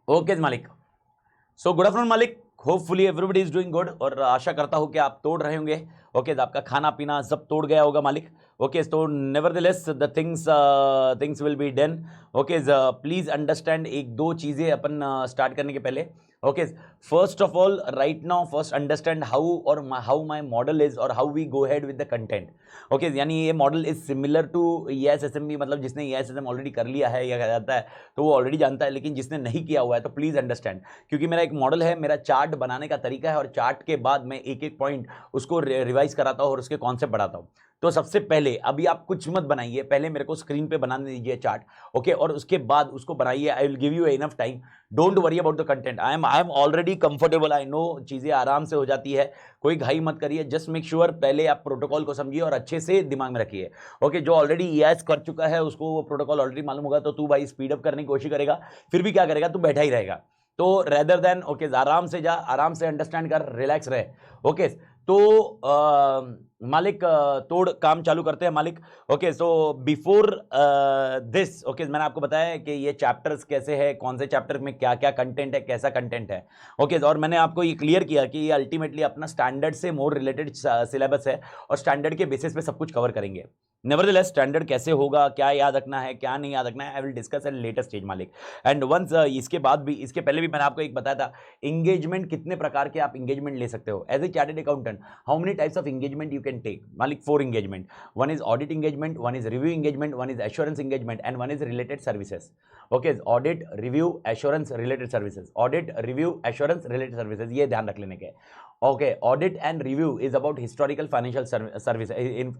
Okay मालिक। So good afternoon मालिक, hopefully everybody is doing good और आशा करता हूं कि आप तोड़ रहे होंगे। ओके आपका खाना पीना सब तोड़ गया होगा मालिक। ओके तो nevertheless the things will be done. Okay please understand एक दो चीजें अपन स्टार्ट करने के पहले। Okay first of all right now first understand how my model is और how we go head with the content. Okay यानी ये model is similar to EISSM, मतलब जिसने EISSM ऑलरेडी कर लिया है या जाता है तो वो ऑलरेडी जानता है, लेकिन जिसने नहीं किया हुआ है तो प्लीज अंडरस्टैंड, क्योंकि मेरा एक मॉडल है, मेरा चार्ट बनाने का तरीका है और चार्ट के बाद मैं एक एक पॉइंट उसको रिवाइज कराता हूँ और उसके कॉन्सेप्ट बढ़ाता हूँ। तो सबसे पहले अभी आप कुछ मत बनाइए, पहले मेरे को स्क्रीन पे बनाने दीजिए चार्ट। ओके और उसके बाद उसको बनाइए। I will give you enough time, don't worry about the content. I am already comfortable, I know चीजें आराम से हो जाती है, कोई घाई मत करिए। जस्ट मेक श्योर पहले आप प्रोटोकॉल को समझिए और अच्छे से दिमाग में रखिए। ओके जो ऑलरेडी EIS कर चुका है उसको वो प्रोटोकॉल ऑलरेडी मालूम होगा, तो तू भाई स्पीड अप करने की कोशिश करेगा, फिर भी क्या करेगा, तू बैठा ही रहेगा। तो रेदर देन ओके आराम से जा, आराम से अंडरस्टैंड कर, रिलैक्स रहे। ओके तो मालिक तोड़ काम चालू करते हैं मालिक। Okay so before this okay मैंने आपको बताया कि ये चैप्टर्स कैसे है, कौन से चैप्टर में क्या क्या कंटेंट है, कैसा कंटेंट है। ओके और मैंने आपको ये क्लियर किया कि ये अल्टीमेटली अपना स्टैंडर्ड से मोर रिलेटेड सिलेबस है और स्टैंडर्ड के बेसिस पे सब कुछ कवर करेंगे। नेवरदलेस स्टैंडर्ड कैसे होगा, क्या याद रखना है क्या नहीं याद रखना है, I will discuss at later stage Malik. And once इसके बाद भी, इसके पहले भी मैंने आपको एक बताया था इंगेजमेंट, कितने प्रकार के आप इंगेजमेंट ले सकते हो as a chartered accountant. How many types of engagement you can take Malik? 4 engagement. One is audit engagement, one is review engagement, one is assurance engagement, and one is related services. Okay, audit, review, assurance, related services. Audit, review, assurance, related services. ये ध्यान रख लेने के। Okay, audit and review is about historical financial service,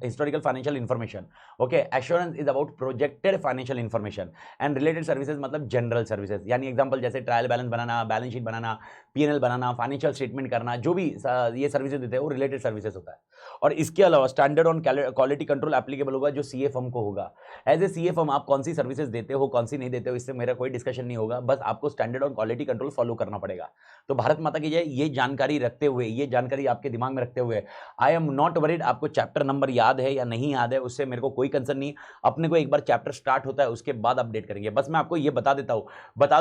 historical financial information. Okay, assurance is about projected financial information, and related services मतलब general services। यानी example जैसे trial balance बनाना, balance sheet बनाना, P&L बनाना, financial statement करना, जो भी ये services देते हैं वो रिलेटेड सर्विसेज होता है। और इसके अलावा standard on quality control applicable होगा जो CA फर्म को होगा। एज ए CA फर्म आप कौन सी सर्विसेज देते हो, कौन सी नहीं देते हो, इससे मेरा कोई डिस्कशन नहीं होगा, बस आपको standard on quality control follow करना पड़ेगा। तो भारत माता की जय, ये जानकारी रखते हुए, ये जानकारी आपके दिमाग में रखते हुए आई एम नॉट वरीड आपको चैप्टर नंबर याद है या नहीं याद है, उससे मेरे को कोई कंसर्न नहीं। अपने को एक बार चैप्टर स्टार्ट होता है उसके बाद अपडेट करेंगे। बस मैं आपको ये बता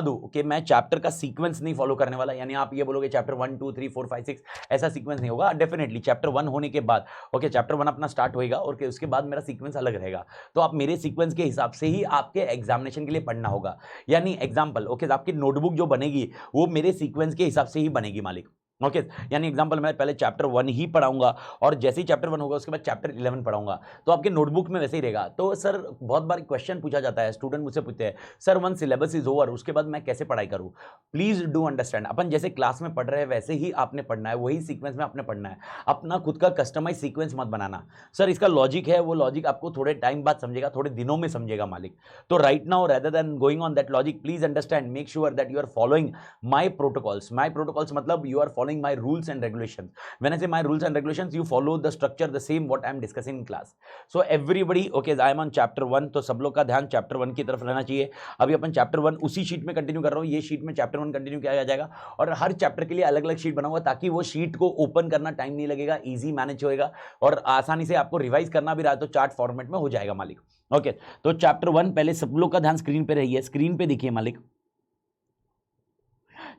दूं कि मैं चैप्टर का सीक्वेंस नहीं फॉलो करने वाला, यानी आप ये बोलोगे चैप्टर 1 2 3 4 5 6 ऐसा सीक्वेंस नहीं होगा। डेफिनेटली चैप्टर 1 होने के बाद ओके चैप्टर 1 अपना स्टार्ट होएगा और उसके बाद मेरा सीक्वेंस अलग रहेगा। तो आप मेरे सीक्वेंस के हिसाब से ही आपके एग्जामिनेशन के लिए पढ़ना होगा। यानी एग्जांपल ओके आपकी नोटबुक जो बनेगी वो मेरे सीक्वेंस के हिसाब से ही बनेगी मालिक। ओके यानी एग्जांपल मैं पहले चैप्टर 1 ही पढ़ाऊंगा और जैसे ही चैप्टर 1 होगा उसके बाद चैप्टर 11 पढ़ाऊंगा, तो आपके नोटबुक में वैसे ही रहेगा। तो सर बहुत बार क्वेश्चन पूछा जाता है, स्टूडेंट मुझसे पूछते हैं सर 1 सिलेबस इज ओवर, उसके बाद मैं कैसे पढ़ाई करूं? प्लीज डू अंडरस्टैंड, अपन जैसे क्लास में पढ़ रहे हैं वैसे ही आपने पढ़ना है, वही सीक्वेंस में आपने पढ़ना है, अपना खुद का कस्टमाइज सीक्वेंस मत बनाना। सर इसका लॉजिक है, वो लॉजिक आपको थोड़े टाइम बाद समझेगा, थोड़े दिनों में समझेगा मालिक। तो right now rather than going on that logic, please understand, make sure that you are following my protocols. My protocols मतलब you are following my rules and regulations. When I say my rules and regulations, you follow the structure the same what I am discussing in class. So everybody, okay, I am on chapter 1, तो सब लोग का ध्यान chapter 1 की तरफ रहना चाहिए। अभी अपन chapter 1 उसी शीट में कंटिन्यू कर रहा हूँ, ये शीट में chapter 1 कंटिन्यू किया जाएगा और हर चैप्टर के लिए अलग अलग शीट बनाऊंगा ताकि वो शीट को ओपन करना टाइम नहीं लगेगा, इजी मैनेज होएगा और आसानी से आपको रिवाइज करना भी रहा तो चार्ट फॉर्मेट में हो जाएगा मालिक। ओके तो चैप्टर 1 पहले सब लोग का ध्यान स्क्रीन पे रहिए, स्क्रीन पे देखिए मालिक।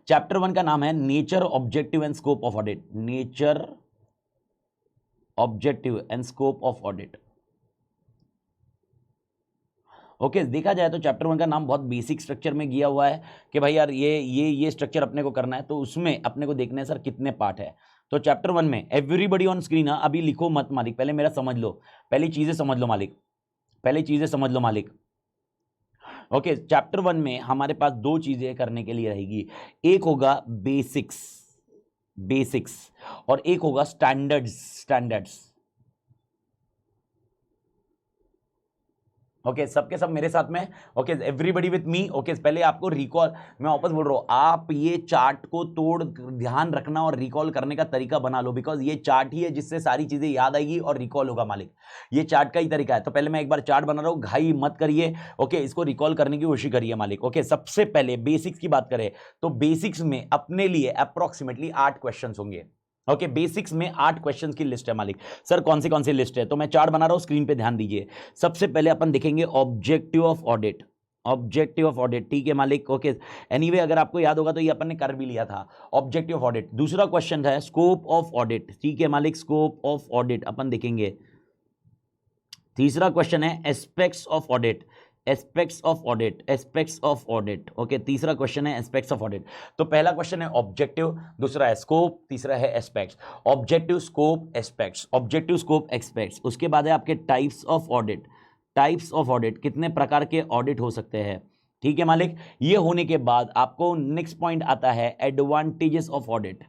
चैप्टर 1 का नाम है nature, objective and scope of audit. Nature, objective and scope of audit. Okay देखा जाए तो चैप्टर 1 का नाम बहुत बेसिक स्ट्रक्चर में किया हुआ है कि भाई यार ये स्ट्रक्चर अपने को करना है, तो उसमें अपने को देखना है सर कितने पार्ट है। तो चैप्टर 1 में एवरीबडी ऑन स्क्रीन, अभी लिखो मत मालिक, पहले मेरा समझ लो, पहली चीजें समझ लो मालिक, पहली चीजें समझ लो मालिक। ओके चैप्टर 1 में हमारे पास 2 चीजें करने के लिए रहेगी, एक होगा बेसिक्स और एक होगा स्टैंडर्ड्स। ओके सबके सब मेरे साथ में, okay everybody with me. Okay पहले आपको रिकॉल, मैं वापस बोल रहा हूं, आप ये चार्ट को तोड़ ध्यान रखना और रिकॉल करने का तरीका बना लो, बिकॉज ये चार्ट ही है जिससे सारी चीजें याद आएगी और रिकॉल होगा मालिक। ये चार्ट का ही तरीका है। तो पहले मैं एक बार चार्ट बना रहा हूं, घाई मत करिए। ओके इसको रिकॉल करने की कोशिश करिए मालिक। ओके सबसे पहले बेसिक्स की बात करें तो बेसिक्स में अपने लिए अप्रोक्सीमेटली 8 क्वेश्चन होंगे। ओके बेसिक्स में 8 क्वेश्चंस की लिस्ट है मालिक। सर कौन सी लिस्ट है? तो मैं चार्ट बना रहा हूं, स्क्रीन पे ध्यान दीजिए। सबसे पहले अपन देखेंगे objective of audit. Objective of audit, ठीक है मालिक, ओके। एनीवे अगर आपको याद होगा तो ये अपन ने कर भी लिया था, ऑब्जेक्टिव ऑफ ऑडिट। दूसरा क्वेश्चन है स्कोप ऑफ ऑडिट, ठीक है मालिक, स्कोप ऑफ ऑडिट अपन देखेंगे। तीसरा क्वेश्चन है aspects of audit, aspects of audit, aspects of audit, okay. तीसरा क्वेश्चन है एस्पेक्ट्स ऑफ ऑडिट। तो पहला क्वेश्चन है ऑब्जेक्टिव, दूसरा है स्कोप, तीसरा है aspects. Objective, scope, aspects, objective, scope, aspects. उसके बाद है आपके types of audit, types of audit, कितने प्रकार के ऑडिट हो सकते हैं, ठीक है मालिक। ये होने के बाद आपको नेक्स्ट पॉइंट आता है एडवांटेजेस ऑफ ऑडिट,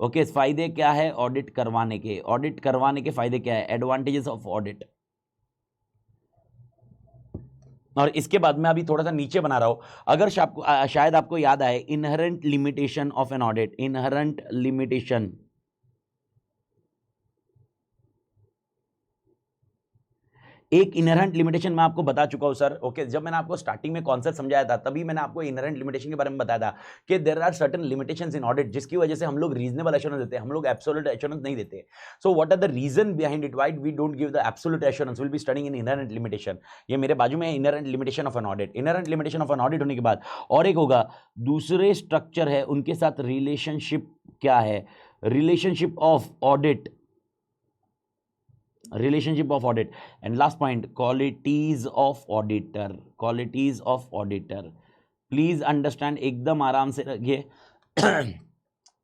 ओके। फायदे क्या है ऑडिट करवाने के, ऑडिट करवाने के फायदे क्या है, एडवांटेजेस ऑफ ऑडिट। और इसके बाद मैं अभी थोड़ा सा नीचे बना रहा हूं, अगर शायद आपको याद आए, inherent limitation of an audit, inherent limitation, एक इनहेरेंट लिमिटेशन मैं आपको बता चुका हूं सर, ओके। जब मैंने आपको स्टार्टिंग में कॉन्सेप्ट समझाया था तभी मैंने आपको इनहेरेंट लिमिटेशन के बारे में बताया था कि there are certain limitations in audit, जिसकी वजह से हम लोग रीजनेबल एश्योरेंस देते हैं, हम लोग एब्सोल्यूट एश्योरेंस नहीं देते। So what are the reason behind it, why we don't give the absolute assurance, will be studying in inherent limitation. ये मेरे बाजू में inherent limitation of an audit. Inherent limitation of an audit होने के बाद और एक होगा दूसरे स्ट्रक्चर है, उनके साथ रिलेशनशिप क्या है, relationship of audit, relationship of audit, and last point qualities of auditor, qualities of auditor। Please understand, एकदम आराम से रखिए।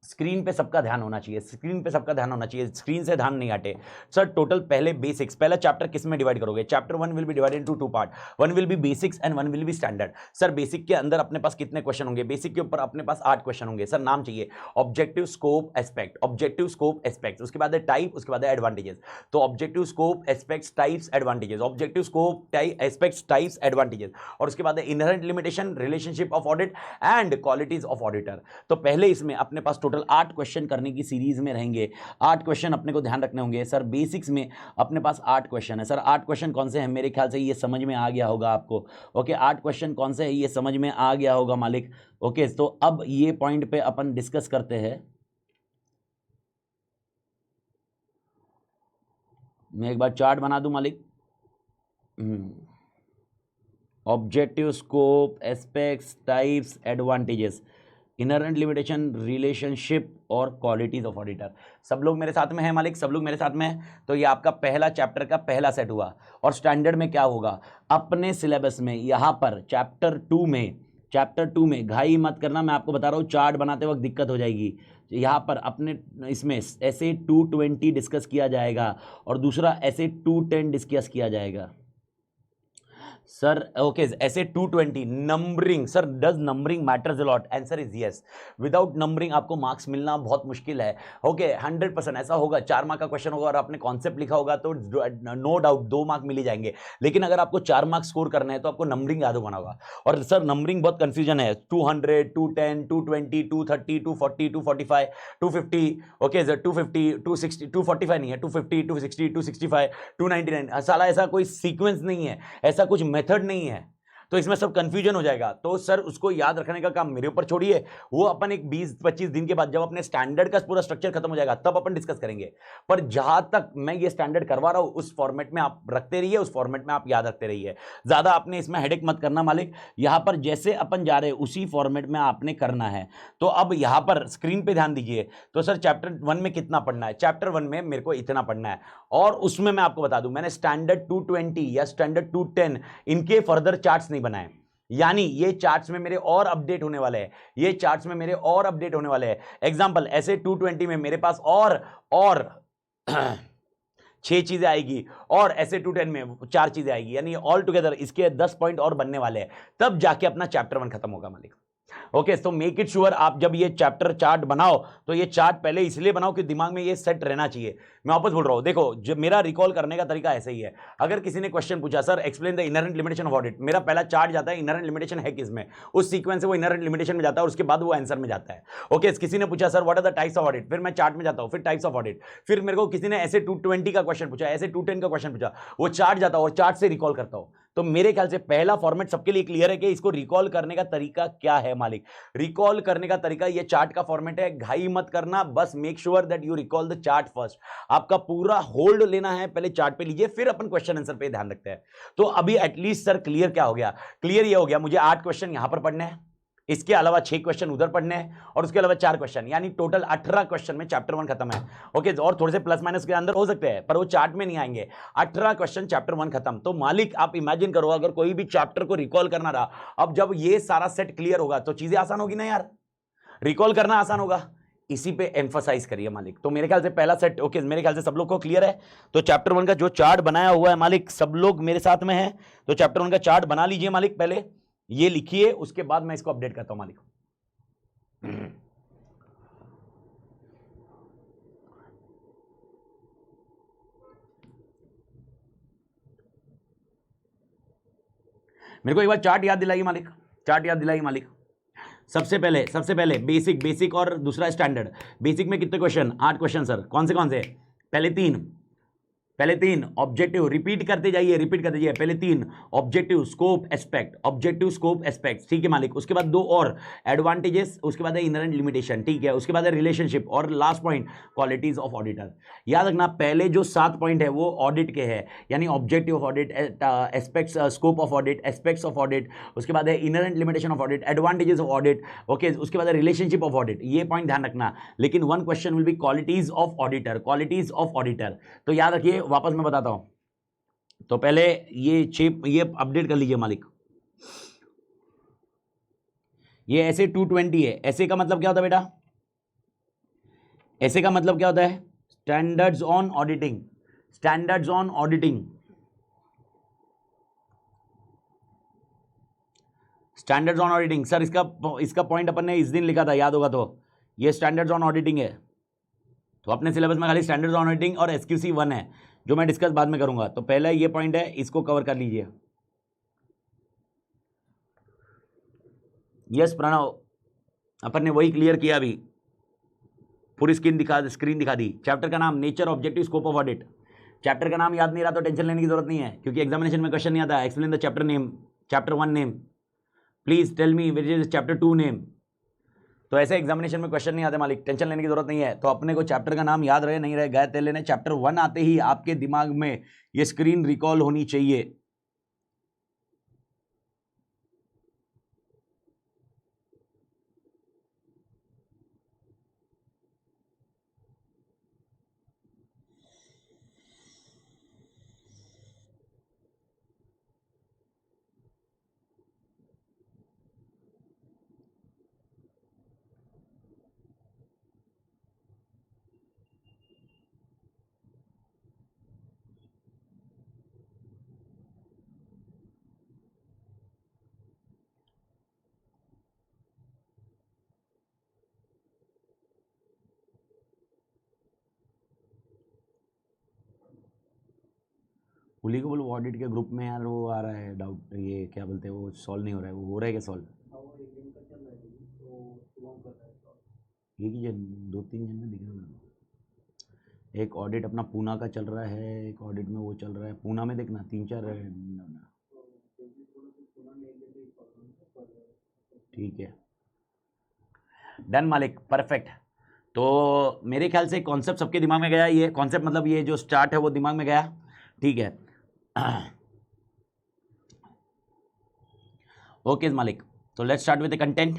स्क्रीन पे सबका ध्यान होना चाहिए, स्क्रीन पे सबका ध्यान होना चाहिए, स्क्रीन से ध्यान नहीं हटे सर। टोटल पहले बेसिक्स, पहला चैप्टर किस में डिवाइड करोगे, chapter 1 will be divided into 2 part, 1 will be basics and 1 will be standard. Sir basic के अंदर अपने पास कितने क्वेश्चन होंगे, बेसिक के ऊपर अपने पास 8 क्वेश्चन होंगे सर। नाम चाहिए objective, scope, aspect, objective, scope, aspect. उसके बाद है टाइप, उसके बाद है एडवांटेजेस। तो objective, scope, aspects, types, advantages, objective, scope, aspects, types, advantages. और उसके बाद है inherent limitation, relationship of audit and qualities of auditor. तो पहले इसमें अपने पास टोटल 8 क्वेश्चन करने की सीरीज में रहेंगे, 8 क्वेश्चन अपने को ध्यान रखने होंगे सर। बेसिक्स में अपने पास 8 क्वेश्चन है सर। 8 क्वेश्चन कौन से हैं, मेरे ख्याल से ये समझ में आ गया होगा आपको, ओके। 8 क्वेश्चन कौन से हैं ये समझ में आ गया होगा मालिक, ओके। तो अब ये पॉइंट पे अपन डिस्कस करते हैं। मैं एक बार चार्ट बना दूं मालिक। Objective, scope, aspects, types, advantages, inherent limitation, relationship और क्वालिटीज ऑफ ऑडिटर। सब लोग मेरे साथ में हैं मालिक, सब लोग मेरे साथ में हैं। तो ये आपका पहला चैप्टर का पहला सेट हुआ। और स्टैंडर्ड में क्या होगा, अपने सिलेबस में यहाँ पर चैप्टर 2 में घाई मत करना, मैं आपको बता रहा हूँ, चार्ट बनाते वक्त दिक्कत हो जाएगी। यहाँ पर अपने इसमें ऐसे 220 डिस्कस किया जाएगा और दूसरा ऐसे 210 डिस्कस किया जाएगा सर, ओके। ऐसे 220 numbering, sir does numbering matters a lot, answer is yes. Without numbering आपको मार्क्स मिलना बहुत मुश्किल है, ओके। 100% ऐसा होगा, 4 मार्क का क्वेश्चन होगा और आपने कॉन्सेप्ट लिखा होगा तो नो डाउट 2 मार्क मिल ही जाएंगे। लेकिन अगर आपको 4 मार्क्स स्कोर करना है तो आपको नंबरिंग याद होना होगा। और सर नंबरिंग बहुत कंफ्यूजन है, 200, 210, 220, 230, 240, 245, 250, ओके सर, 250, 260, 245 नहीं है, 250, 260, 265, 299। साला ऐसा कोई सीक्वेंस नहीं है, ऐसा कुछ मेथड नहीं है, तो इसमें सब कंफ्यूजन हो जाएगा। तो सर उसको याद रखने का काम मेरे ऊपर छोड़िए, वो अपन एक 20-25 दिन के बाद जब अपने स्टैंडर्ड का पूरा स्ट्रक्चर खत्म हो जाएगा तब अपन डिस्कस करेंगे। पर जहां तक मैं ये स्टैंडर्ड करवा रहा हूं उस फॉर्मेट में आप रखते रहिए, उस फॉर्मेट में आप याद रखते रहिए। ज्यादा आपने इसमें हेडेक मत करना मालिक, यहां पर जैसे अपन जा रहे हैं उसी फॉर्मेट में आपने करना है। तो अब यहां पर स्क्रीन पे ध्यान दीजिए। तो सर चैप्टर 1 में कितना पढ़ना है, चैप्टर 1 में मेरे को इतना पढ़ना है। और उसमें मैं आपको बता दूं, मैंने स्टैंडर्ड 220 या स्टैंडर्ड 210 इनके फर्दर चार्ट्स नहीं बनाए, यानी ये चार्ट्स में मेरे और अपडेट होने वाले हैं, ये चार्ट्स में मेरे और अपडेट होने वाले हैं। एग्जांपल ऐसे 220 में मेरे पास और 6 चीजें आएगी और ऐसे 210 में 4 चीजें आएगी, यानी ऑल टुगेदर इसके 10 पॉइंट और बनने वाले हैं, तब जाके अपना चैप्टर 1 खत्म होगा मालिक, ओके। तो मेक इट श्योर आप जब ये चैप्टर चार्ट बनाओ तो ये चार्ट पहले इसलिए बनाओ कि दिमाग में ये सेट रहना चाहिए। मैं वापस बोल रहा हूं, देखो जब मेरा रिकॉल करने का तरीका ऐसे ही है। अगर किसी ने क्वेश्चन पूछा sir explain the inherent limitation of audit, मेरा पहला चार्ट जाता है इनहेरेंट लिमिटेशन है किसमें, उस सीक्वेंस से वो इनहेरेंट लिमिटेशन में जाता है और उसके बाद वो आंसर में जाता है, ओके। किसी ने पूछा sir what are the types of audit, फिर मैं चार्ट में जाता हूं, फिर टाइप्स ऑफ ऑडिट, फिर मेरे को किसी ने ऐसे 220 का क्वेश्चन पूछा, ऐसे 210 का क्वेश्चन पूछा, वो चार्ट जाता हूं और चार्ट से रिकॉल करता हूं। तो मेरे ख्याल से पहला फॉर्मेट सबके लिए क्लियर है कि इसको रिकॉल करने का तरीका क्या है मालिक। रिकॉल करने का तरीका ये चार्ट का फॉर्मेट है, घाई मत करना, बस make sure that you recall the chart first. आपका पूरा होल्ड लेना है, पहले चार्ट पे लीजिए, फिर अपन क्वेश्चन आंसर पे ध्यान रखते हैं। तो अभी एटलीस्ट सर क्लियर क्या हो गया? क्लियर ये हो गया मुझे 8 क्वेश्चन यहां पर पढ़ने हैं, इसके अलावा 6 क्वेश्चन उधर पढ़ने हैं, और उसके अलावा 4 क्वेश्चन, यानी टोटल 18 क्वेश्चन में चैप्टर 1 खत्म है। ओके, और थोड़े से प्लस माइनस के अंदर हो सकते हैं पर वो चार्ट में नहीं आएंगे। 18 क्वेश्चन चैप्टर 1 खत्म। तो मालिक आप इमेजिन करो अगर कोई भी चैप्टर को रिकॉल करना रहा, अब जब ये सारा सेट क्लियर होगा तो चीजें आसान होगी ना यार, रिकॉल करना आसान होगा। इसी पे एम्फसाइज करिए मालिक। तो मेरे ख्याल से पहला सेट ओके, मेरे ख्याल से सब लोग को क्लियर है। तो चैप्टर 1 का जो चार्ट बनाया हुआ है मालिक, सब लोग मेरे साथ में है, तो चैप्टर 1 का चार्ट बना लीजिए मालिक, पहले ये लिखिए, उसके बाद मैं इसको अपडेट करता हूं मालिक। मेरे को एक बार चार्ट याद दिलाइए मालिक, चार्ट याद दिलाइए मालिक। सबसे पहले बेसिक और दूसरा स्टैंडर्ड। बेसिक में कितने क्वेश्चन? 8 question sir. कौन से? पहले तीन ऑब्जेक्टिव, रिपीट करते जाइए। पहले 3 ऑब्जेक्टिव स्कोप एस्पेक्ट, ठीक है मालिक। उसके बाद 2 और एडवांटेजेस, उसके बाद है इनहेरेंट लिमिटेशन, ठीक है। उसके बाद है रिलेशनशिप, और last point qualities of auditor. याद रखना पहले जो 7 पॉइंट है वो ऑडिट के हैं, यानी objective of audit, aspects, scope of audit, aspects of audit, उसके बाद है inherent limitation of audit, advantages of audit, okay. उसके बाद है रिलेशनशिप ऑफ ऑडिट, ये पॉइंट ध्यान रखना। लेकिन 1 question will be qualities of auditor. तो याद रखिए, वापस मैं बताता हूं। तो पहले ये अपडेट कर लीजिए मालिक। ये ऐसे 220 है। ऐसे का मतलब क्या होता है बेटा? ऐसे का मतलब क्या होता है? Standards on auditing. सर इसका पॉइंट अपन ने इस दिन लिखा था, याद होगा तो। ये स्टैंडर्ड्स ऑन ऑडिटिंग है। तो अपने सिलेबस में खाली स्टैंडर्ड्स ऑन ऑडिटिंग और SQC 1 है, जो मैं डिस्कस बाद में करूंगा। तो पहला ये पॉइंट है, इसको कवर कर लीजिए। यस प्रणव, अपन ने वही क्लियर किया अभी, पूरी स्क्रीन दिखा दी। चैप्टर का नाम nature, objective, scope of audit. Chapter का नाम याद नहीं रहा तो टेंशन लेने की जरूरत नहीं है, क्योंकि एग्जामिनेशन में क्वेश्चन नहीं आता। Explain the chapter name, chapter 1 name, please tell me which is chapter 2 name. तो ऐसे एग्जामिनेशन में क्वेश्चन नहीं आते मालिक, टेंशन लेने की जरूरत नहीं है। तो अपने को चैप्टर का नाम याद रहे नहीं रहे, गए तेल लेने, चैप्टर 1 आते ही आपके दिमाग में ये स्क्रीन रिकॉल होनी चाहिए। पुलिगेबल ऑडिट के ग्रुप में यार वो आ रहा है डाउट, ये क्या बोलते हैं, वो सॉल्व नहीं हो रहा है। वो हो रहा है क्या सॉल्व? ये कीजिए, 2-3 जन में दिख रहा है। एक ऑडिट अपना पूना का चल रहा है, एक ऑडिट में वो चल रहा है पूना में, देखना 3-4 है। ठीक है, डन मालिक, परफेक्ट। तो मेरे ख्याल से कॉन्सेप्ट सबके दिमाग में गया। ये कॉन्सेप्ट मतलब ये जो स्टार्ट है वो दिमाग में गया, ठीक है। ओके मालिक, तो let's start with the content.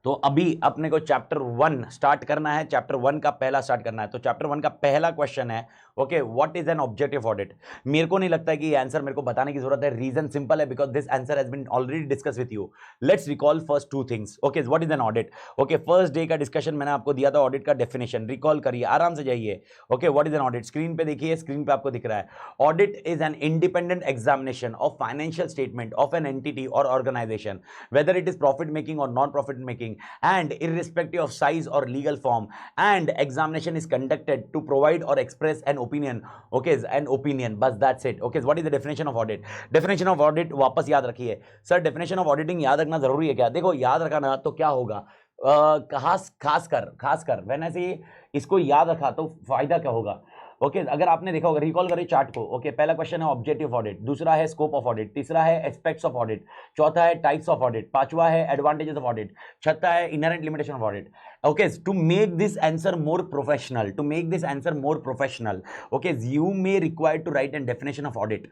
तो अभी अपने को चैप्टर 1 स्टार्ट करना है, चैप्टर 1 का पहला स्टार्ट करना है। तो चैप्टर 1 का पहला क्वेश्चन है, okay, what is an objective audit. मेरे को नहीं लगता है कि ये आंसर मेरे को बताने की जरूरत है। रीजन सिंपल है, because this answer has been already discuss with you. Let's recall first 2 things. Okay, what is an audit. Okay, first day का डिस्कशन मैंने आपको दिया था, ऑडिट का डेफिनेशन रिकॉल करिए, आराम से जाइए। Okay, what is an audit, screen पे देखिए, स्क्रीन पे आपको दिख रहा है। Audit is an independent examination of financial statement of an entity और organisation, whether it is profit making और non profit making, and irrespective of size or legal form, and examination is conducted to provide or express an opinion. Okay, an opinion, बस that's it. Okay, what is the definition of audit? Definition of audit वापस याद रखिए sir. definition of auditing याद रखना जरूरी है क्या? देखो याद रखना तो क्या होगा, खासकर वैसे इसको याद रखा तो फायदा क्या होगा। ओके अगर आपने देखा होगा, रिकॉल करिए चार्ट को। ओके पहला क्वेश्चन है ऑब्जेक्टिव ऑडिट, दूसरा है स्कोप ऑफ ऑडिट, तीसरा है एस्पेक्ट्स ऑफ ऑडिट, चौथा है टाइप्स ऑफ ऑडिट, पांचवा है एडवांटेजेस ऑफ ऑडिट, छठा है inherent limitation of audit. Okay to make this answer more professional, to make this answer more professional, okay you may require to write an definition of audit.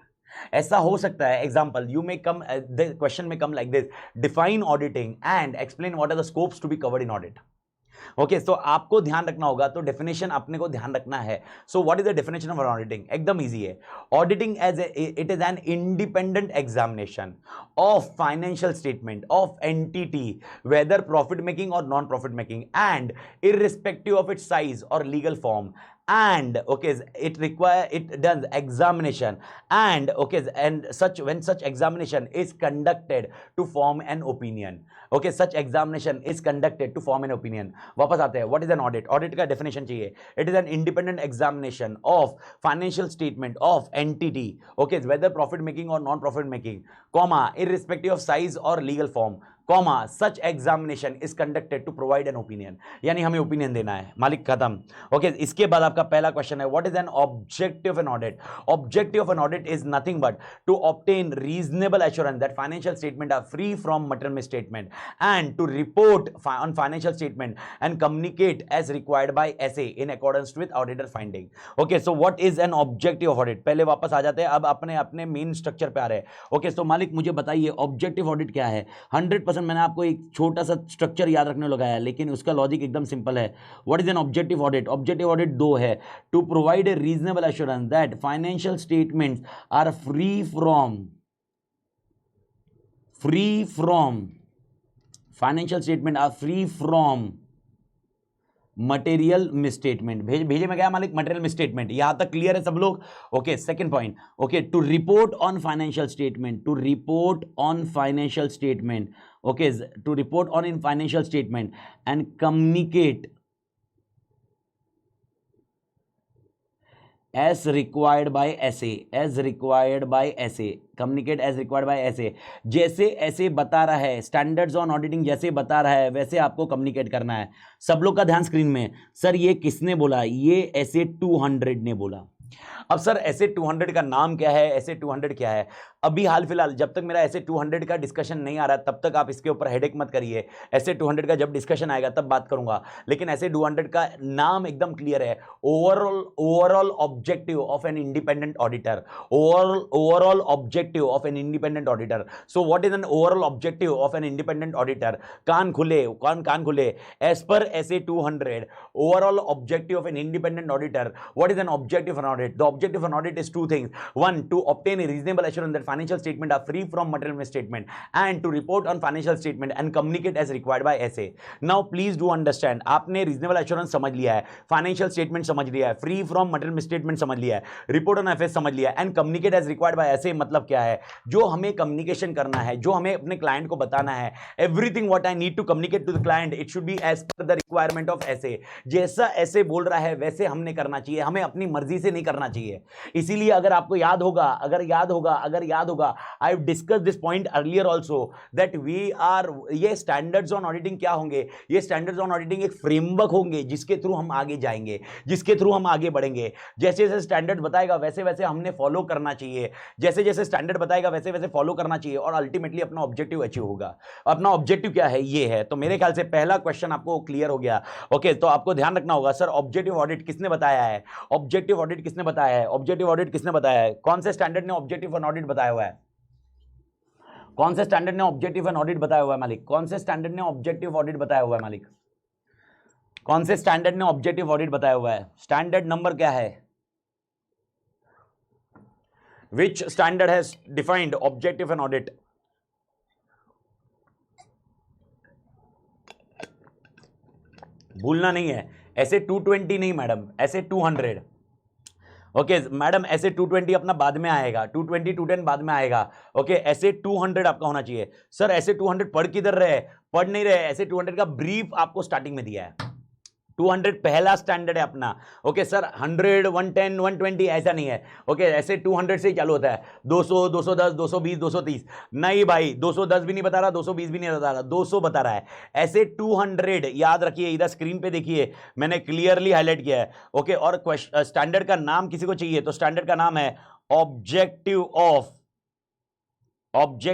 ऐसा हो सकता है, example you may come, the question में come like this, define auditing and explain what are the scopes to be covered in audit. Okay so आपको ध्यान रखना होगा, तो डेफिनेशन अपने को ध्यान रखना है। So what is the definition of auditing? एकदम इजी है। Auditing as it is an independent examination of financial statement of entity, whether profit making और non profit making, and irrespective of its size or legal form, and okay it does examination, and okay and such when such examination is conducted to form an opinion, okay such examination is conducted to form an opinion। वापस आते हैं, what is an audit? Audit का definition चाहिए, it is an independent examination of financial statement of entity, okay whether profit making or non profit making, comma irrespective of size or legal form, comma such examination is conducted to provide an opinion। यानी हमें opinion देना है, मालिक खत्म। Okay इसके बाद आपका पहला क्वेश्चन है, what is an objective of an audit? Objective of an audit is nothing but to obtain reasonable assurance that financial statement are free from material misstatement and to report on financial statement and communicate as required by SA in accordance with auditor finding. Okay so what is an objective of audit? पहले वापस आ जाते हैं, अब अपने अपने main structure पे आ रहे हैं। ओके सो मालिक मुझे बताइए ऑब्जेक्टिव ऑडिट क्या है? 100% मैंने आपको एक छोटा सा स्ट्रक्चर याद रखने लगाया, लेकिन उसका लॉजिक एकदम सिंपल है। What is an objective audit? Objective audit दो है, to provide a reasonable assurance that financial statements are free from financial statement are free from material misstatement. भेजे में गया मालिक मटेरियल मिसस्टेटमेंट, यहां तक क्लियर है सब लोग? Okay second point, okay to report on financial statement, to report on financial statement, okay to report on in financial statement and communicate as required by SA, as required by SA, communicate as required by SA। जैसे ऐसे बता रहा है, standards on auditing जैसे बता रहा है वैसे आपको कम्युनिकेट करना है। सब लोग का ध्यान स्क्रीन में। सर ये किसने बोला? ये SA 200 ने बोला। अब सर SA 200 का नाम क्या है, SA 200 क्या है? अभी हाल फिलहाल जब तक मेरा SA 200 का डिस्कशन नहीं आ रहा तब तक आप इसके ऊपर हेडेक मत करिए। SA 200 का जब डिस्कशन आएगा तब बात करूंगा, लेकिन SA 200 का नाम एकदम क्लियर है, overall objective of an independent auditor, overall objective of an independent auditor. So what is an overall objective of an independent auditor? कान खुले as per SA 200 overall objective of an independent auditor, what is an objective of an audit? The objective of an audit is two things, one to obtain a reasonable assurance that financial statement are free from material misstatement and to report on financial statement and communicate as required by SA। now please do understand, आपने reasonable assurance समझ लिया है, financial statement समझ लिया है, free from material misstatement समझ लिया है, report on FS समझ लिया है, and communicate as required by SA मतलब क्या है? जो हमें communication करना है, जो हमें अपने client को बताना है, everything what I need to communicate to the client it should be as per the requirement of SA। जैसा SA बोल रहा है वैसे हमने करना चाहिए, हमें अपनी मर्जी से नहीं करना चाहिए। इसीलिए अगर आपको याद होगा I have discussed this point earlier also that we are, ये standards on auditing क्या होंगे? ये standards on auditing एक framework होंगे जिसके थ्रू हम आगे जाएंगे, जिसके थ्रू हम आगे बढ़ेंगे। जैसे जैसे स्टैंडर्ड बताएगा वैसे वैसे हमने फॉलो करना चाहिए, जैसे जैसे स्टैंडर्ड बताएगा वैसे वैसे फॉलो करना चाहिए और अल्टीमेटली अपना ऑब्जेक्टिव अचीव होगा। अपना ऑब्जेक्टिव क्या है? ये है। तो मेरे ख्याल से पहला क्वेश्चन आपको क्लियर हो गया। ओके तो आपको ध्यान रखना होगा, सर ऑब्जेक्टिव ऑडिट किसने बताया है? ऑब्जेक्टिव ऑडिट किसने बताया है? ऑब्जेक्टिव ऑडिट किसने बताया है? कौन से स्टैंडर्ड ने ऑब्जेक्टिव ऑन ऑडिट बताया हुआ है? कौन से स्टैंडर्ड ने ऑब्जेक्टिव एंड ऑडिट बताया हुआ है मालिक? कौन से स्टैंडर्ड ने ऑब्जेक्टिव ऑडिट बताया हुआ है मालिक? कौन से स्टैंडर्ड ने ऑब्जेक्टिव ऑडिट बताया हुआ है? स्टैंडर्ड नंबर क्या है? विच standard has defined objective and audit? भूलना नहीं है, ऐसे 220 नहीं मैडम, ऐसे 200। ओके मैडम ऐसे 220 अपना बाद में आएगा, 220 210 बाद में आएगा। ओके ऐसे 200 आपका होना चाहिए। सर ऐसे 200 पढ़ किधर रहे? पढ़ नहीं रहे। ऐसे 200 का ब्रीफ आपको स्टार्टिंग में दिया है, 200 पहला स्टैंडर्ड है अपना। ओके सर 100, 110, 120 ऐसा नहीं है। ओके ऐसे 200 से ही चालू होता है, 200, 210, 220, 230। नहीं भाई 210 भी नहीं बता रहा, 220 भी नहीं बता रहा, 200 बता रहा है। ऐसे 200 याद रखिए, इधर स्क्रीन पे देखिए मैंने क्लियरली हाईलाइट किया है। ओके और स्टैंडर्ड का नाम किसी को चाहिए तो स्टैंडर्ड का नाम है objective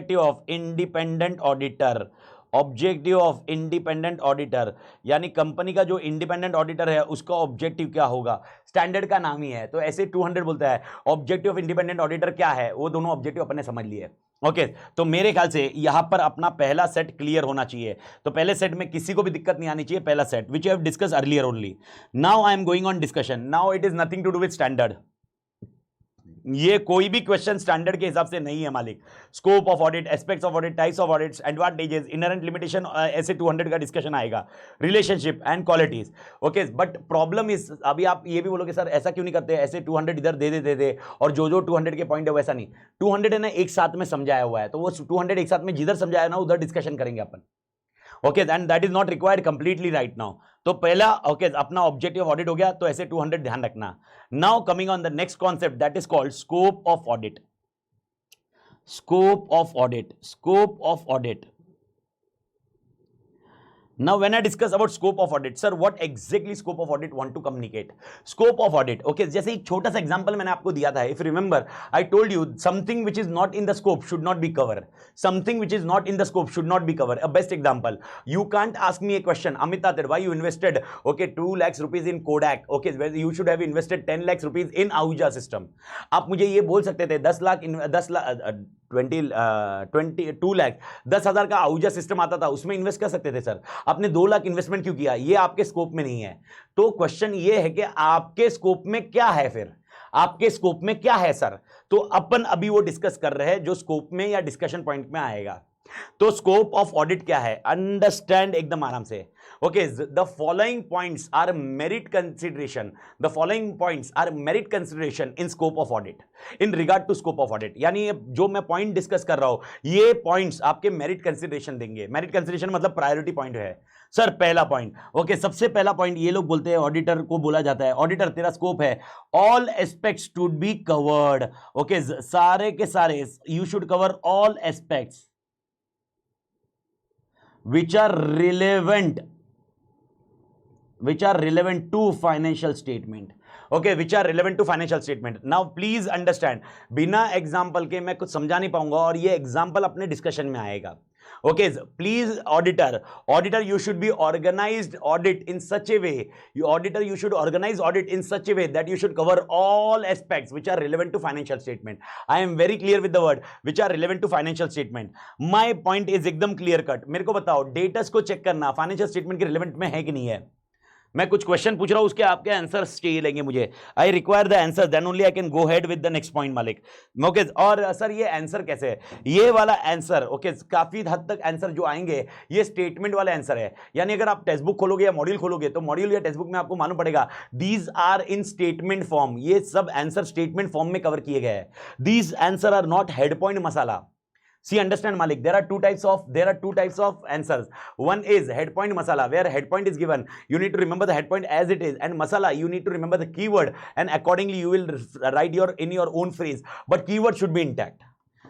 of independent auditor. Objective of independent auditor यानी कंपनी का जो इंडिपेंडेंट ऑडिटर है उसका ऑब्जेक्टिव क्या होगा, स्टैंडर्ड का नाम ही है। तो ऐसे 200 बोलता है ऑब्जेक्टिव ऑफ इंडिपेंडेंट ऑडिटर क्या है, वो दोनों ऑब्जेक्टिव अपने समझ लिए। ओके तो मेरे ख्याल से यहां पर अपना पहला सेट क्लियर होना चाहिए। तो पहले सेट में किसी को भी दिक्कत नहीं आनी चाहिए। पहला set which you have discuss earlier only, now I am going on discussion. Now it is nothing to do with standard, ये कोई भी क्वेश्चन स्टैंडर्ड के हिसाब से नहीं है मालिक। Scope of audit, aspects of audit, types of audits, advantages, inherent limitation, ऐसे 200 का डिस्कशन आएगा, relationship and qualities. Okay but problem is, अभी आप ये भी बोलोगे सर ऐसा क्यों नहीं करते, ऐसे 200 इधर दे देते और जो 200 के पॉइंट है वैसा नहीं। 200 है ना एक साथ में समझाया हुआ है, तो वो 200 एक साथ में जिधर समझाया ना उधर डिस्कशन करेंगे अपन। Okay and that is not required completely right now. तो पहला ओके अपना ऑब्जेक्टिव ऑडिट हो गया, तो ऐसे 200 ध्यान रखना। Now coming on the next concept that is called scope of audit. Scope of audit, scope of audit. Now when I discuss about scope of audit, sir what exactly scope of audit want to communicate? Scope of audit, okay, जैसे एक छोटा सा example मैंने आपको दिया था, if you remember I told you something which is not in the scope should not be covered, something which is not in the scope should not be covered. A best example, you can't ask me a question, Amit Atir, why you invested okay 2 lakhs rupees in Kodak, okay you should have invested 10 lakhs rupees in Ahuja system. आप मुझे ये बोल सकते थे 10 लाख 22 लाख 10,000 का Ahuja system आता था उसमें इन्वेस्ट कर सकते थे सर, आपने 2 लाख इन्वेस्टमेंट क्यों किया, ये आपके स्कोप में नहीं है। तो क्वेश्चन ये है कि आपके स्कोप में क्या है, फिर आपके स्कोप में क्या है सर। तो अपन अभी वो डिस्कस कर रहे हैं जो स्कोप में या डिस्कशन पॉइंट में आएगा। तो स्कोप ऑफ ऑडिट क्या है, अंडरस्टैंड एकदम आराम से। Okay the following points are merit consideration, the following points are merit consideration in scope of audit, in regard to scope of audit. यानी जो मैं पॉइंट डिस्कस कर रहा हूं ये पॉइंट्स आपके मेरिट कंसिडरेशन देंगे। मेरिट कंसिडरेशन मतलब प्रायोरिटी पॉइंट है सर। पहला पॉइंट ओके सबसे पहला पॉइंट ये लोग बोलते हैं, ऑडिटर को बोला जाता है ऑडिटर तेरा स्कोप है all aspects to be covered. Okay सारे के सारे you should cover all aspects which are relevant to financial statement. Okay, which are relevant to financial statement. Now please understand, बिना एग्जाम्पल के मैं कुछ समझा नहीं पाऊंगा और ये एग्जाम्पल अपने डिस्कशन में आएगा। Okay, please auditor you should be organized audit in such a way, you should organize audit in such a way that you should cover all aspects which are relevant to financial statement. I am very clear with the word which are relevant to financial statement. My point is एकदम clear cut. मेरे को बताओ datas को check करना financial statement के relevant में है कि नहीं है। मैं कुछ क्वेश्चन पूछ रहा हूं उसके आपके आंसर्स चाहिए लेंगे मुझे। I require the answer then only I can go head with the next point Malik. Okay और सर ये आंसर कैसे है, ये वाला आंसर ओके काफी हद तक आंसर जो आएंगे ये स्टेटमेंट वाला आंसर है। यानी अगर आप टेक्स्ट बुक खोलोगे या मॉड्यूल खोलोगे तो मॉड्यूल या टेक्स्ट बुक में आपको मालूम पड़ेगा these are in statement form, ये सब आंसर स्टेटमेंट फॉर्म में कवर किए गए हैं। These answer are not head point masala. See, understand Malik, there are two types of answers. One is head point masala, where head point is given, you need to remember the head point as it is, and masala you need to remember the keyword and accordingly you will write in your own phrase, but keyword should be intact.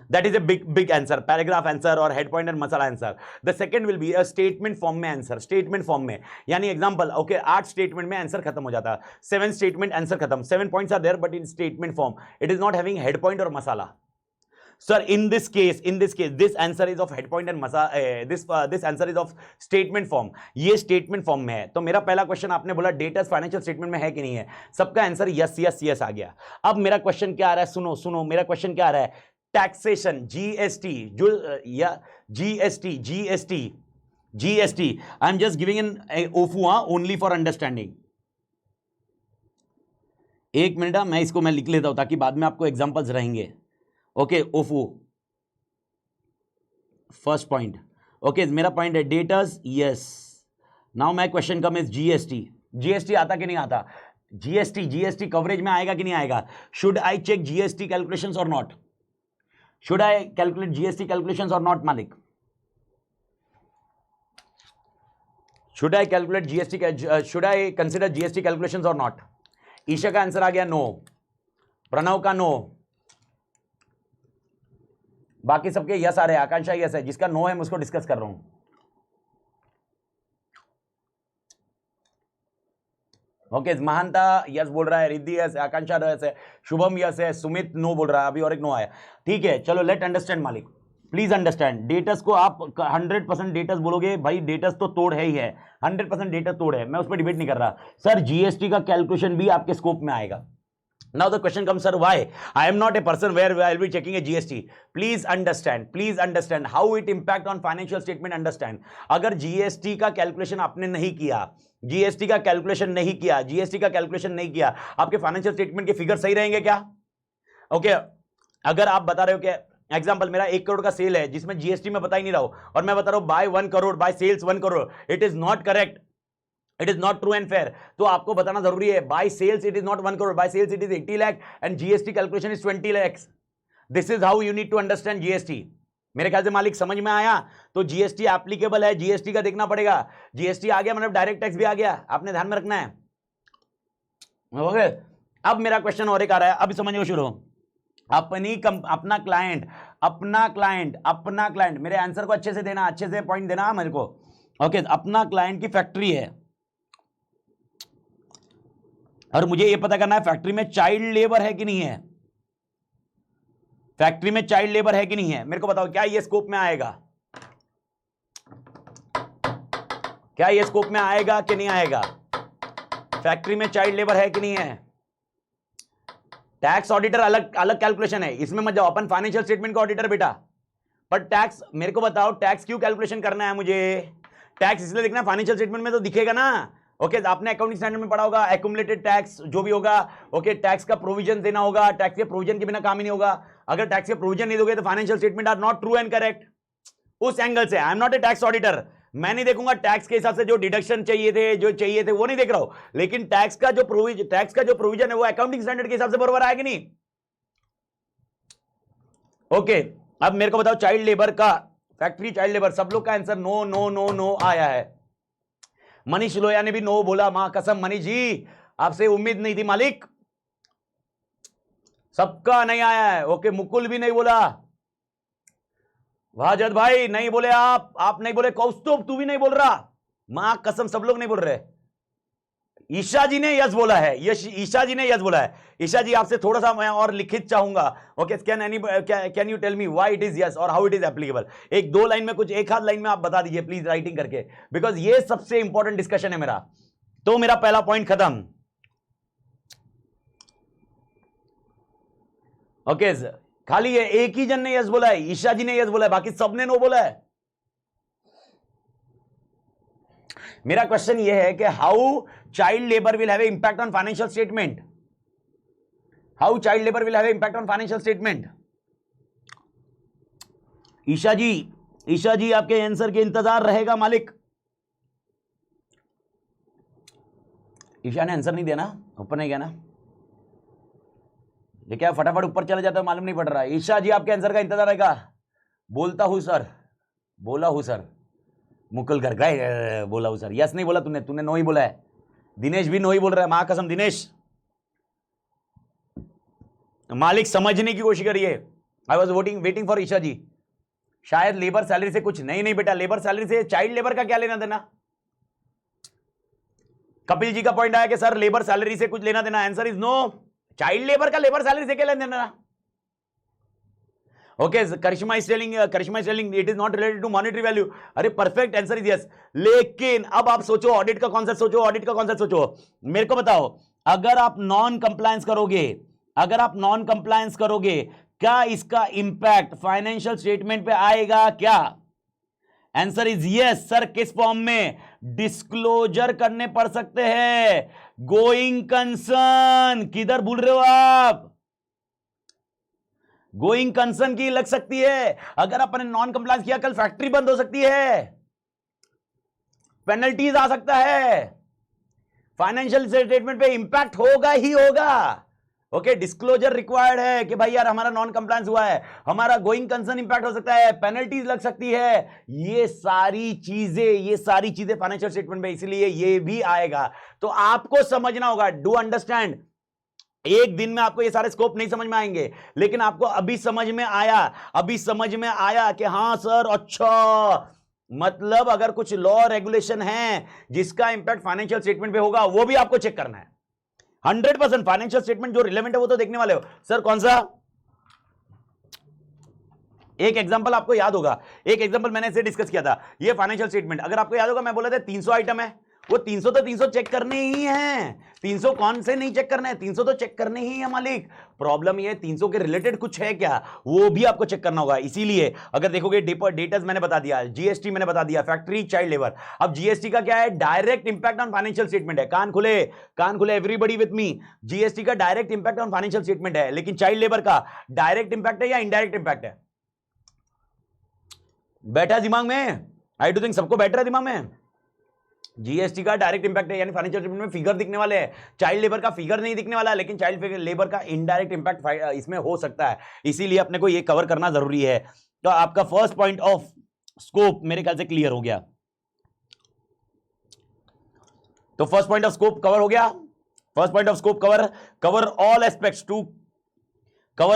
That is a big answer, paragraph answer or head point and masala answer. The second will be a statement form में answer, statement form में यानी example okay 8 statement में answer खत्म हो जाता, 7 statement answer खत्म, 7 points are there but in statement form it is not having head point or masala. Sir, in this case, this answer is of head point and this answer is of statement form. ये statement form में है। तो मेरा पहला question आपने बोला datas financial statement में है कि नहीं है, सबका आंसर यस आ गया। अब मेरा क्वेश्चन क्या आ रहा है, सुनो मेरा क्वेश्चन क्या आ रहा है, टैक्सेशन जीएसटी जो या GST I am just giving an ओफू ओनली फॉर अंडरस्टैंडिंग। एक मिनट मैं इसको मैं लिख लेता हूं ताकि बाद में आपको एग्जांपल्स रहेंगे। ओके ओफू फर्स्ट पॉइंट ओके मेरा पॉइंट है datas yes. Now my question come is GST आता कि नहीं आता, जीएसटी कवरेज में आएगा कि नहीं आएगा, should I check GST calculations और not, should I calculate GST calculations और नॉट मालिक, should I calculate GST, should I consider GST calculations और नॉट? ईशा का आंसर आ गया नो, प्रणव का नो, बाकी सबके यस आ रहे हैं। आकांक्षा यस है, जिसका नो है मैं उसको डिस्कस कर रहा हूं। ओके महानता यस बोल रहा है, रिद्धि यस, आकांक्षा यस है, शुभम यस है, सुमित नो बोल रहा है, अभी और एक नो आया। ठीक है चलो, लेट अंडरस्टैंड मालिक, प्लीज अंडरस्टैंड। डेटस को आप 100% डेटस बोलोगे भाई, डेटस तो तोड़ है ही है, 100% डेटस तोड़ है, मैं उस पर डिबेट नहीं कर रहा। सर जीएसटी का कैलकुलेशन भी आपके स्कोप में आएगा। Now the question comes, sir, why? I am not a person where I will be checking a GST. Please understand how it impact on financial statement. Understand. अगर GST का calculation आपने नहीं किया, GST का calculation नहीं किया, आपके financial statement के फिगर सही रहेंगे क्या? ओके अगर आप बता रहे हो कि एग्जांपल मेरा 1 करोड़ का सेल है जिसमें जीएसटी में बता ही नहीं रहा हूं, और मैं बता रहा हूं by 1 crore, by sales 1 crore, it is not correct, it is not true and fair. तो आपको बताना जरूरी है, by sales it is not 1 crore, by sales it is 80 lakh and GST calculation is 20 lakh. This is how you need to understand GST. मेरे ख्याल से मालिक समझ में आया। तो जीएसटी एप्लीकेबल है, जीएसटी का देखना पड़ेगा। जीएसटी आ गया मतलब डायरेक्ट टैक्स भी आ गया, आपने ध्यान में रखना है। ओके अब मेरा क्वेश्चन और एक आ रहा है, अभी समझो शुरू। अपना क्लाइंट, मेरे आंसर को अच्छे से देना, अच्छे से पॉइंट देना मेरे को। ओके अपना क्लाइंट की फैक्ट्री है और मुझे यह पता करना है फैक्ट्री में चाइल्ड लेबर है कि नहीं है, फैक्ट्री में चाइल्ड लेबर है कि नहीं है। मेरे को बताओ क्या ये स्कोप में आएगा, क्या ये स्कोप में आएगा कि नहीं आएगा? फैक्ट्री में चाइल्ड लेबर है कि नहीं है? टैक्स ऑडिटर अलग अलग कैलकुलेशन है, इसमें मत जाओ, अपन फाइनेंशियल स्टेटमेंट का ऑडिटर बेटा। पर टैक्स मेरे को बताओ, टैक्स क्यों कैलकुलेशन करना है मुझे? टैक्स इसलिए देखना है, फाइनेंशियल स्टेटमेंट में तो दिखेगा ना। ओके आपने अकाउंटिंग स्टैंडर्ड में पढ़ा होगा, एक्यूमुलेटेड टैक्स जो भी होगा, ओके टैक्स का प्रोविजन देना होगा, टैक्स के प्रोविजन के बिना काम ही नहीं होगा। अगर टैक्स के प्रोविजन नहीं दोगे तो financial statement are not true and correct. उस एंगल से I am not a tax auditor, मैं नहीं देखूंगा टैक्स के हिसाब से जो डिडक्शन चाहिए थे वो नहीं देख रहा हूं, लेकिन टैक्स का जो प्रोविजन है वो अकाउंटिंग स्टैंडर्ड के हिसाब से बराबर आएगा नहीं। ओके अब मेरे को बताओ चाइल्ड लेबर का, फैक्ट्री चाइल्ड लेबर, सब लोग का answer no no no no आया है। मनीष लोया ने भी नो बोला, मां कसम मनीष जी आपसे उम्मीद नहीं थी मालिक, सबका नहीं आया है। ओके मुकुल भी नहीं बोला, वाजद भाई नहीं बोले, आप नहीं बोले, कौस्तुभ तू भी नहीं बोल रहा, मां कसम सब लोग नहीं बोल रहे। ईशा जी ने यस बोला है, ईशा जी ने यस बोला है। ईशा जी आपसे थोड़ा सा मैं और लिखित चाहूंगा। Okay can you tell me why it is yes और हाउ इट इज एप्लीकेबल? एक दो लाइन में, कुछ एक आध लाइन में आप बता दीजिए प्लीज, राइटिंग करके, बिकॉज ये सबसे इंपॉर्टेंट डिस्कशन है मेरा। तो मेरा पहला पॉइंट खत्म। ओके खाली ये एक ही जन ने यस बोला है, ईशा जी ने यस बोला है, बाकी सबने नो बोला है। मेरा क्वेश्चन ये है कि how child labour will have impact on financial statement, how child labour will have impact on financial statement. Isha ji आपके आंसर के इंतजार रहेगा मालिक। ईशा ने आंसर नहीं दिया ना, ऊपर नहीं गया ना, ये क्या फटाफट ऊपर चले जाता है मालूम नहीं पड़ रहा है। ईशा जी आपके आंसर का इंतजार रहेगा। बोलता हूं सर, बोला हूं सर, मुकुल कर गए, बोला हूं सर। यस नहीं बोला तूने नो ही बोला है। दिनेश भी नो ही बोल रहा है, मां कसम दिनेश। मालिक समझने की कोशिश करिए। I was waiting for Isha ji. शायद लेबर सैलरी से कुछ नहीं बेटा, लेबर सैलरी से चाइल्ड लेबर का क्या लेना देना? कपिल जी का पॉइंट आया कि सर लेबर सैलरी से कुछ लेना देना, answer is no. Child labour का लेबर सैलरी से क्या लेना देना? Okay Karishma is telling it is not related to monetary value. अरे परफेक्ट आंसर इज यस। लेकिन अब आप सोचो, ऑडिट का कॉन्सेप्ट सोचो, मेरे को बताओ, अगर आप नॉन कंप्लायंस करोगे, क्या इसका इंपैक्ट फाइनेंशियल स्टेटमेंट पे आएगा क्या? Answer is yes sir. किस फॉर्म में? डिस्क्लोजर करने पड़ सकते हैं। गोइंग कंसर्न, किधर भूल रहे हो आप? गोइंग कंसर्न की लग सकती है। अगर आपने नॉन कंप्लायंस किया, कल फैक्ट्री बंद हो सकती है, पेनल्टीज आ सकता है, फाइनेंशियल स्टेटमेंट पे इंपैक्ट होगा ही होगा। ओके, डिस्क्लोजर रिक्वायर्ड है कि भाई यार हमारा नॉन कंप्लायंस हुआ है, हमारा गोइंग कंसर्न इंपैक्ट हो सकता है, पेनल्टीज लग सकती है, ये सारी चीजें फाइनेंशियल स्टेटमेंट में, इसलिए ये भी आएगा। तो आपको समझना होगा, डू अंडरस्टैंड। एक दिन में आपको ये सारे स्कोप नहीं समझ में आएंगे, लेकिन आपको अभी समझ में आया कि हां सर, अच्छा मतलब अगर कुछ लॉ रेगुलेशन है जिसका इंपैक्ट फाइनेंशियल स्टेटमेंट पे होगा, वो भी आपको चेक करना है। 100% फाइनेंशियल स्टेटमेंट जो रिलेवेंट है वो तो देखने वाले हो। सर कौन सा? एक एग्जांपल आपको याद होगा, एक एग्जांपल मैंने इसे डिस्कस किया था। ये फाइनेंशियल स्टेटमेंट अगर आपको याद होगा, मैं बोला था 300 आइटम है, वो 300 तो 300 चेक करने ही हैं। 300 कौन से नहीं चेक करने हैं? 300 तो चेक करने ही है मालिक। प्रॉब्लम ये 300 के रिलेटेड कुछ है क्या, वो भी आपको चेक करना होगा। इसीलिए अगर देखोगे डेटर्स मैंने बता दिया, जीएसटी मैंने बता दिया, फैक्ट्री, चाइल्ड लेबर। अब जीएसटी का क्या है? Direct impact on financial statement है। कान खुले एवरीबॉडी विथ मी। जीएसटी का direct impact on financial statement है, लेकिन चाइल्ड लेबर का डायरेक्ट इंपैक्ट है या इनडायरेक्ट इंपैक्ट है? बैठा दिमाग में? आई डू थिंक सबको बैठ रहा है दिमाग में। जीएसटी का डायरेक्ट इंपैक्ट है, यानी फाइनेंशियल स्टेटमेंट में फिगर दिखने वाले हैं। चाइल्ड लेबर का फिगर नहीं दिखने वाला है, लेकिन चाइल्ड लेबर का इनडायरेक्ट इंपैक्ट इसमें हो सकता है। इसीलिए अपने को ये कवर करना जरूरी है। तो आपका फर्स्ट पॉइंट ऑफ स्कोप मेरे ख्याल से क्लियर हो गया। तो first point of scope cover हो गया। First point of scope cover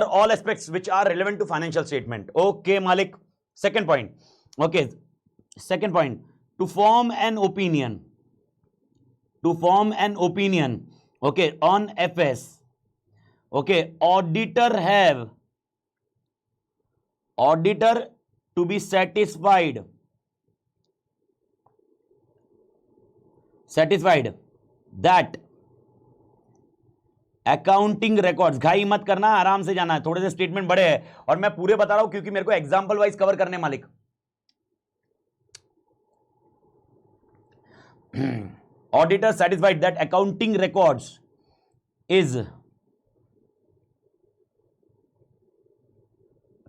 all aspects which are relevant to financial statement. Okay मालिक, second point. Okay, second point, to form an opinion okay on FS, okay, auditor to be satisfied that accounting records, घाई मत करना, आराम से जाना है, थोड़े से स्टेटमेंट बड़े हैं और मैं पूरे बता रहा हूं क्योंकि मेरे को एग्जांपल वाइज कवर करने मालिक। Auditor satisfied that accounting records is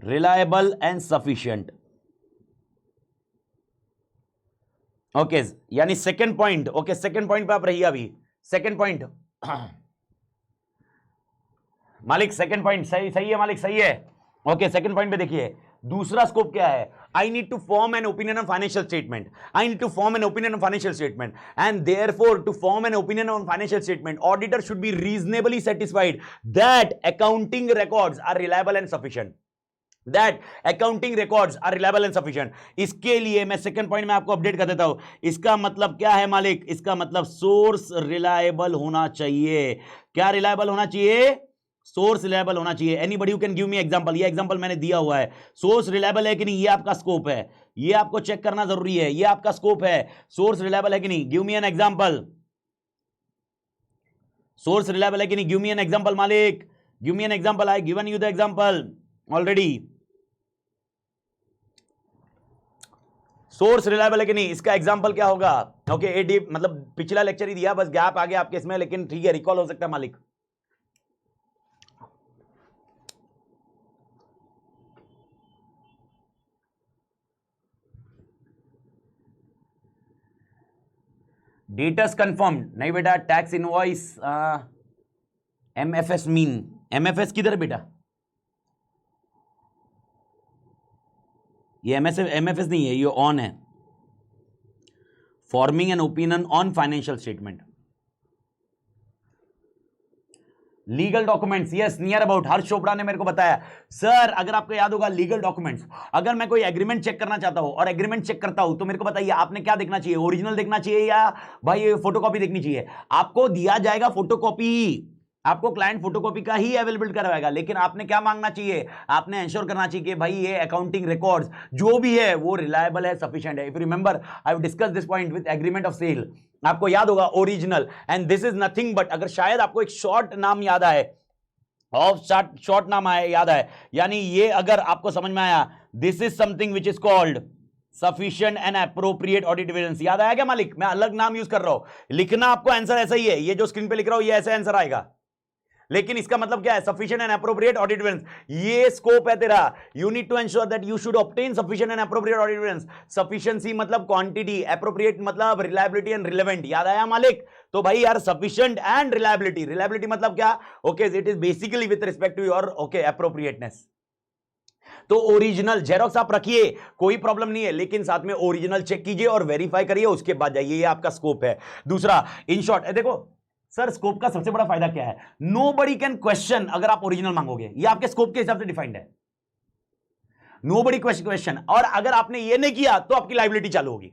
reliable and sufficient. Okay, यानी second point. Okay, second point पे आप रहिए अभी। सेकेंड पॉइंट मालिक, सेकेंड पॉइंट सही है मालिक, सही है। ओके, सेकेंड पॉइंट पे देखिए, दूसरा स्कोप क्या है? I need to form an opinion on financial statement. And therefore, to form an opinion on financial statement, auditor should be reasonably satisfied that accounting records are reliable and sufficient. इसके लिए मैं second point में आपको update कर देता हूं। इसका मतलब क्या है मालिक? इसका मतलब सोर्स रिलायबल होना चाहिए। क्या रिलायबल होना चाहिए? सोर्स रिलायबल होना चाहिए। Anybody who can give me example? ये एग्जांपल मैंने दिया हुआ है। सोर्स रिलायबल है कि नहीं, ये आपका स्कोप है, ये आपको चेक करना जरूरी है। ये आपका स्कोप है, सोर्स रिलायबल है कि नहीं? Give me an example. Source reliable है कि नहीं? गिव मी एन एग्जांपल मालिक, give me an example. I given you the example already. Source reliable है कि नहीं, इसका एग्जांपल क्या होगा? ओके, एडी मतलब पिछला लेक्चर ही दिया, बस गैप आ गया आपके इसमें, लेकिन ठीक है, रिकॉल हो सकता है मालिक। डेटस कंफर्म्ड नहीं बेटा, tax invoice MFS mean. MFS किधर बेटा? ये एमएफएस नहीं है, ये ऑन है। Forming an opinion on financial statement. Legal documents, yes, near about. Harsh Chopra ने मेरे को बताया। सर अगर आपको याद होगा लीगल डॉक्यूमेंट्स, अगर मैं कोई एग्रीमेंट चेक करना चाहता हूं और एग्रीमेंट चेक करता हूं तो मेरे को बताइए आपने क्या देखना चाहिए? ओरिजिनल देखना चाहिए या भाई फोटोकॉपी देखनी चाहिए? आपको दिया जाएगा फोटोकॉपी, आपको क्लाइंट फोटोकॉपी का ही अवेलेबल करवाएगा, लेकिन आपने क्या मांगना चाहिए? आपने एंश्योर करना चाहिए कि भाई ये अकाउंटिंग रिकॉर्ड्स जो भी है वो रिलायबल है, सफिशिएंट है। If you remember I have discussed this point with agreement of sale. आपको याद होगा original, and this is nothing but, अगर शायद आपको एक शॉर्ट नाम याद आए, शॉर्ट नाम आए याद आए, यानी ये अगर आपको समझ में आया, this is something which is called sufficient and appropriate audit evidence. याद आया क्या मालिक? मैं अलग नाम यूज कर रहा हूं, लिखना आपको आंसर ऐसा ही है, ये जो स्क्रीन पे लिख रहा हूं ये ऐसा आंसर आएगा, लेकिन इसका मतलब क्या है? Sufficient and appropriate audit evidence, ये स्कोप है तेरा। You need to ensure that you should obtain sufficient and appropriate audit evidence. Sufficiency मतलब क्वांटिटी, एप्रोप्रिएट मतलब रिलायबिलिटी एंड रिलेवेंट। याद आया मालिक? तो भाई यार सफिशिएंट एंड रिलायबिलिटी, रिलायबिलिटी मतलब क्या? Okay, it is basically with respect to your okay appropriateness. तो ओरिजिनल जेरोक्स आप रखिए, कोई प्रॉब्लम नहीं है, लेकिन साथ में ओरिजिनल चेक कीजिए और वेरीफाई करिए, उसके बाद जाइए। ये आपका स्कोप है। दूसरा, इन शॉर्ट देखो सर, स्कोप का सबसे बड़ा फायदा क्या है? नोबडी कैन क्वेश्चन अगर आप ओरिजिनल मांगोगे। ये आपके स्कोप के हिसाब से डिफाइंड है, नोबडी क्वेश्चन। और अगर आपने ये नहीं किया तो आपकी लायबिलिटी चालू होगी।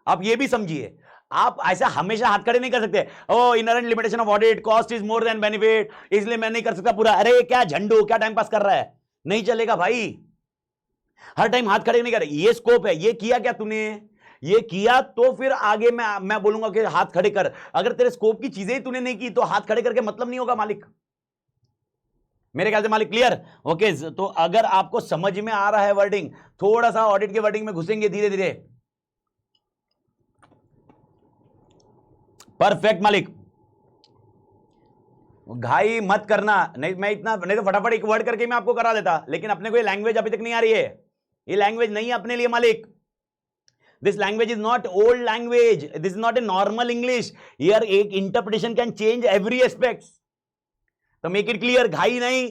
आप ये भी समझिए, आप ऐसा हमेशा हाथ खड़े नहीं कर सकते। Oh inherent limitation of audit, cost is more than benefit, इसलिए मैं नहीं कर सकता पूरा। अरे क्या झंडू, क्या टाइम पास कर रहा है? नहीं चलेगा भाई, हर टाइम हाथ खड़े नहीं कर। ये स्कोप है, ये किया क्या तूने? ये किया तो फिर आगे मैं बोलूंगा कि हाथ खड़े कर। अगर तेरे स्कोप की चीजें ही तूने नहीं की तो हाथ खड़े करके मतलब नहीं होगा मालिक। मेरे ख्याल से मालिक क्लियर? ओके, तो अगर आपको समझ में आ रहा है वर्डिंग, थोड़ा सा ऑडिट के वर्डिंग में घुसेंगे धीरे धीरे। परफेक्ट मालिक, घाई मत करना। नहीं मैं इतना नहीं तो फटाफट एक वर्ड करके मैं आपको करा देता, लेकिन अपने को ये लैंग्वेज अभी तक नहीं आ रही है। ये लैंग्वेज नहीं है अपने लिए मालिक। This language is not old language, this is not a normal English. Here एक interpretation can change every aspect, तो मेक इट क्लियर। घाई नहीं,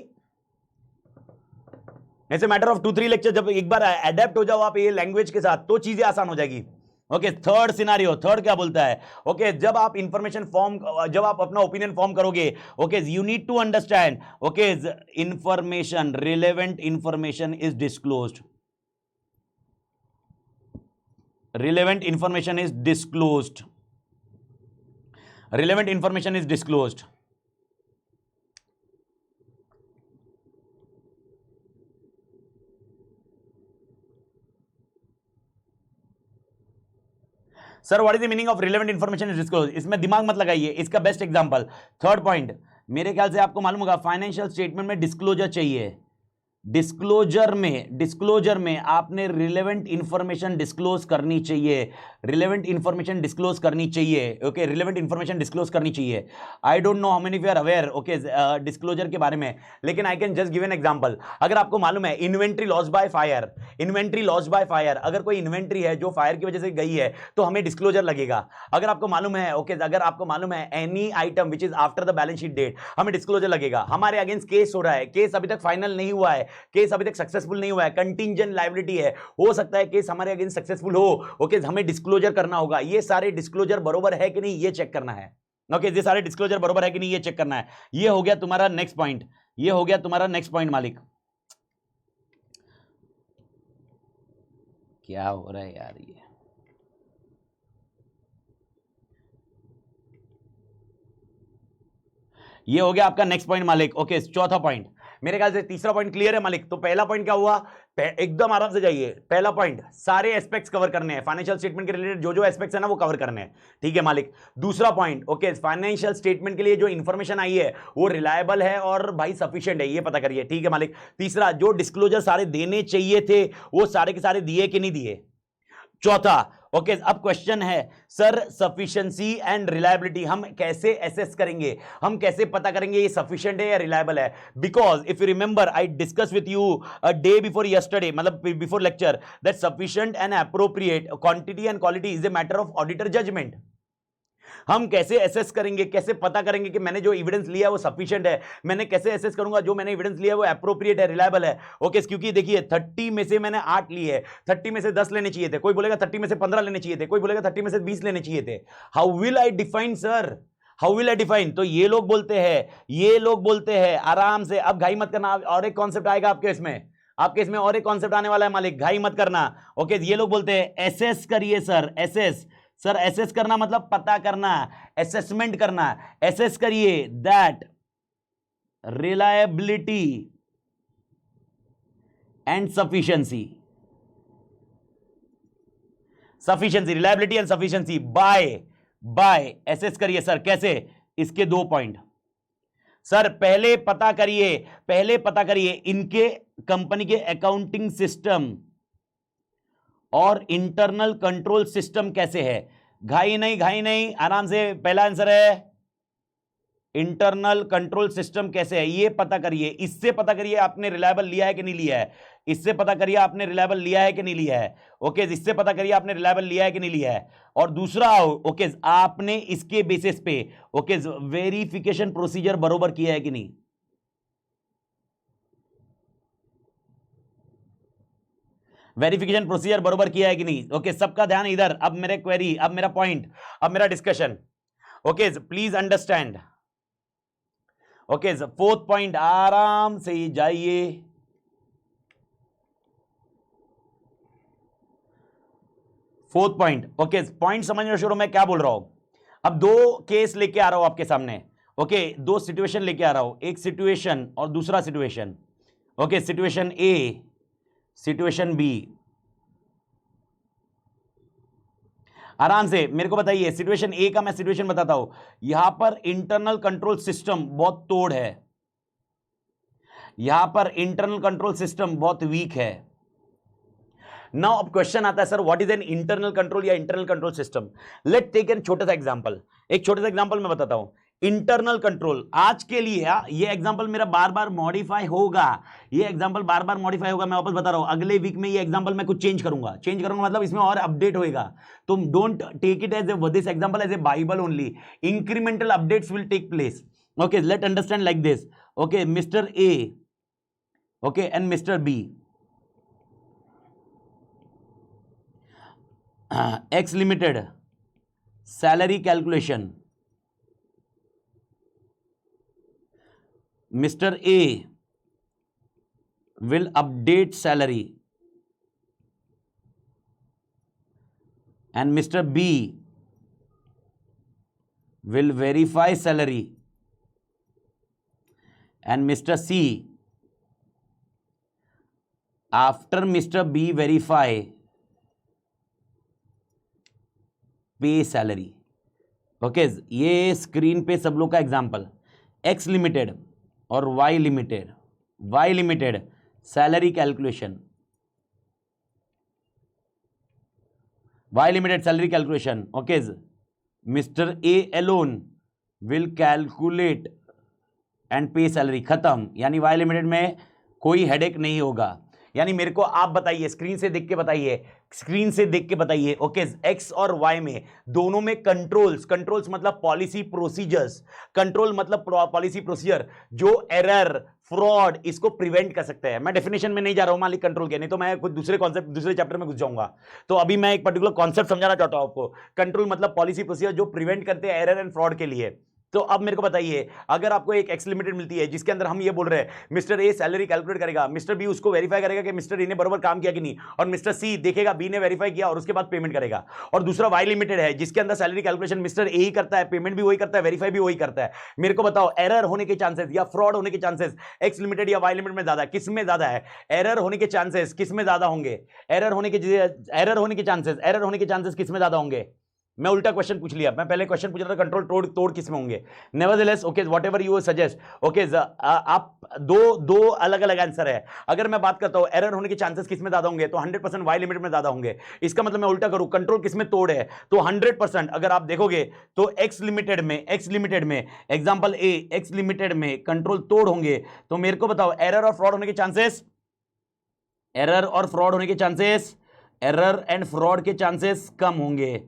ऐसे मैटर ऑफ 2-3 लेक्चर जब एक बार एडेप्ट हो जाओ आप ये लैंग्वेज के साथ तो चीजें आसान हो जाएगी। ओके, थर्ड सिनारियो, थर्ड क्या बोलता है? ओके, जब आप इंफॉर्मेशन फॉर्म, जब आप अपना ओपिनियन फॉर्म करोगे, okay you need to understand, okay information, relevant information is disclosed, relevant information is disclosed, relevant information is disclosed। Sir what is the meaning of relevant information is disclose? इसमें दिमाग मत लगाइए, इसका best example third point, मेरे ख्याल से आपको मालूम होगा, फाइनेंशियल स्टेटमेंट में डिस्क्लोजर चाहिए। डिस्क्लोजर में आपने रिलेवेंट इंफॉर्मेशन डिस्क्लोज करनी चाहिए, रिलेवेंट इंफॉर्मेशन डिस्क्लोज करनी चाहिए। ओके, रिलेवेंट इंफॉर्मेशन डिस्क्लोज करनी चाहिए। I don't know how many of you are aware okay disclosure के बारे में, लेकिन I can just give an example. अगर आपको मालूम है inventory loss by fire, inventory loss by fire, अगर कोई इन्वेंट्री है जो फायर की वजह से गई है तो हमें डिस्क्लोजर लगेगा। अगर आपको मालूम है ओके अगर आपको मालूम है any item which is after the balance sheet date, हमें डिस्क्लोजर लगेगा। हमारे अगेंस्ट केस हो रहा है, केस अभी तक फाइनल नहीं हुआ है, केस अभी तक सक्सेसफुल नहीं हुआ है, कंटिंजेंट लायबिलिटी है, हो सकता है केस हमारे अगेंस्ट सक्सेसफुल हो। ओके, हमें डिस्क्लोजर करना होगा। ये सारे डिस्क्लोजर बरोबर है कि नहीं ये चेक करना है। ओके, ये सारे डिस्क्लोजर बरोबर है कि नहीं ये चेक करना है। ये हो गया तुम्हारा नेक्स्ट पॉइंट, ये हो गया तुम्हारा नेक्स्ट पॉइंट मालिक। क्या हो रहा है यार? ये हो गया आपका नेक्स्ट पॉइंट मालिक। ओके, चौथा पॉइंट, मेरे ख्याल से तीसरा पॉइंट क्लियर है मालिक। तो पहला पॉइंट क्या हुआ? एकदम आराम से जाइए। पहला पॉइंट, सारे एस्पेक्ट्स कवर करने हैं, फाइनेंशियल स्टेटमेंट के रिलेटेड जो जो एस्पेक्ट्स है ना वो कवर करने हैं। ठीक है मालिक। दूसरा पॉइंट, ओके फाइनेंशियल स्टेटमेंट के लिए जो इंफॉर्मेशन आई है वो रिलायबल है और भाई सफिशिएंट है, ये पता करिए। ठीक है मालिक। तीसरा, जो डिस्क्लोजर सारे देने चाहिए थे वो सारे के सारे दिए कि नहीं दिए। चौथा, ओके अब क्वेश्चन है सर सफिशिएंसी एंड रिलायबिलिटी हम कैसे एसेस करेंगे, हम कैसे पता करेंगे ये सफिशिएंट है या रिलायबल है? Because if you remember I discuss with you a day before yesterday, मतलब before lecture, that sufficient and appropriate quantity and quality is a matter of auditor judgement. हम कैसे एसेस करेंगे, कैसे पता करेंगे कि मैंने जो एविडेंस लिया है वो सफिशिएंट है? मैंने कैसे एसेस करूंगा जो मैंने एविडेंस लिया है वो एप्रोप्रिएट है, रिलायबल है? ओके, क्योंकि देखिए 30 में से मैंने 8 लिए है, 30 में से 10 लेने चाहिए थे, कोई बोलेगा 30 में से 15 लेने चाहिए थे, कोई बोलेगा 30 में से 20 लेने चाहिए थे। How will I define sir, how will I define? तो ये लोग बोलते हैं आराम से, अब घाई मत करना। और एक कॉन्सेप्ट आएगा आपके इसमें और एक कॉन्सेप्ट आने वाला है मालिक, घाई मत करना। ओके, ये लोग बोलते हैं एसेस करिए सर, एसेस करना मतलब पता करना, असेसमेंट करना। एसेस करिए that reliability and sufficiency, reliability and sufficiency by assess करिए सर। कैसे? इसके 2 पॉइंट सर। पहले पता करिए इनके कंपनी के अकाउंटिंग सिस्टम और इंटरनल कंट्रोल सिस्टम कैसे है। घाई नहीं, आराम से। पहला आंसर है इंटरनल कंट्रोल सिस्टम कैसे है ये पता करिए, इससे पता करिए आपने रिलायबल लिया है कि नहीं लिया है, इससे पता करिए आपने रिलायबल लिया है कि नहीं लिया है। ओके, इससे पता करिए आपने रिलायबल लिया है कि नहीं लिया है। और दूसरा ओके, आपने इसके बेसिस पे ओके वेरिफिकेशन प्रोसीजर बरोबर किया है कि नहीं। वेरिफिकेशन प्रोसीजर बरोबर किया है कि नहीं। ओके, सबका ध्यान इधर। अब मेरे क्वेरी, अब मेरा पॉइंट, अब मेरा discussion. Okay, please understand. Okay, fourth point, आराम से जाइए। फोर्थ पॉइंट, ओके, पॉइंट समझना शुरू, मैं क्या बोल रहा हूं। अब दो केस लेके आ रहा हूं आपके सामने। ओके, दो सिचुएशन लेके आ रहा हूं, एक सिचुएशन और दूसरा situation. Okay, situation A, situation B. आराम से मेरे को बताइए, सिचुएशन ए का मैं सिचुएशन बताता हूं। यहां पर इंटरनल कंट्रोल सिस्टम बहुत तोड़ है, यहां पर इंटरनल कंट्रोल सिस्टम बहुत वीक है। नाउ अब क्वेश्चन आता है, sir what is an internal control या internal control system. Let take an छोटा सा एग्जांपल, एक छोटा सा एग्जांपल मैं बताता हूं। इंटरनल कंट्रोल आज के लिए ये एग्जांपल मेरा बार बार मॉडिफाई होगा, ये एग्जांपल बार बार मॉडिफाई होगा। मैं वापस बता रहा हूं, अगले वीक में ये एग्जांपल मैं कुछ चेंज करूंगा मतलब इसमें और अपडेट होएगा। तो don't take it as this example as a bible only, incremental updates will take place. Okay, let understand like this. Okay, mister A okay and mister B, X Limited salary calculation. Mr. A will update salary and Mr. B will verify salary and Mr. C, after Mr. B verify, pay salary. Okay, ये screen पे सब लोग का example, X limited और Y limited. Y limited salary calculation, Y limited salary calculation. Okay, mister A alone will calculate and pay salary, खत्म। यानी Y limited में कोई हेडेक नहीं होगा। यानी मेरे को आप बताइए, स्क्रीन से देख के बताइए, स्क्रीन से देख के बताइए। ओके, एक्स और वाई में दोनों में कंट्रोल्स मतलब पॉलिसी प्रोसीजर्स, कंट्रोल मतलब पॉलिसी प्रोसीजर जो एरर फ्रॉड इसको प्रिवेंट कर सकते हैं। मैं डेफिनेशन में नहीं जा रहा हूं मालिक कंट्रोल के, नहीं तो मैं कुछ दूसरे कॉन्सेप्ट दूसरे चैप्टर में घुस जाऊंगा। तो अभी मैं एक पर्टिकुलर कॉन्सेप्ट समझाना चाहता हूं आपको। कंट्रोल मतलब पॉलिसी प्रोसीजर जो प्रिवेंट करते हैं एरर एंड फ्रॉड के लिए। तो अब मेरे को बताइए, अगर आपको एक एक्स लिमिटेड मिलती है जिसके अंदर हम ये बोल रहे हैं मिस्टर ए सैलरी कैलकुलेट करेगा, मिस्टर बी उसको वेरीफाई करेगा कि मिस्टर ए ने बराबर काम किया कि नहीं, और मिस्टर सी देखेगा बी ने वेरीफाई किया और उसके बाद पेमेंट करेगा। और दूसरा वाई लिमिटेड है जिसके अंदर सैलरी कैलकुलेशन मिस्टर ए ही करता है, पेमेंट भी वही करता है, वेरीफाई भी वही करता है। मेरे को बताओ, एरर होने के चांसेस या फ्रॉड होने के चांसेस एक्स लिमिटेड या वाई लिमिटेड में ज्यादा, किस में ज्यादा है? एरर होने के चांसेस किस में ज्यादा होंगे? एरर होने के चांसेस किस में ज्यादा होंगे? मैं उल्टा क्वेश्चन पूछ लिया। मैं पहले क्वेश्चन पूछ रहा था कंट्रोल तोड़ किस में होंगे। Nevertheless okay, whatever you suggest. Okay, आप दो अलग अलग आंसर है। अगर मैं बात करता हूं एरर होने के चांसेस किस में ज्यादा होंगे, तो 100% वाई लिमिट में ज्यादा होंगे। इसका मतलब मैं उल्टा करूं, कंट्रोल किस में तोड़ है, तो 100% अगर आप देखोगे तो एक्स लिमिटेड में एग्जांपल ए, एक्स लिमिटेड में कंट्रोल तोड़ होंगे। तो मेरे को बताओ, एरर और फ्रॉड होने के चांसेस, एरर एंड फ्रॉड के चांसेस कम होंगे,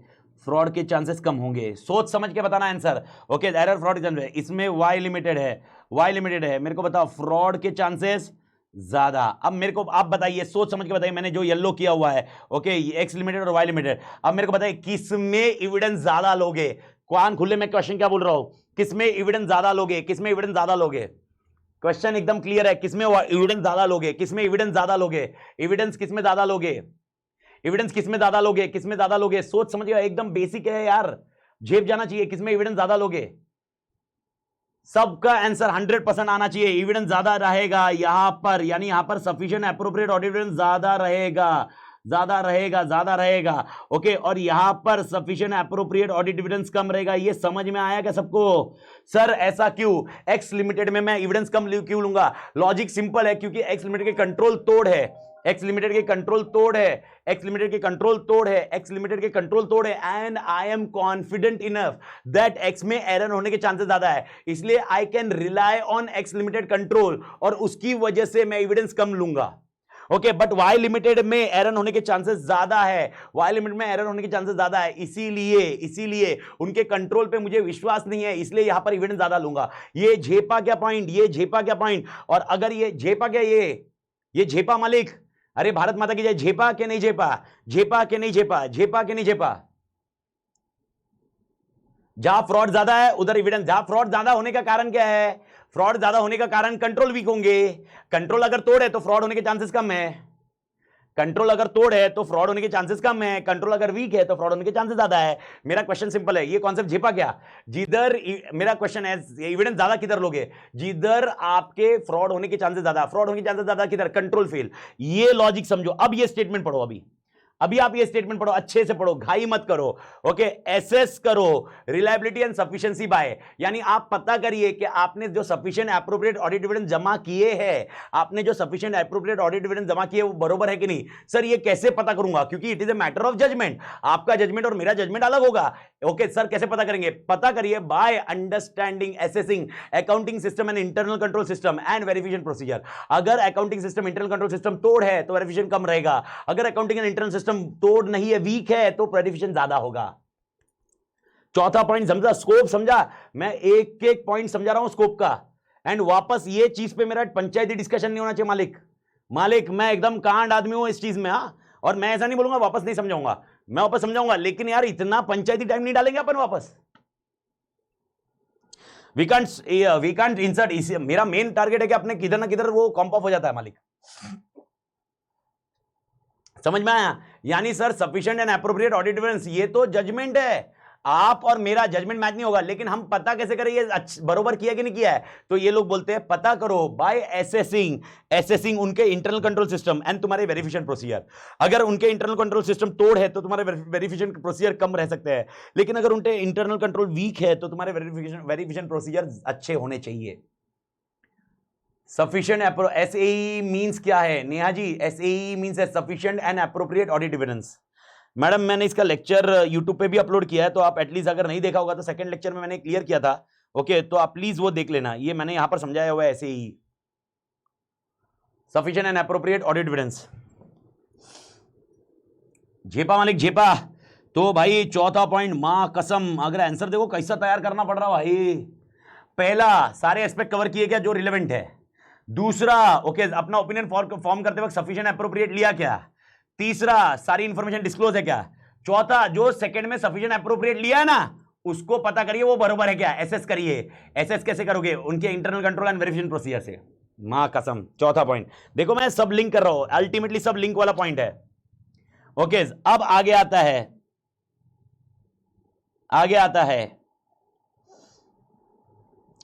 फ्रॉड के चांसेस कम होंगे। सोच समझ के बताना आंसर। ओके, एरर फ्रॉड के इसमें वाई लिमिटेड है, मेरे को बताओ फ्रॉड के चांसेस ज्यादा। अब मेरे को आप बताइए, सोच समझ के बताइए, मैंने जो येलो किया हुआ है ओके, एक्स लिमिटेड और वाई लिमिटेड। अब मेरे को बताइए किसमें एविडेंस ज्यादा लोगे? कान खुले में क्वेश्चन क्या बोल रहा हूं, किसमें एविडेंस ज्यादा लोगे? क्वेश्चन एकदम क्लियर है, किसमें एविडेंस ज्यादा लोगे? एविडेंस किसमें ज्यादा लोगे? सोच समझिए, एकदम बेसिक है यार, झेप जाना चाहिए। किसमें एविडेंस ज्यादा लोगे? सबका आंसर 100% आना चाहिए। एविडेंस ज्यादा रहेगा यहां पर, यानी यहां पर सफिशिएंट एप्रोप्रिएट ऑडिट एविडेंस ज्यादा रहेगा। ओके, और यहां पर सफिशिएंट एप्रोप्रिएट ऑडिट एविडेंस कम रहेगा। ये समझ में आया क्या सबको? सर ऐसा क्यों? एक्स लिमिटेड में मैं एविडेंस कम क्यों लूंगा? लॉजिक सिंपल है, क्योंकि एक्स लिमिटेड के कंट्रोल तोड़ है। एक्स लिमिटेड के कंट्रोल तोड़ है, एक्स लिमिटेड के कंट्रोल तोड़ है, एक्स लिमिटेड के कंट्रोल तोड़ है, and I am confident enough that x में एरर होने के चांसेस ज्यादा है, इसलिए I can rely on x limited control और उसकी वजह से मैं एविडेंस कम लूंगा। ओके, बट वाई लिमिटेड में एरर होने के चांसेस ज्यादा है, वाई लिमिटेड में एरर होने के चांसेस ज्यादा है, इसीलिए उनके कंट्रोल पे मुझे विश्वास नहीं है, इसलिए यहां पर एविडेंस ज्यादा लूंगा। ये झेपा क्या पॉइंट, ये झेपा क्या पॉइंट, और अगर ये झेपा क्या, ये झेपा मालिक, अरे भारत माता की जय, झेपा के नहीं झेपा, झेपा के नहीं झेपा, झेपा के नहीं झेपा। जहां फ्रॉड ज्यादा है उधर एविडेंस, जहां फ्रॉड ज्यादा होने का कारण क्या है, फ्रॉड ज्यादा होने का कारण कंट्रोल वीक होंगे, कंट्रोल अगर तोड़ है तो फ्रॉड होने के चांसेस कम है, कंट्रोल अगर तोड़ है तो फ्रॉड होने के चांसेस कम है, कंट्रोल अगर वीक है तो फ्रॉड होने के चांसेस ज्यादा है। मेरा क्वेश्चन सिंपल है, ये कॉन्सेप्ट झेपा क्या, जिधर मेरा क्वेश्चन है एविडेंस ज्यादा किधर लोगे, जिधर आपके फ्रॉड होने के चांसेस ज्यादा, फ्रॉड होने के चांसेस ज्यादा किधर, कंट्रोल फेल। ये लॉजिक समझो। अब ये स्टेटमेंट पढ़ो, अभी आप ये स्टेटमेंट पढ़ो, अच्छे से पढ़ो, घाई मत करो। ओके, एसेस करो रिलायबिलिटी एंड सफिशिएंसी बाय, यानी आप पता करिए कि आपने जो सफिशिएंट एप्रोप्रिएट ऑडिट एविडेंस जमा किए हैं, आपने जो सफिशिएंट एप्रोप्रिएट ऑडिट एविडेंस जमा किए वो बरोबर है कि नहीं। सर ये कैसे पता करूंगा, क्योंकि it is a matter of judgement, आपका जजमेंट और मेरा जजमेंट अलग होगा। ओके सर, कैसे पता करेंगे, पता करिए by understanding assessing accounting system and internal control system and verification procedure. अगर accounting system internal control system तोड़ है तो वेरिफिकेशन कम रहेगा, अगर अकाउंटिंग एंड इंटरनल सिस्टम तोड़ नहीं है, वीक है, तो वेरिफिकेशन ज्यादा होगा। चौथा पॉइंट समझा, स्कोप समझा, मैं एक एक पॉइंट समझा रहा हूं स्कोप का। एंड वापस ये चीज पे मेरा पंचायती डिस्कशन नहीं होना चाहिए मालिक, मैं एकदम कांड आदमी हूं इस चीज में। और मैं ऐसा नहीं बोलूंगा वापस नहीं समझाऊंगा, मैं वापस समझाऊंगा, लेकिन यार इतना पंचायती टाइम नहीं डालेंगे अपन वापस। वी कांट इंसर्ट, मेरा मेन टारगेट है कि अपने किधर ना किधर वो कॉम्प ऑफ हो जाता है मालिक, समझ में आया। यानी sir sufficient and appropriate audit evidence, ये तो जजमेंट है, आप और मेरा जजमेंट मैच नहीं होगा, लेकिन हम पता कैसे करें ये बरोबर किया कि नहीं किया है। तो ये लोग बोलते हैं पता करो बाय एसेसिंग उनके इंटरनल कंट्रोल सिस्टम एंड तुम्हारे वेरिफिकेशन प्रोसीजर। अगर उनके इंटरनल कंट्रोल सिस्टम तोड़ है तो तुम्हारे वेरिफिकेशन प्रोसीजर कम रह सकते हैं, लेकिन अगर उनके इंटरनल कंट्रोल वीक है तो तुम्हारे वेरिफिकेशन प्रोसीजर अच्छे होने चाहिए। सफिशिएंट एसएई मींस क्या है नेहा जी, एसएई मींस है sufficient and appropriate audit evidence. Madam मैंने इसका लेक्चर यूट्यूब पे भी अपलोड किया है, तो आप एटलीस्ट अगर नहीं देखा होगा तो सेकंड लेक्चर में मैंने क्लियर किया था। ओके, तो आप प्लीज वो देख लेना, ये मैंने यहां पर समझाया हुआ है SAE, sufficient and appropriate audit evidence. झेपा मालिक झेपा। तो भाई चौथा पॉइंट, मां कसम, अगर आंसर देखो कैसा तैयार करना पड़ रहा भाई। पहला, सारे एस्पेक्ट कवर किए क्या जो रिलेवेंट है। दूसरा, ओके अपना ओपिनियन फॉर्म करते वक्त सफिशिएंट एप्रोप्रिएट लिया क्या। तीसरा, सारी इंफॉर्मेशन डिस्क्लोज है क्या। चौथा, जो सेकंड में सफिशिएंट एप्रोप्रिएट लिया है ना उसको पता करिए वो बरोबर है क्या, एसेस करिए। एसेस कैसे करोगे, उनके internal control and verification procedure से। मां कसम, चौथा पॉइंट देखो मैं सब लिंक कर रहा हूं, अल्टीमेटली सब लिंक वाला पॉइंट है। ओके, अब आगे आता है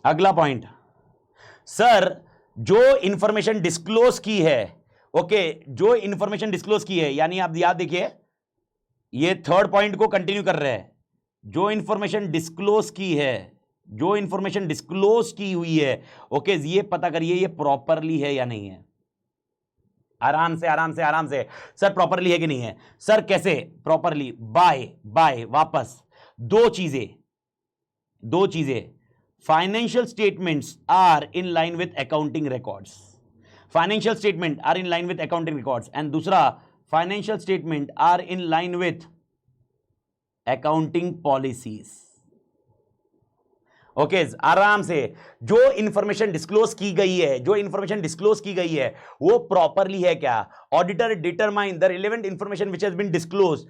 अगला पॉइंट। सर जो इंफॉर्मेशन डिस्क्लोज की है, ओके जो इंफॉर्मेशन डिस्क्लोज की है, यानी आप याद देखिए ये थर्ड पॉइंट को कंटिन्यू कर रहे हैं। जो इंफॉर्मेशन डिस्क्लोज की है, जो इंफॉर्मेशन डिस्क्लोज की हुई है, ओके ये पता करिए ये प्रॉपरली है या नहीं है। आराम से सर प्रॉपरली है कि नहीं है। सर कैसे प्रॉपरली, बाय वापस दो चीजें, financial statements are in line with accounting records, financial statement are in line with accounting records, and दूसरा financial statement are in line with accounting policies. Okay आराम से, जो इंफॉर्मेशन डिस्क्लोज की गई है, वो प्रॉपरली है क्या। Auditor determine the relevant information which has been disclosed,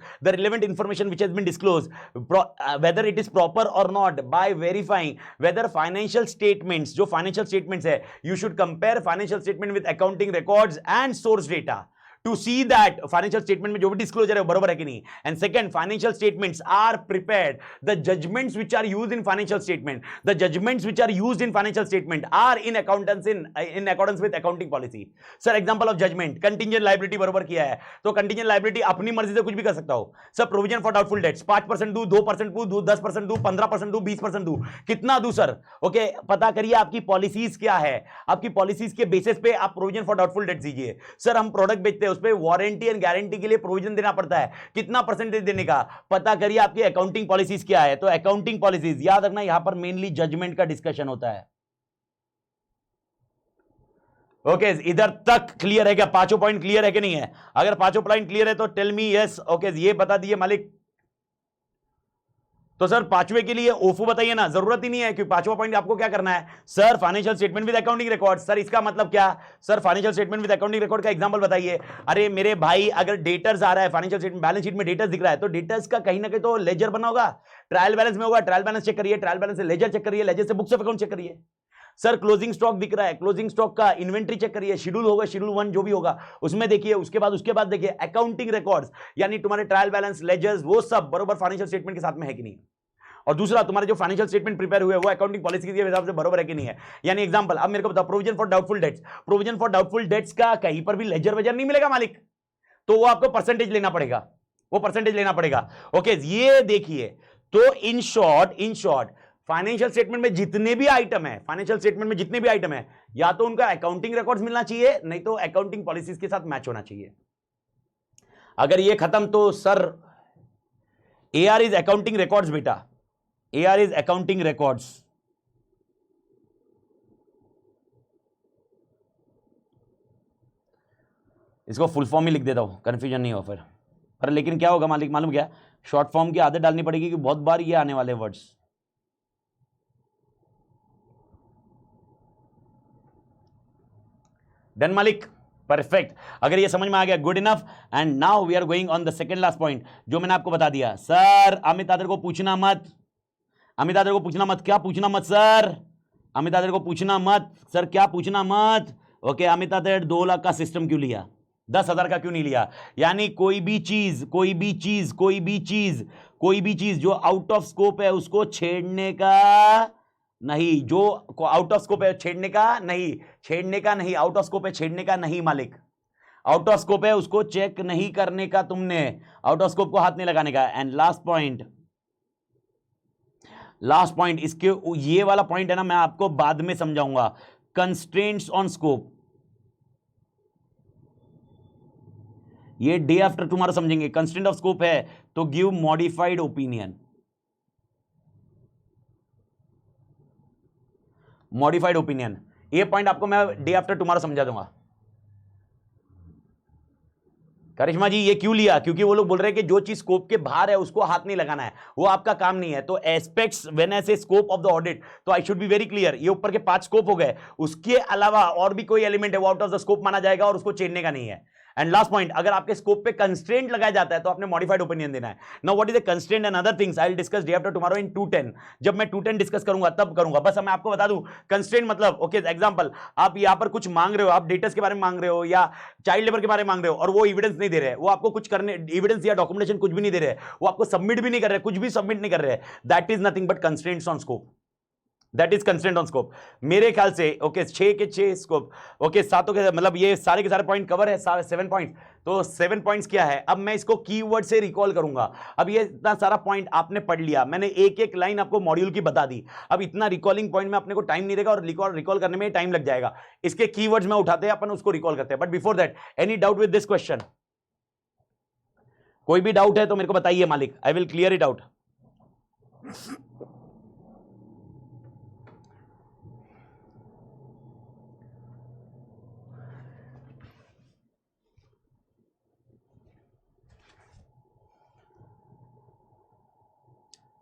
whether it is proper और not by verifying whether financial statements, जो फाइनेंशियल स्टेटमेंट्स है, you should compare financial statement with accounting records and source data to see that financial statement में जो भी disclosure है वो बराबर है कि नहीं। And second, financial statements are prepared, the judgments which are used in financial statement are in accordance with accounting policy. Sir example of judgment, contingent liability बराबर किया है तो contingent liability अपनी मर्जी से कुछ भी कर सकता हो। Sir provision for doubtful debts 5% दूं, 2% दूं, 10% दूं, 15% दूं, 20% दूं, कितना दूं सर। ओके पता करिए आपकी पॉलिसीज क्या है, आपकी पॉलिसीज के बेसिस पे आप प्रोविजन फॉर डाउटफुल डेट्स दीजिए। सर हम प्रोडक्ट बेचते हैं उस पर वारंटी एंड गारंटी के लिए प्रोविजन देना पड़ता है। कितना परसेंटेज देने का पता करिए, आपकी अकाउंटिंग पॉलिसीज क्या है। तो अकाउंटिंग पॉलिसीज याद रखना, यहां पर मेनली जजमेंट का डिस्कशन होता है। ओके इधर तक क्लियर है क्या? पांचों पॉइंट क्लियर है कि नहीं है? अगर पांचों पॉइंट क्लियर है तो टेल मी यस। ओके ये बता दिए मालिक। तो सर पांचवे के लिए ओफो बताइए ना, जरूरत ही नहीं है क्योंकि पांचवा पॉइंट आपको क्या करना है sir, financial statement with accounting record. Sir इसका मतलब क्या sir? Financial statement with accounting record का एग्जांपल बताइए। अरे मेरे भाई अगर डेटर्स आ रहा है, फाइनेंशियल स्टेटमेंट बैलेंस शीट में डेटर्स दिख रहा है, तो डेटर्स का कहीं ना कहीं तो लेजर बना होगा, ट्रायल बैलेंस में होगा, ट्रायल बैलेंस चेक करिए, ट्रायल बैलेंस से लेजर चेक करिए, लेजर से बुक्स ऑफ अकाउंट चेक करिए। सर क्लोजिंग स्टॉक दिख रहा है, क्लोजिंग स्टॉक का इन्वेंट्री चेक करिए, शेड्यूल होगा, शेड्यूल 1 जो भी होगा उसमें देखिए, उसके बाद देखिए अकाउंटिंग रिकॉर्ड्स, यानी तुम्हारे ट्रायल बैलेंस, लेजर्स, वो सब बरोबर फाइनेंशियल स्टेटमेंट के साथ में है कि नहीं। और दूसरा तुम्हारे जो फाइनेंशियल स्टेटमेंट प्रिपेयर हुए वो अकाउंटिंग पॉलिसी के हिसाब से बरोबर है कि नहीं है। यानी एग्जांपल अब मेरे को बताओ, provision for doubtful dates, provision for doubtful dates का कहीं पर भी लेजर वेजर नहीं मिलेगा मालिक, तो वो आपको परसेंटेज लेना पड़ेगा, वो परसेंटेज लेना पड़ेगा। ओके ये देखिए, तो इन शॉर्ट फाइनेंशियल स्टेटमेंट में जितने भी आइटम है, फाइनेंशियल स्टेटमेंट में जितने भी आइटम है, या तो उनका अकाउंटिंग रिकॉर्ड्स मिलना चाहिए, नहीं तो अकाउंटिंग पॉलिसीज के साथ मैच होना चाहिए। अगर ये खत्म तो sir AR is accounting records बेटा, AR is accounting records। इसको फुल फॉर्म ही लिख देता हूं, कंफ्यूजन नहीं हो फिर। पर लेकिन क्या होगा मालिक मालूम क्या, शॉर्ट फॉर्म की आदत डालनी पड़ेगी कि बहुत बार ये आने वाले वर्ड्स। डन मालिक, परफेक्ट। अगर ये समझ में आ गया good enough. And now we are going on the second last point जो मैंने आपको बता दिया। सर अमित आदर को पूछना मत, अमित आदर को पूछना मत। क्या पूछना मत सर? अमित आदर को पूछना मत सर, क्या पूछना मत? ओके अमित आदर 2 लाख का सिस्टम क्यों लिया, 10,000 का क्यों नहीं लिया? यानी कोई भी चीज जो आउट ऑफ स्कोप है उसको छेड़ने का नहीं, जो आउट ऑफ स्कोप है छेड़ने का नहीं, आउट ऑफ स्कोप है छेड़ने का नहीं मालिक, आउट ऑफ स्कोप है उसको चेक नहीं करने का, तुमने आउट ऑफ स्कोप को हाथ नहीं लगाने का। एंड लास्ट पॉइंट इसके, ये वाला पॉइंट है ना, मैं आपको बाद में समझाऊंगा। कंस्ट्रेंट्स ऑन स्कोप, ये डे आफ्टर टुमारो समझेंगे। कंस्ट्रेंट ऑफ स्कोप है तो give modified opinion, modified opinion, ये पॉइंट आपको मैं डे आफ्टर टुमारो समझा दूंगा। करिश्मा जी ये क्यों लिया? क्योंकि वो लोग बोल रहे हैं कि जो चीज स्कोप के बाहर है उसको हाथ नहीं लगाना है, वो आपका काम नहीं है। तो एस्पेक्ट्स व्हेन आई से स्कोप ऑफ द ऑडिट, तो I should be very clear, ये ऊपर के 5 स्कोप हो गए, उसके अलावा और भी कोई एलिमेंट है वो आउट ऑफ द स्कोप माना जाएगा और उसको छेड़ने का नहीं है। एंड लास्ट पॉइंट, अगर आपके स्कोप पे कंस्ट्रेंट लगाया जाता है तो आपने मॉडिफाइड ओपिनियन देना है। Now what is the constraint and other things I will discuss day after tomorrow in 210। जब मैं 210 डिस्कस करूंगा तब करूंगा। बस मैं आपको बता दूं कंस्ट्रेंट मतलब, ओके एग्जांपल, आप यहां पर कुछ मांग रहे हो, आप डेटर्स के बारे में मांग रहे हो या चाइल्ड लेबर के बारे में मांग रहे हो, और वो एविडेंस नहीं दे रहे, वो आपको कुछ करने, एविडेंस या डॉक्यूमेंटेशन कुछ भी नहीं दे रहे, वो आपको सबमिट भी नहीं कर रहे, कुछ भी सबमिट नहीं कर रहे, that is nothing but constraints on scope, that is constraint on scope. मेरे ख्याल से ओके 6 के 6 स्कोप, ओके 7 के मतलब ये सारे के सारे पॉइंट कवर है, 7 पॉइंट। तो 7 पॉइंट्स क्या है, अब मैं इसको कीवर्ड से रिकॉल करूंगा। अब ये इतना सारा पॉइंट आपने पढ़ लिया, मैंने एक एक लाइन आपको मॉड्यूल की बता दी। अब इतना रिकॉलिंग पॉइंट में अपने को टाइम नहीं रहेगा और रिकॉल करने में टाइम लग जाएगा। इसके कीवर्ड्स में उठाते हैं अपन, उसको रिकॉल करते हैं। But before that any doubt with this question? कोई भी डाउट है तो मेरे को बताइए मालिक, I will clear it out.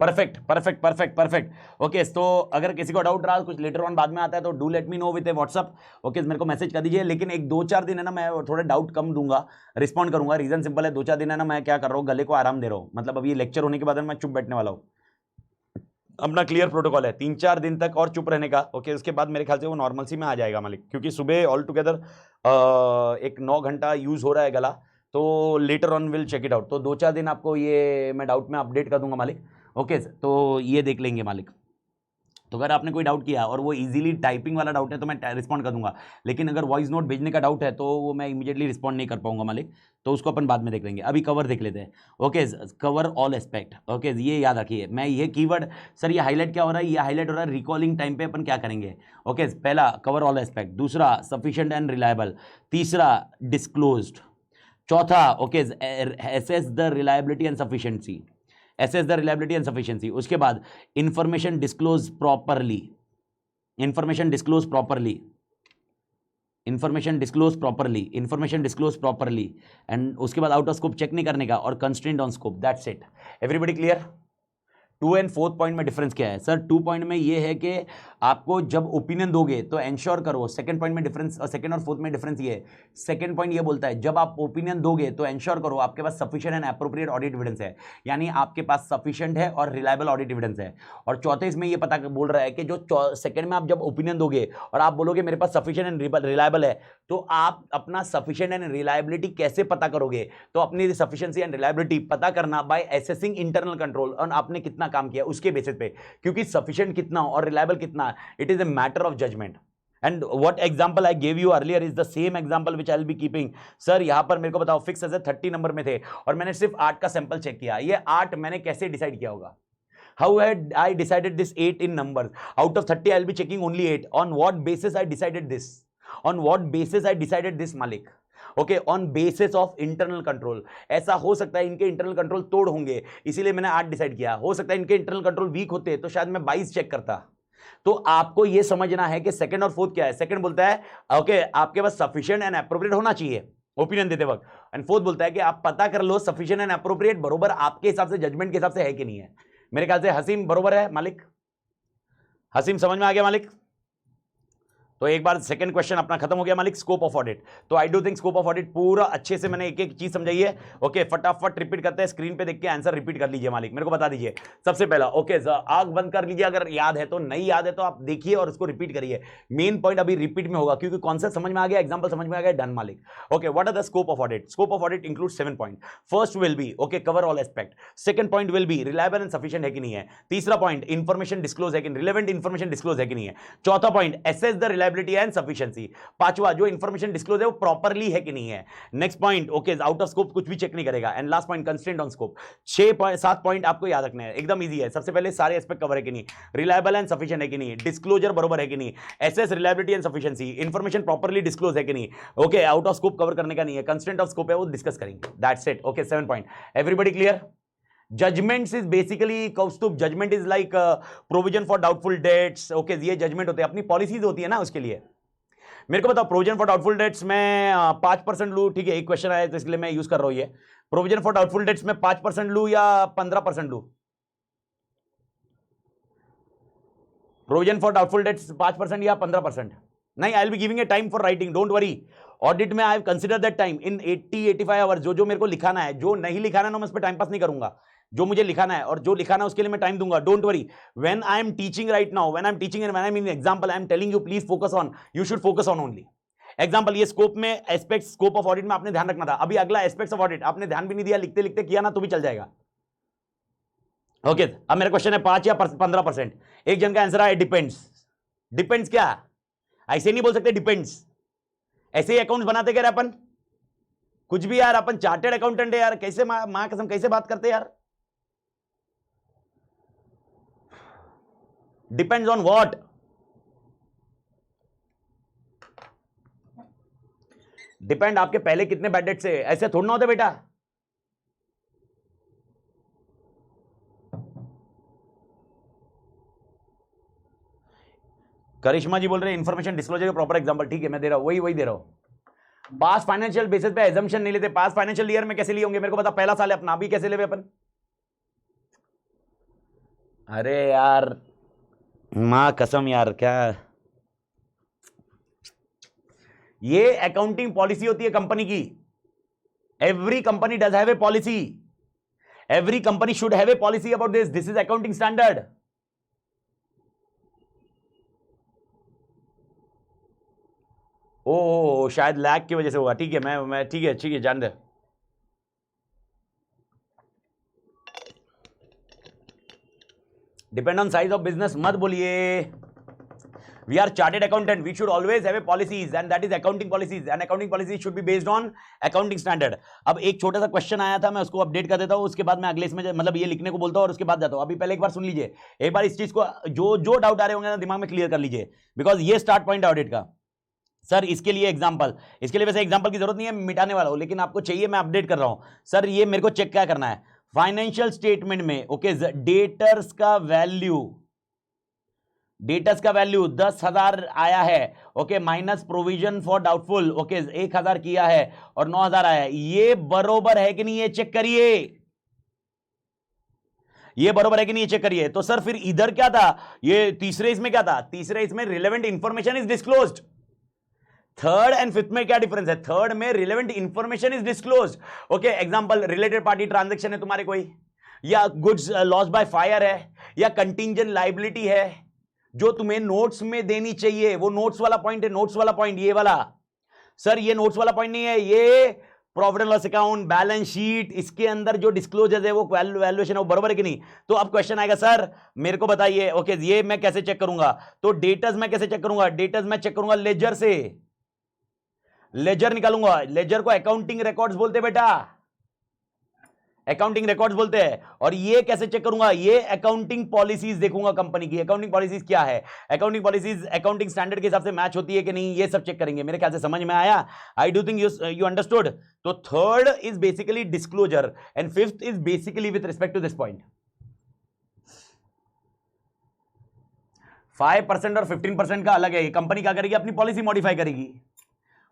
Perfect perfect perfect perfect. Okay तो अगर किसी को डाउट रहा, कुछ लेटर ऑन बाद में आता है, तो do let me know with a WhatsApp. Okay मेरे को मैसेज कर दीजिए। लेकिन एक 2-4 दिन है ना, मैं थोड़ा डाउट कम दूंगा, रिस्पॉन्ड करूंगा। रीजन सिंपल है, 2-4 दिन है ना मैं क्या कर रहा हूँ, गले को आराम दे रहा हूँ। मतलब अभी लेक्चर होने के बाद मैं चुप बैठने वाला हूँ। अपना क्लियर प्रोटोकॉल है 3-4 दिन तक और चुप रहने का। ओके उसके बाद मेरे ख्याल से वो नॉर्मल सी में आ जाएगा मालिक, क्योंकि सुबह ऑल टुगेदर एक 9 घंटा यूज हो रहा है गला, तो later on will check it out. तो 2-4 दिन आपको ये मैं डाउट में अपडेट कर दूंगा मालिक। ओके तो ये देख लेंगे मालिक। तो अगर आपने कोई डाउट किया और वो इजीली टाइपिंग वाला डाउट है तो मैं रिस्पॉन्ड कर दूंगा, लेकिन अगर वॉइस नोट भेजने का डाउट है तो वो मैं इमीडिएटली रिस्पॉन्ड नहीं कर पाऊंगा मालिक, तो उसको अपन बाद में देख लेंगे। अभी कवर देख लेते हैं। Okay cover all aspect. Okay ये याद रखिए, मैं ये कीवर्ड सर ये हाईलाइट क्या हो रहा है, ये हाईलाइट हो रहा है रिकॉलिंग टाइम पे अपन क्या करेंगे। ओके पहला कवर ऑल एस्पेक्ट, दूसरा सफिशिएंट एंड रिलायबल, तीसरा डिस्क्लोज्ड, चौथा, okay, assess the reliability and sufficiency, assess the reliability and sufficiency. उसके बाद information disclose properly, information disclose properly, information disclose properly, information disclose properly, and उसके बाद out of scope check नहीं करने का, और constraint on scope, that's it. Everybody clear? 2 and 4 point में difference क्या है सर? 2 पॉइंट में ये है कि आपको जब ओपिनियन दोगे तो एंश्योर करो, सेकंड पॉइंट में डिफरेंस, और सेकंड और फोर्थ में डिफरेंस ये है। सेकंड पॉइंट ये बोलता है जब आप ओपिनियन दोगे तो एंश्योर करो आपके पास sufficient and appropriate audit evidence है, यानी आपके पास सफिशिएंट है और रिलायबल ऑडिट एविडेंस है। और चौथे इसमें ये पता बोल रहा है कि जो सेकंड में आप जब ओपिनियन दोगे और आप बोलोगे मेरे पास सफिशिएंट एंड रिलायबल है, तो आप अपना सफिशिएंट एंड रिलायबिलिटी कैसे पता करोगे? तो अपनी सफिशिएंसी एंड रिलायबिलिटी पता करना बाय एसेसिंग इंटरनल कंट्रोल, और आपने कितना काम किया उसके बेसिस पे, क्योंकि सफिशिएंट कितना और रिलायबल कितना, it is a matter of judgement. And what example I gave you earlier is the same example which I will be keeping. Sir यहां पर मेरे को बताओ, फिक्स एज 30 नंबर में थे और मैंने सिर्फ 8 का सैंपल चेक किया, ये 8 मैंने कैसे डिसाइड किया होगा? How had I decided this 8 in numbers? Out of 30, I'll be checking only 8. On what basis I decided this? On what basis I decided this, Malik? Okay, on basis of internal control. ऐसा हो सकता है इनके internal control तोड़ होंगे, इसीलिए मैंने 8 decide किया। हो सकता है इनके इंटरनल कंट्रोल वीक होते तो शायद मैं 22 चेक करता। तो आपको यह समझना है कि सेकंड और फोर्थ क्या है। सेकंड बोलता है ओके आपके पास सफिशिएंट एंड एप्रोप्रिएट होना चाहिए ओपिनियन देते वक्त, एंड फोर्थ बोलता है कि आप पता कर लो सफिशिएंट एंड एप्रोप्रिएट बरोबर आपके हिसाब से, जजमेंट के हिसाब से है कि नहीं है। मेरे ख्याल से हसीम बरोबर है मालिक? हसीम समझ में आ गया मालिक? तो एक बार सेकंड क्वेश्चन अपना खत्म हो गया मालिक, स्कोप ऑफ ऑडिट। तो I do think scope of audit पूरा अच्छे से मैंने एक एक चीज समझाई है। ओके फटाफट रिपीट करते हैं, स्क्रीन पे देख के आंसर रिपीट कर लीजिए मालिक, मेरे को बता दीजिए। सबसे पहला ओके आग बंद कर लीजिए, अगर याद है तो, नहीं याद है तो आप देखिए और उसको रिपीट करिए। मेन पॉइंट अभी रिपीट में होगा क्योंकि कॉन्सेप्ट समझ में आ गया, एग्जांपल समझ में आ गया, डन मालिक। Okay what are the scope of audit? Scope of audit include 7 point. First will be okay cover all aspect, second point will be reliable and sufficient है कि नहीं है, तीसरा पॉइंट इंफॉर्मेशन डिस्क्लोज है कि रिलेवेंट इंफॉर्मेशन डिस्क्लोज है कि नहीं है, चौथा point assess the reliability and sufficiency, पांचवा जो इंफॉर्मेशन डिस्क्लोज है वो प्रॉपर्ली है कि नहीं है, next point okay out of scope कुछ भी चेक नहीं करेगा, and last point constraint on scope. 7 point आपको याद रखने हैं, एकदम इजी है। सबसे पहले सारे एस्पेक्ट कवर है कि नहीं, रिलायबल एंड सफिशिएंट है कि नहीं, डिस्क्लोजर बरोबर है कि नहीं, assess reliability and sufficiency, information properly disclose है कि नहीं, okay out of scope cover करने का नहीं है, कंस्ट्रेंट ऑफ स्कोप है वो डिस्कस करेंगे, that's it. Okay 7 point, everybody clear? Judgements is basically Kaustubh, judgement is like provision for doubtful debts. Okay ये जजमेंट होते हैं, अपनी पॉलिसीज होती है ना उसके लिए। मेरे को बताओ प्रोविजन फॉर डाउटफुल डेट्स में 5% लू, ठीक है एक क्वेश्चन आया तो इसलिए मैं यूज कर रहा हूं ये। प्रोविजन फॉर डाउटफुल डेट्स में 5% लू या 15% लू? प्रोविजन फॉर डाउटफुल डेट्स 5% या 15%? नहीं, I will be giving a time for writing, don't worry. Audit में I have consider that time in 80-85 hours. जो मेरे को लिखाना है, जो नहीं लिखाना है ना मैं उस पर टाइम पास नहीं करूंगा, जो मुझे लिखाना है और जो लिखाना है उसके लिए मैं टाइम दूंगा, don't worry. When I am teaching right now, when I am teaching and when I am in example, I am telling you please focus on, you should focus on only example. ये scope में aspect, scope of audit में आपने ध्यान रखना था। अभी अगला aspects of audit आपने ध्यान भी नहीं दिया, लिखते लिखते किया ना तो भी चल जाएगा। ओके अब मेरा क्वेश्चन है 5 या 15%। एक जन का आंसर है डिपेंड्स। डिपेंड्स क्या? ऐसे नहीं बोल सकते डिपेंड्स, ऐसे ही अकाउंट्स बनाते क्या अपन, कुछ भी यार, अपन चार्टेड अकाउंटेंट है यार, कैसे मां कसम कैसे बात करते यार। Depends on what? डिपेंड आपके पहले कितने बैड डेट से, ऐसे थोड़ा ना होते बेटा। करिश्मा जी बोल रहे हैं इंफॉर्मेशन डिस्क्लोजर का प्रॉपर एग्जांपल, ठीक है मैं दे रहा हूं, वही दे रहा हूं। पास फाइनेंशियल बेसिस पे एजम्पशन नहीं लेते, पास फाइनेंशियल ईयर में कैसे लिए होंगे मेरे को बता, पहला साल है अपना, अभी कैसे ले अपन? अरे यार मां कसम यार, क्या ये अकाउंटिंग पॉलिसी होती है कंपनी की। Every company does have a policy, every company should have a policy about this, this is accounting standard. Oh शायद लैग की वजह से हुआ, ठीक है मैं ठीक है जान दे। Depend on size of business मत बोलिए, we are chartered accountant, we should always have a policies and that is accounting policies and accounting policies should be based on accounting standard। अब एक छोटा सा क्वेश्चन आया था, मैं उसको अपडेट कर देता हूं, उसके बाद मैं अगले इसमें मतलब ये लिखने को बोलता हूं और उसके बाद जाता हूं। अभी पहले एक बार सुन लीजिए, एक बार इस चीज को जो डाउट आ रहे होंगे ना दिमाग में क्लियर कर लीजिए, बिकॉज ये स्टार्ट पॉइंट ऑडिट का। सर इसके लिए एग्जांपल, इसके लिए वैसे एग्जांपल की जरूरत नहीं है, मिटाने वाला हूं, लेकिन आपको चाहिए, मैं अपडेट कर रहा हूं। सर ये मेरे को चेक क्या करना है, फाइनेंशियल स्टेटमेंट में ओके डेटर्स का वैल्यू, डेटर्स का वैल्यू 10,000 आया है okay, minus provision for doubtful okay 1,000 किया है और 9,000 आया है, ये बरोबर है कि नहीं ये चेक करिए, ये बरोबर है कि नहीं ये चेक करिए। तो सर फिर इधर क्या था, ये तीसरे इसमें क्या था, तीसरे इसमें relevant information is disclosed. Third and fifth में क्या डिफरेंस है, थर्ड में relevant information is disclosed okay. Example related party transaction है तुम्हारे कोई, या गुड्स लॉस बाय फायर है, या कंटिंजेंट लायबिलिटी है जो तुम्हें नोट्स में देनी चाहिए, वो नोट्स वाला पॉइंट है, नोट्स वाला पॉइंट ये वाला। सर ये नोट्स वाला पॉइंट नहीं है, ये profit and loss account, balance sheet, इसके अंदर जो डिस्क्लोजर है वो वैल्यूएशन है, वो बरोबर है कि नहीं। तो अब क्वेश्चन आएगा सर मेरे को बताइए ओके ये मैं कैसे चेक करूंगा, तो डेटर्स मैं कैसे चेक करूंगा, डेटर्स मैं चेक करूंगा लेजर से, लेजर निकालूंगा, लेजर को अकाउंटिंग रिकॉर्ड्स बोलते हैं बेटा, अकाउंटिंग रिकॉर्ड्स बोलते हैं। और ये कैसे चेक करूंगा, ये अकाउंटिंग पॉलिसीज देखूंगा कंपनी की, अकाउंटिंग पॉलिसीज क्या है, अकाउंटिंग पॉलिसीज अकाउंटिंग स्टैंडर्ड के हिसाब से मैच होती है कि नहीं, ये सब चेक करेंगे। मेरे ख्याल से समझ में आया, I do think you understood. तो third is basically disclosure and fifth is basically with respect to this point. 5% और 15% का अलग है, कंपनी क्या करेगी, अपनी पॉलिसी मॉडिफाई करेगी।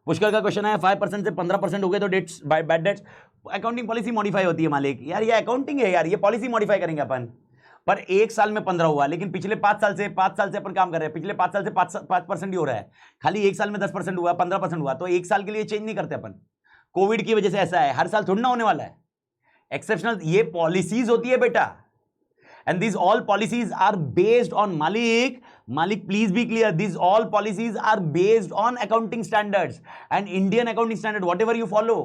पुष्कर का क्वेश्चन है 5% से 15% हो गए तो debts by bad debts, accounting policy modify होती है मालिक, यार ये अकाउंटिंग है यार, ये पॉलिसी मॉडिफाई करेंगे अपन। पर एक साल में 15 हुआ, लेकिन पिछले 5 साल से अपन काम कर रहे हैं, पिछले 5 साल से 5% ही हो रहा है, खाली एक साल में 10% हुआ, 15% हुआ, तो एक साल के लिए चेंज नहीं करते अपन। कोविड की वजह से ऐसा है, हर साल थोड़ी ना होने वाला है, एक्सेप्शनल ये पॉलिसीज होती है बेटा। And these all policies are based on Malik, please be clear, these all policies are based on accounting standards and Indian accounting standard, whatever you follow.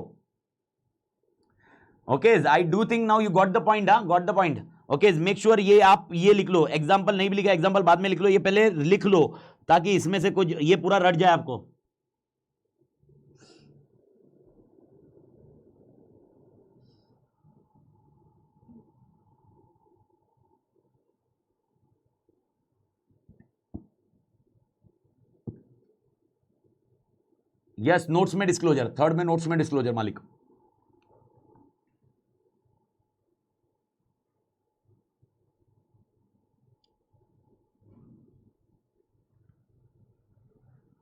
Okay, I do think now you got the point, got the point. Okay, make sure ये आप ये लिख लो, example नहीं भी लिखा, example बाद में लिख लो, ये पहले लिख लो ताकि इसमें से कुछ ये पूरा रट जाए आपको। यस नोट्स में डिस्क्लोजर, थर्ड में नोट्स में डिस्क्लोजर मालिक।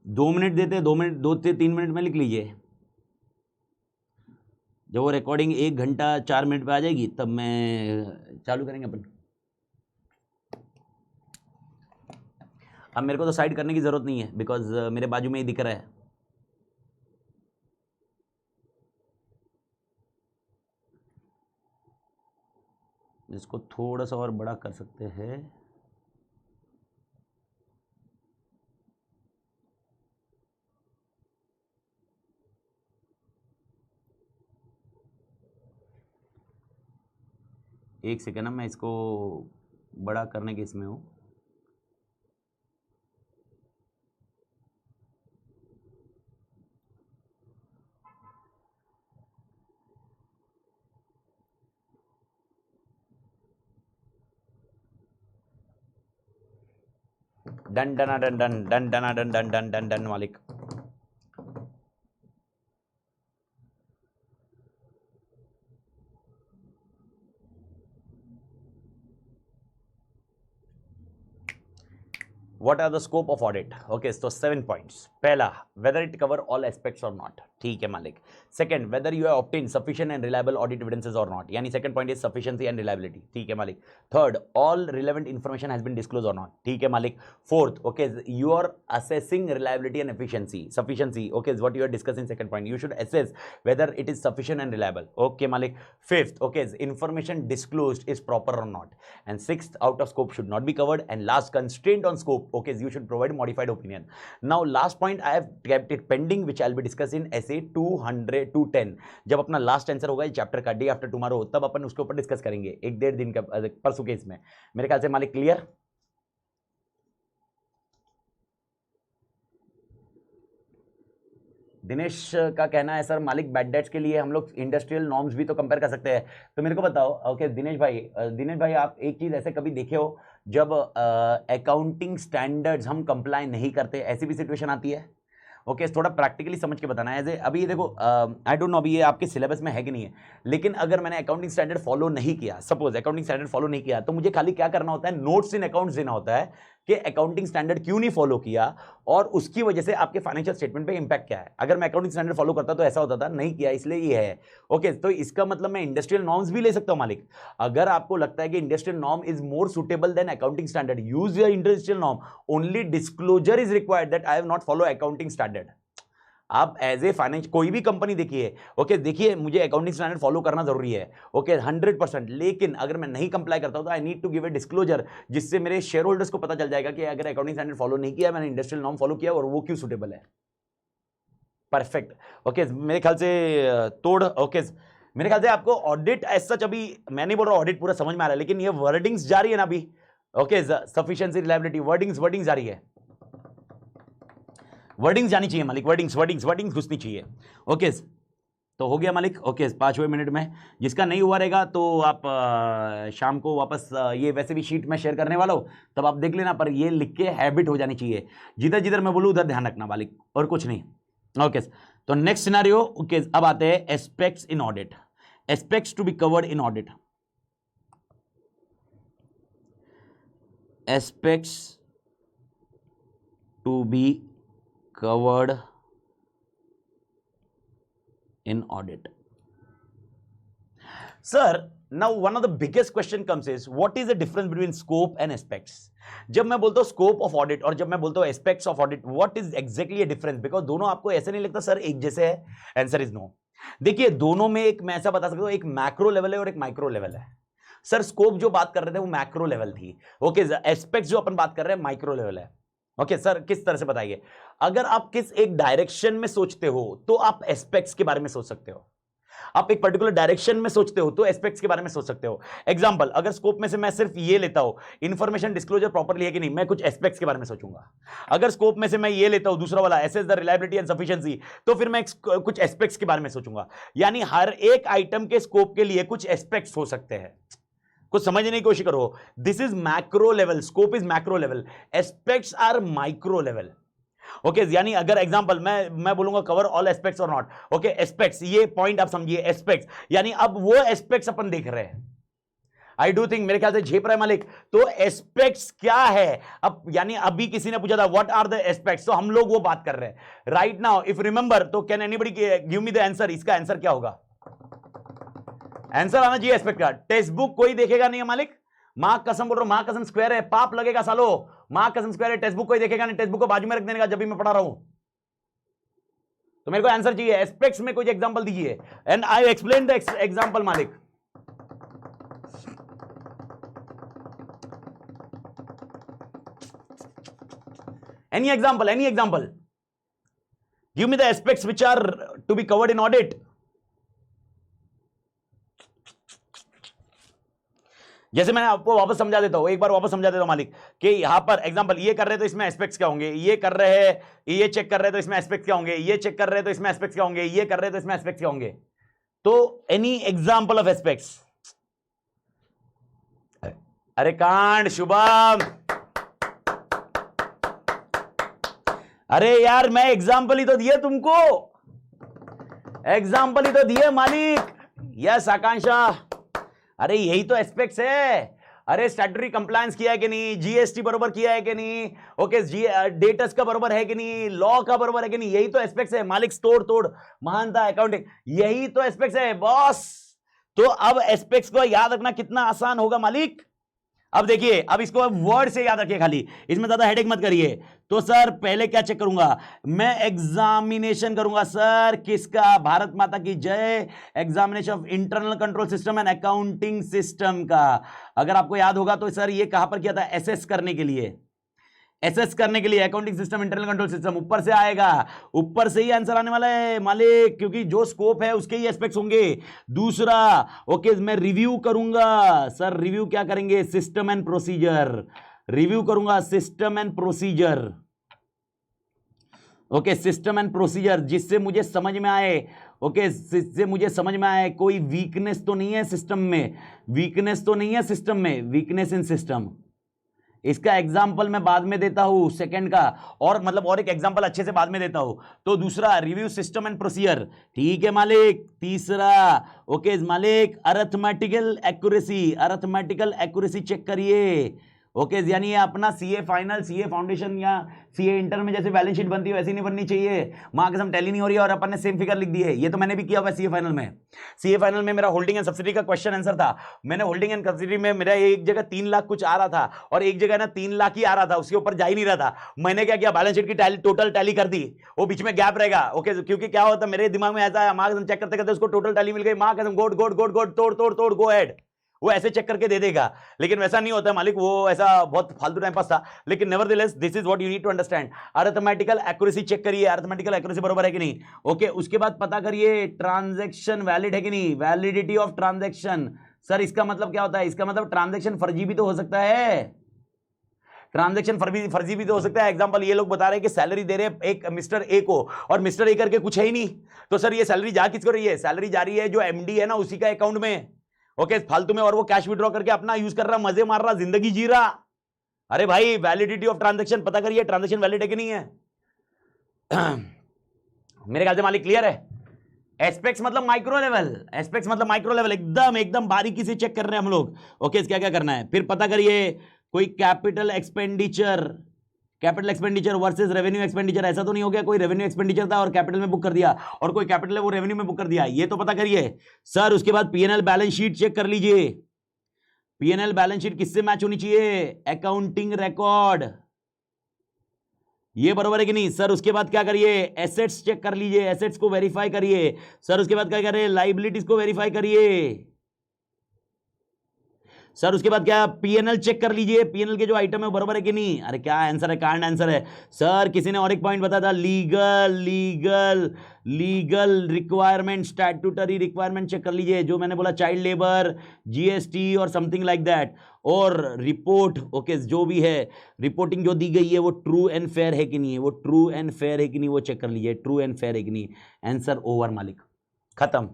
दो मिनट देते हैं, 2 मिनट, 2 से 3 मिनट में लिख लीजिए। जब वो रिकॉर्डिंग 1 घंटा 4 मिनट पे आ जाएगी तब मैं चालू करेंगे अपन। अब मेरे को तो साइड करने की जरूरत नहीं है बिकॉज मेरे बाजू में ही दिख रहा है। इसको थोड़ा सा और बड़ा कर सकते हैं। एक सेकेंड ना, मैं इसको बड़ा करने के इसमें हूँ। डन डना डन डन डन डना डन डन डन डन डन मालिक। What are the scope of audit? Okay, so 7 points. पहला, whether it cover all aspects or not. ठीक है मालिक। Second, whether you have obtained sufficient and reliable audit evidences or not. यानी second point is sufficiency and reliability. ठीक है मालिक। Third, all relevant information has been disclosed or not. ठीक है मालिक। Fourth, okay, you are assessing reliability and efficiency. Sufficiency, okay, is what you are discussing second point. You should assess whether it is sufficient and reliable. Okay मालिक। Fifth, okay, information disclosed is proper or not. And sixth, out of scope should not be covered. And last, constraint on scope. Okay, you should provide modified opinion. Now last point I have kept it pending, which I'll be discussing in essay 210. जब अपना last answer होगा chapter का day after tomorrow, तब अपन उसके ऊपर discuss करेंगे 1-1.5 दिन का, परसों के इसमें। मेरे ख्याल से मालिक क्लियर। दिनेश का कहना है सर मालिक बैड डेट्स के लिए हम लोग इंडस्ट्रियल नॉर्म्स भी तो कंपेयर कर सकते हैं। तो मेरे को बताओ ओके दिनेश भाई आप एक चीज ऐसे कभी देखे हो जब अकाउंटिंग स्टैंडर्ड्स हम कंप्लाई नहीं करते, ऐसी भी सिचुएशन आती है? ओके थोड़ा प्रैक्टिकली समझ के बताना है। एज ए अभी ये देखो, आई डोंट नो अभी ये आपके सिलेबस में है कि नहीं है, लेकिन अगर मैंने अकाउंटिंग स्टैंडर्ड फॉलो नहीं किया, सपोज अकाउंटिंग स्टैंडर्ड फॉलो नहीं किया, तो मुझे खाली क्या करना होता है, नोट्स इन अकाउंट्स देना होता है कि अकाउंटिंग स्टैंडर्ड क्यों नहीं फॉलो किया और उसकी वजह से आपके फाइनेंशियल स्टेटमेंट पे इंपैक्ट क्या है। अगर मैं अकाउंटिंग स्टैंडर्ड फॉलो करता तो ऐसा होता था, नहीं किया इसलिए ये है। ओके तो इसका मतलब मैं इंडस्ट्रियल नॉर्म्स भी ले सकता हूं मालिक। अगर आपको लगता है कि industrial norm is more suitable than accounting standard, use your industrial norm, only disclosure is required that I have not follow accounting standard. आप एज ए फाइनेंस कोई भी कंपनी देखिए, ओके देखिए मुझे अकाउंटिंग स्टैंडर्ड फॉलो करना जरूरी है, okay 100%, लेकिन अगर मैं नहीं कंप्लाई करता हूं तो I need to give a disclosure, जिससे मेरे शेयर होल्डर्स को पता चल जाएगा कि अगर अकाउंटिंग स्टैंडर्ड फॉलो नहीं किया, मैंने इंडस्ट्रियल नॉर्म फॉलो किया और वो क्यों सुटेबल है। परफेक्ट। ओके मेरे ख्याल से तोड़, ओके मेरे ख्याल से आपको ऑडिट एज सच, अभी मैं नहीं बोल रहा ऑडिट पूरा समझ में आ रहा है, लेकिन ये वर्डिंग्स जारी है ना अभी, ओके सफिशिएंसी रिलायबिलिटी, वर्डिंग्स जारी है, वर्डिंग्स जानी चाहिए मालिक, वर्डिंग्स घुसनी चाहिए। ओके तो हो गया मालिक। ओके 5वें मिनट में, जिसका नहीं हुआ रहेगा तो आप शाम को वापस ये वैसे भी शीट में शेयर करने वाला हूं, तब आप देख लेना, पर ये लिख के हैबिट हो जानी चाहिए, जिधर जिधर मैं बोलूं उधर ध्यान रखना मालिक, और कुछ नहीं। ओके तो नेक्स्ट सिनेरियो, ओके अब आते हैं aspects in audit, aspects to be covered in audit, aspects to be covered in audit. Sir, now one of the biggest question comes is what is the difference between scope and aspects? जब मैं बोलता हूं scope of audit और जब मैं बोलता हूं aspects of audit, what is exactly a difference? Because दोनों आपको ऐसे नहीं लगता सर एक जैसे है? Answer is no. देखिए दोनों में एक मैं ऐसा बता सकता हूं, एक मैक्रो लेवल है और एक माइक्रो लेवल है। सर स्कोप जो बात कर रहे थे वो मैक्रो लेवल थी, ओके एस्पेक्ट्स जो अपन बात कर रहे हैं माइक्रो लेवल है। ओके सर किस तरह से बताइए, अगर आप किस एक डायरेक्शन में सोचते हो तो आप एस्पेक्ट्स के बारे में सोच सकते हो, आप एक पर्टिकुलर डायरेक्शन में सोचते हो तो एस्पेक्ट्स के बारे में सोच सकते हो। एग्जांपल, अगर स्कोप में से मैं सिर्फ ये लेता हूं इंफॉर्मेशन डिस्क्लोजर प्रॉपर्ली है कि नहीं, मैं कुछ एस्पेक्ट्स के बारे में सोचूंगा। अगर स्कोप में से मैं ये लेता हूं दूसरा वाला assess the reliability and sufficiency, तो फिर मैं कुछ एस्पेक्ट्स के बारे में सोचूंगा। यानी हर एक आइटम के स्कोप के लिए कुछ एस्पेक्ट्स हो सकते हैं, कुछ समझने की कोशिश करो। This is macro level, scope is macro level, aspects are micro level. Okay यानी अगर एग्जांपल मैं बोलूंगा कवर ऑल एस्पेक्ट्स और नॉट, ओके एस्पेक्ट्स ये पॉइंट आप समझिए, एस्पेक्ट्स यानी अब वो एस्पेक्ट्स अपन देख रहे हैं। आई डू थिंक मेरे ख्याल से झेप रहा है मालिक, तो एस्पेक्ट्स क्या है, अब यानी अभी किसी ने पूछा था व्हाट आर द एस्पेक्ट्स, तो हम लोग वो बात कर रहे हैं राइट नाउ। इफ रिमेंबर तो can anybody give me the answer, इसका आंसर क्या होगा? आंसर आना चाहिए एस्पेक्ट का। टेक्स्ट बुक कोई देखेगा नहीं है मालिक, मां कसम बोल रहा हूं, मां कसम स्क्वायर है, पाप लगेगा सालो, मां कसम स्क्वायर है, टेक्स्ट बुक कोई देखेगा नहीं, टेक्स्ट बुक को बाजू में रख देने का जब भी मैं पढ़ा रहा हूं। तो मेरे को आंसर चाहिए, एस्पेक्ट्स में कोई एग्जांपल दीजिए and I explain the example मालिक। Any example give me the aspects which are to be covered in audit. जैसे मैंने आपको वापस समझा देता हूं, एक बार वापस समझा देता हूं मालिक, कि यहां पर एग्जांपल ये कर रहे तो इसमें एस्पेक्ट्स क्या होंगे, ये कर रहे हैं, ये चेक कर रहे तो इसमें एस्पेक्ट्स क्या होंगे, ये चेक कर रहे तो इसमें एस्पेक्ट्स क्या होंगे, ये कर रहे तो इसमें एस्पेक्ट्स क्या होंगे। तो एनी एग्जांपल ऑफ एस्पेक्ट्स? अरे कांड शुभम, अरे यार मैं एग्जांपल ही तो दिए तुमको, एग्जांपल ही तो दिए मालिक। यस आकांक्षा, अरे यही तो एस्पेक्ट्स है। अरे स्टैट्यूटरी कंप्लायंस किया है कि नहीं, जीएसटी बरोबर किया है कि नहीं, ओके डेटस का बरोबर है कि नहीं, लॉ का बरोबर है कि नहीं, यही तो एस्पेक्ट्स है मालिक। तोड़ महानता अकाउंटिंग, यही तो एस्पेक्ट्स है बॉस। तो अब एस्पेक्ट्स को याद रखना कितना आसान होगा मालिक। अब देखिए, अब इसको वर्ड से याद रखिए, खाली इसमें ज्यादा हेडेक मत करिए। तो सर पहले क्या चेक करूंगा मैं, एग्जामिनेशन करूंगा सर किसका, भारत माता की जय, examination of internal control system and accounting system का। अगर आपको याद होगा तो सर ये कहां पर किया था, एसेस करने के लिए, एसेस करने के लिए accounting system internal control system ऊपर से आएगा, ऊपर से ही आंसर आने वाला है मालिक, क्योंकि जो स्कोप है उसके ही एस्पेक्ट्स होंगे। दूसरा ओके मैं रिव्यू करूंगा सर, रिव्यू क्या करेंगे, सिस्टम एंड प्रोसीजर, रिव्यू करूंगा system and procedure, okay system and procedure, जिससे मुझे समझ में आए, ओके जिससे मुझे समझ में आए कोई वीकनेस तो नहीं है सिस्टम में, वीकनेस तो नहीं है सिस्टम में, वीकनेस इन सिस्टम, इसका एग्जाम्पल मैं बाद में देता हूं, सेकंड का, और मतलब और एक एग्जाम्पल अच्छे से बाद में देता हूं। तो दूसरा रिव्यू सिस्टम एंड प्रोसीजर, ठीक है मालिक। तीसरा ओके मालिक, arithmetical accuracy, arithmetical accuracy check करिए। ओके यानी ये अपना सीए फाइनल, सीए फाउंडेशन या सीए इंटर में जैसे बैलेंस शीट बनती है वैसी नहीं बननी चाहिए। मां कसम टैली नहीं हो रही है और अपन ने सेम फिगर लिख दी है। ये तो मैंने भी किया हुआ सीए फाइनल में। सीए फाइनल में मेरा होल्डिंग एंड सब्सिडी का क्वेश्चन आंसर था। मैंने होल्डिंग एंड सब्सिडी में मेरा एक जगह 3 लाख कुछ आ रहा था और एक जगह ना 3 लाख ही आ रहा था, उसके ऊपर जा ही नहीं रहा था। मैंने क्या किया, बैलेंस शीट की टोटल टैली कर दी, वो बीच में गैप रहेगा। ओके क्योंकि क्या होता है मेरे दिमाग में ऐसा है, मां कसम चेक करते करते उसको टोटल टैली मिल गई, मां कसम गोड गोड गोड गोड तोड़ तोड़ तोड़ गो एड, वो ऐसे चेक करके दे देगा। लेकिन वैसा नहीं होता मालिक, वो ऐसा बहुत फालतू टाइम पास था। लेकिन nevertheless this is what you need to understand. Arithmetical accuracy check करिए, अरिथमेटिकल एक्यूरेसी बराबर है कि नहीं। ओके उसके बाद पता करिए ट्रांजैक्शन वैलिड है कि नहीं, वैलिडिटी ऑफ ट्रांजैक्शन। सर इसका मतलब क्या होता है, इसका मतलब ट्रांजैक्शन फर्जी भी तो हो सकता है, ट्रांजैक्शन फर्जी भी तो हो सकता है। एग्जांपल ये लोग बता रहे हैं कि सैलरी दे रहे हैं एक मिस्टर ए को और मिस्टर ए करके कुछ है ही नहीं, तो सर ये सैलरी जा किसको रही है, सैलरी जा रही है जो एमडी है ना उसी का अकाउंट में, ओके फालतू में, और वो कैश विड्रॉ करके अपना यूज कर रहा, मजे मार रहा, जिंदगी जी रहा। अरे भाई वैलिडिटी ऑफ ट्रांजैक्शन पता करिए, ट्रांजैक्शन वैलिड है कि नहीं है। मेरे ख्याल से मालिक क्लियर है। एस्पेक्ट्स मतलब माइक्रो लेवल, एस्पेक्ट्स मतलब माइक्रो लेवल, एकदम एकदम बारीकी से चेक कर रहे हैं हम लोग। ओके क्या क्या करना है, फिर पता करिए कोई capital expenditure, capital expenditure versus revenue expenditure, ऐसा तो नहीं हो गया कोई रेवेन्यू एक्सपेंडिचर था और कैपिटल में बुक कर दिया और कोई कैपिटल है वो रेवेन्यू में बुक कर दिया, ये तो पता करिए सर। उसके बाद पीएनएल बैलेंस शीट चेक कर लीजिए, पीएनएल बैलेंस शीट किससे मैच होनी चाहिए, अकाउंटिंग रिकॉर्ड, ये बराबर है कि नहीं सर। उसके बाद क्या करिए, एसेट्स चेक कर लीजिए, एसेट्स को वेरीफाई करिए सर। उसके बाद क्या करिए, लाइबिलिटीज को वेरीफाई करिए सर। उसके बाद क्या, पीएनएल चेक कर लीजिए, पीएनएल के जो आइटम है वो बराबर है कि नहीं। अरे क्या आंसर है, कांड आंसर है सर। किसी ने और एक पॉइंट बताया था, legal legal legal requirement, statutory requirement check कर लीजिए, जो मैंने बोला चाइल्ड लेबर, जीएसटी और समथिंग लाइक दैट। और रिपोर्ट ओके जो भी है रिपोर्टिंग जो दी गई है वो ट्रू एंड फेयर है कि नहीं है, वो ट्रू एंड फेयर है कि नहीं वो चेक कर लीजिए, ट्रू एंड फेयर है कि नहीं। आंसर ओवर मालिक, खत्म।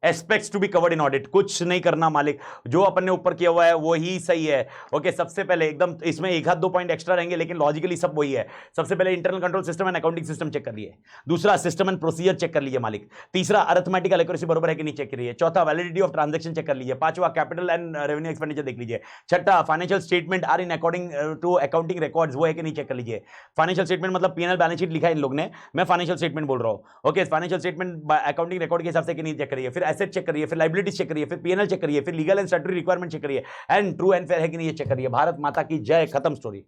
Aspects to be covered in audit, कुछ नहीं करना मालिक, जो अपन ने ऊपर किया हुआ है वो ही सही है। ओके सबसे पहले एकदम, इसमें एक हाथ 2 पॉइंट एक्स्ट्रा रहेंगे लेकिन लॉजिकली सब वही है। सबसे पहले internal control system and accounting system check कर लिए, दूसरा सिस्टम एंड प्रोसीजर चेक कर लीजिए मालिक, तीसरा अरिथमेटिकल एक्यूरेसी बराबर है कि नहीं चेक करिए, चौथा वैलिडिटी ऑफ ट्रांजैक्शन चेक कर लीजिए, पांचवा कैपिटल एंड रेवेन्यू एक्सपेंडिचर देख लीजिए, छठा financial statement are in according to accounting records, वो है कि नहीं चेक कर लीजिए। फाइनेंशियल स्टेटमेंट मतलब पीएनएल बैलेंस शीट लिखा है इन लोग ने, मैं फाइनेंशियल स्टेटमेंट बोल रहा हूं। Okay financial statement accounting record के हिसाब से कि नहीं चेक करिए, फिर एसेट चेक करिए, फिर लाइबिलिटीज चेक करिए, फिर पीएनएल चेक करिए, फिर legal and statutory requirement check करिए, एंड ट्रू एंड फेयर है कि नहीं ये चेक करिए। भारत माता की जय, खत्म स्टोरी।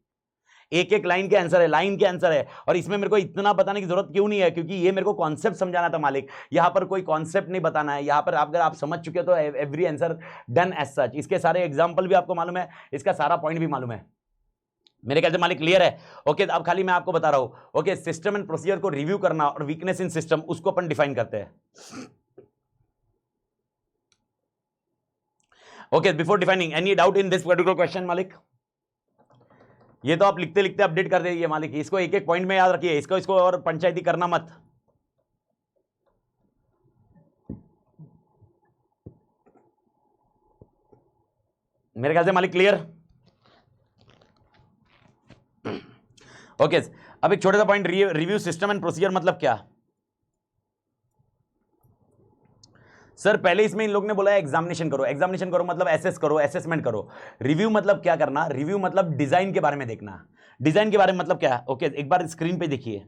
एक एक लाइन के आंसर है, लाइन के आंसर है। और इसमें मेरे को इतना बताने की जरूरत क्यों नहीं है, क्योंकि ये मेरे को कॉन्सेप्ट समझाना था मालिक, यहां पर कोई कॉन्सेप्ट नहीं बताना है। यहां पर अगर आप समझ चुके हो तो every answer done as such. इसके सारे एग्जांपल भी आपको मालूम है, इसका सारा पॉइंट भी मालूम है। मेरे ख्याल से मालिक क्लियर है। ओके अब खाली मैं आपको बता रहा हूं, ओके सिस्टम एंड प्रोसीजर को रिव्यू करना और वीकनेस इन सिस्टम उसको अपन डिफाइन करते हैं। Okay before defining, any doubt in this particular question मालिक? ये तो आप लिखते लिखते अपडेट कर दीजिए मालिक, इसको एक एक पॉइंट में याद रखिए, इसको और पंचायती करना मत। मेरे ख्याल से मालिक क्लियर। ओके अब एक छोटा सा point, review system and procedure मतलब क्या। सर पहले इसमें इन लोग ने बोला है एग्जामिनेशन करो, एग्जामिनेशन करो मतलब एसेस करो, असेसमेंट करो। रिव्यू मतलब क्या करना, रिव्यू मतलब डिजाइन के बारे में देखना। डिजाइन के बारे में मतलब क्या है, ओके एक बार स्क्रीन पे देखिए।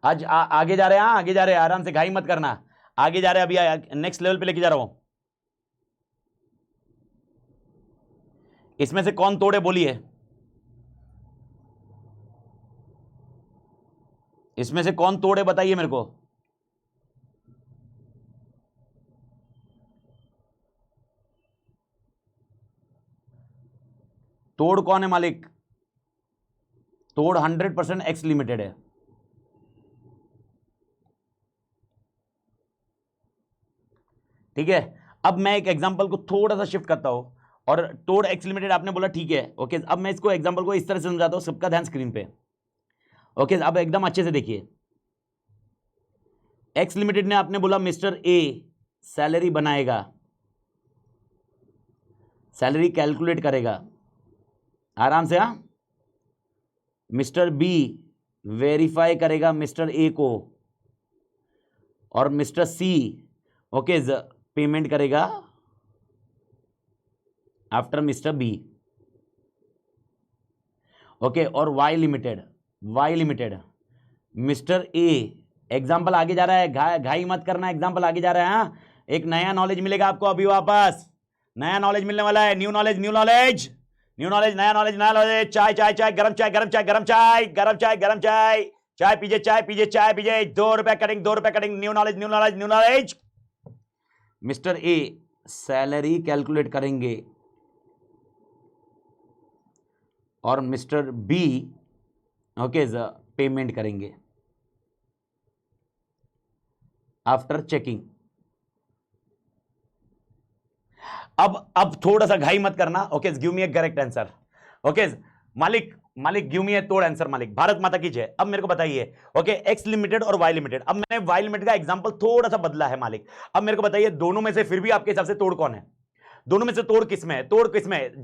आज आगे जा रहे हैं, आगे जा रहे हैं, आराम से घाई मत करना, आगे जा रहे हैं, अभी नेक्स्ट लेवल पे लेके जा रहा हूं। इसमें से कौन तोड़े बोलिए, इसमें से कौन तोड़े बताइए मेरे को। तोड़ कौन है मालिक, तोड़ 100% एक्स लिमिटेड है। ठीक है अब मैं एक एग्जांपल को थोड़ा सा शिफ्ट करता हूं, और तोड़ एक्स लिमिटेड आपने बोला ठीक है। ओके अब मैं इसको एग्जांपल को इस तरह से समझाता हूं, सबका ध्यान स्क्रीन पे। ओके अब एकदम अच्छे से देखिए, एक्स लिमिटेड ने आपने बोला मिस्टर ए सैलरी बनाएगा, सैलरी कैलकुलेट करेगा आराम से। हाँ, मिस्टर बी वेरीफाई करेगा मिस्टर ए को, और मिस्टर सी ओके पेमेंट करेगा आफ्टर मिस्टर बी। ओके, और Y limited mister A, example आगे जा रहा है, घाई मत करना, एग्जाम्पल आगे जा रहा है। हाँ, एक नया नॉलेज मिलेगा आपको अभी, वापस नया नॉलेज मिलने वाला है, न्यू नॉलेज, नया नॉलेज। चाय, गरम चाय, चाय पीजिए, 2 रुपए cutting, new knowledge. Mister A salary calculate करेंगे और मिस्टर बी ओके पेमेंट करेंगे आफ्टर चेकिंग। अब थोड़ा सा घाई मत करना। Okay, give me A correct answer. Okay मालिक गिव मी ए तोड़ आंसर। मालिक भारत माता की जय। अब मेरे को बताइए, ओके, एक्स लिमिटेड और वाई लिमिटेड। अब मैंने वाई लिमिटेड का एग्जांपल थोड़ा सा बदला है मालिक। अब मेरे को बताइए दोनों में से फिर भी आपके हिसाब से तोड़ कौन है? दोनों में से तोड़ किसमें है?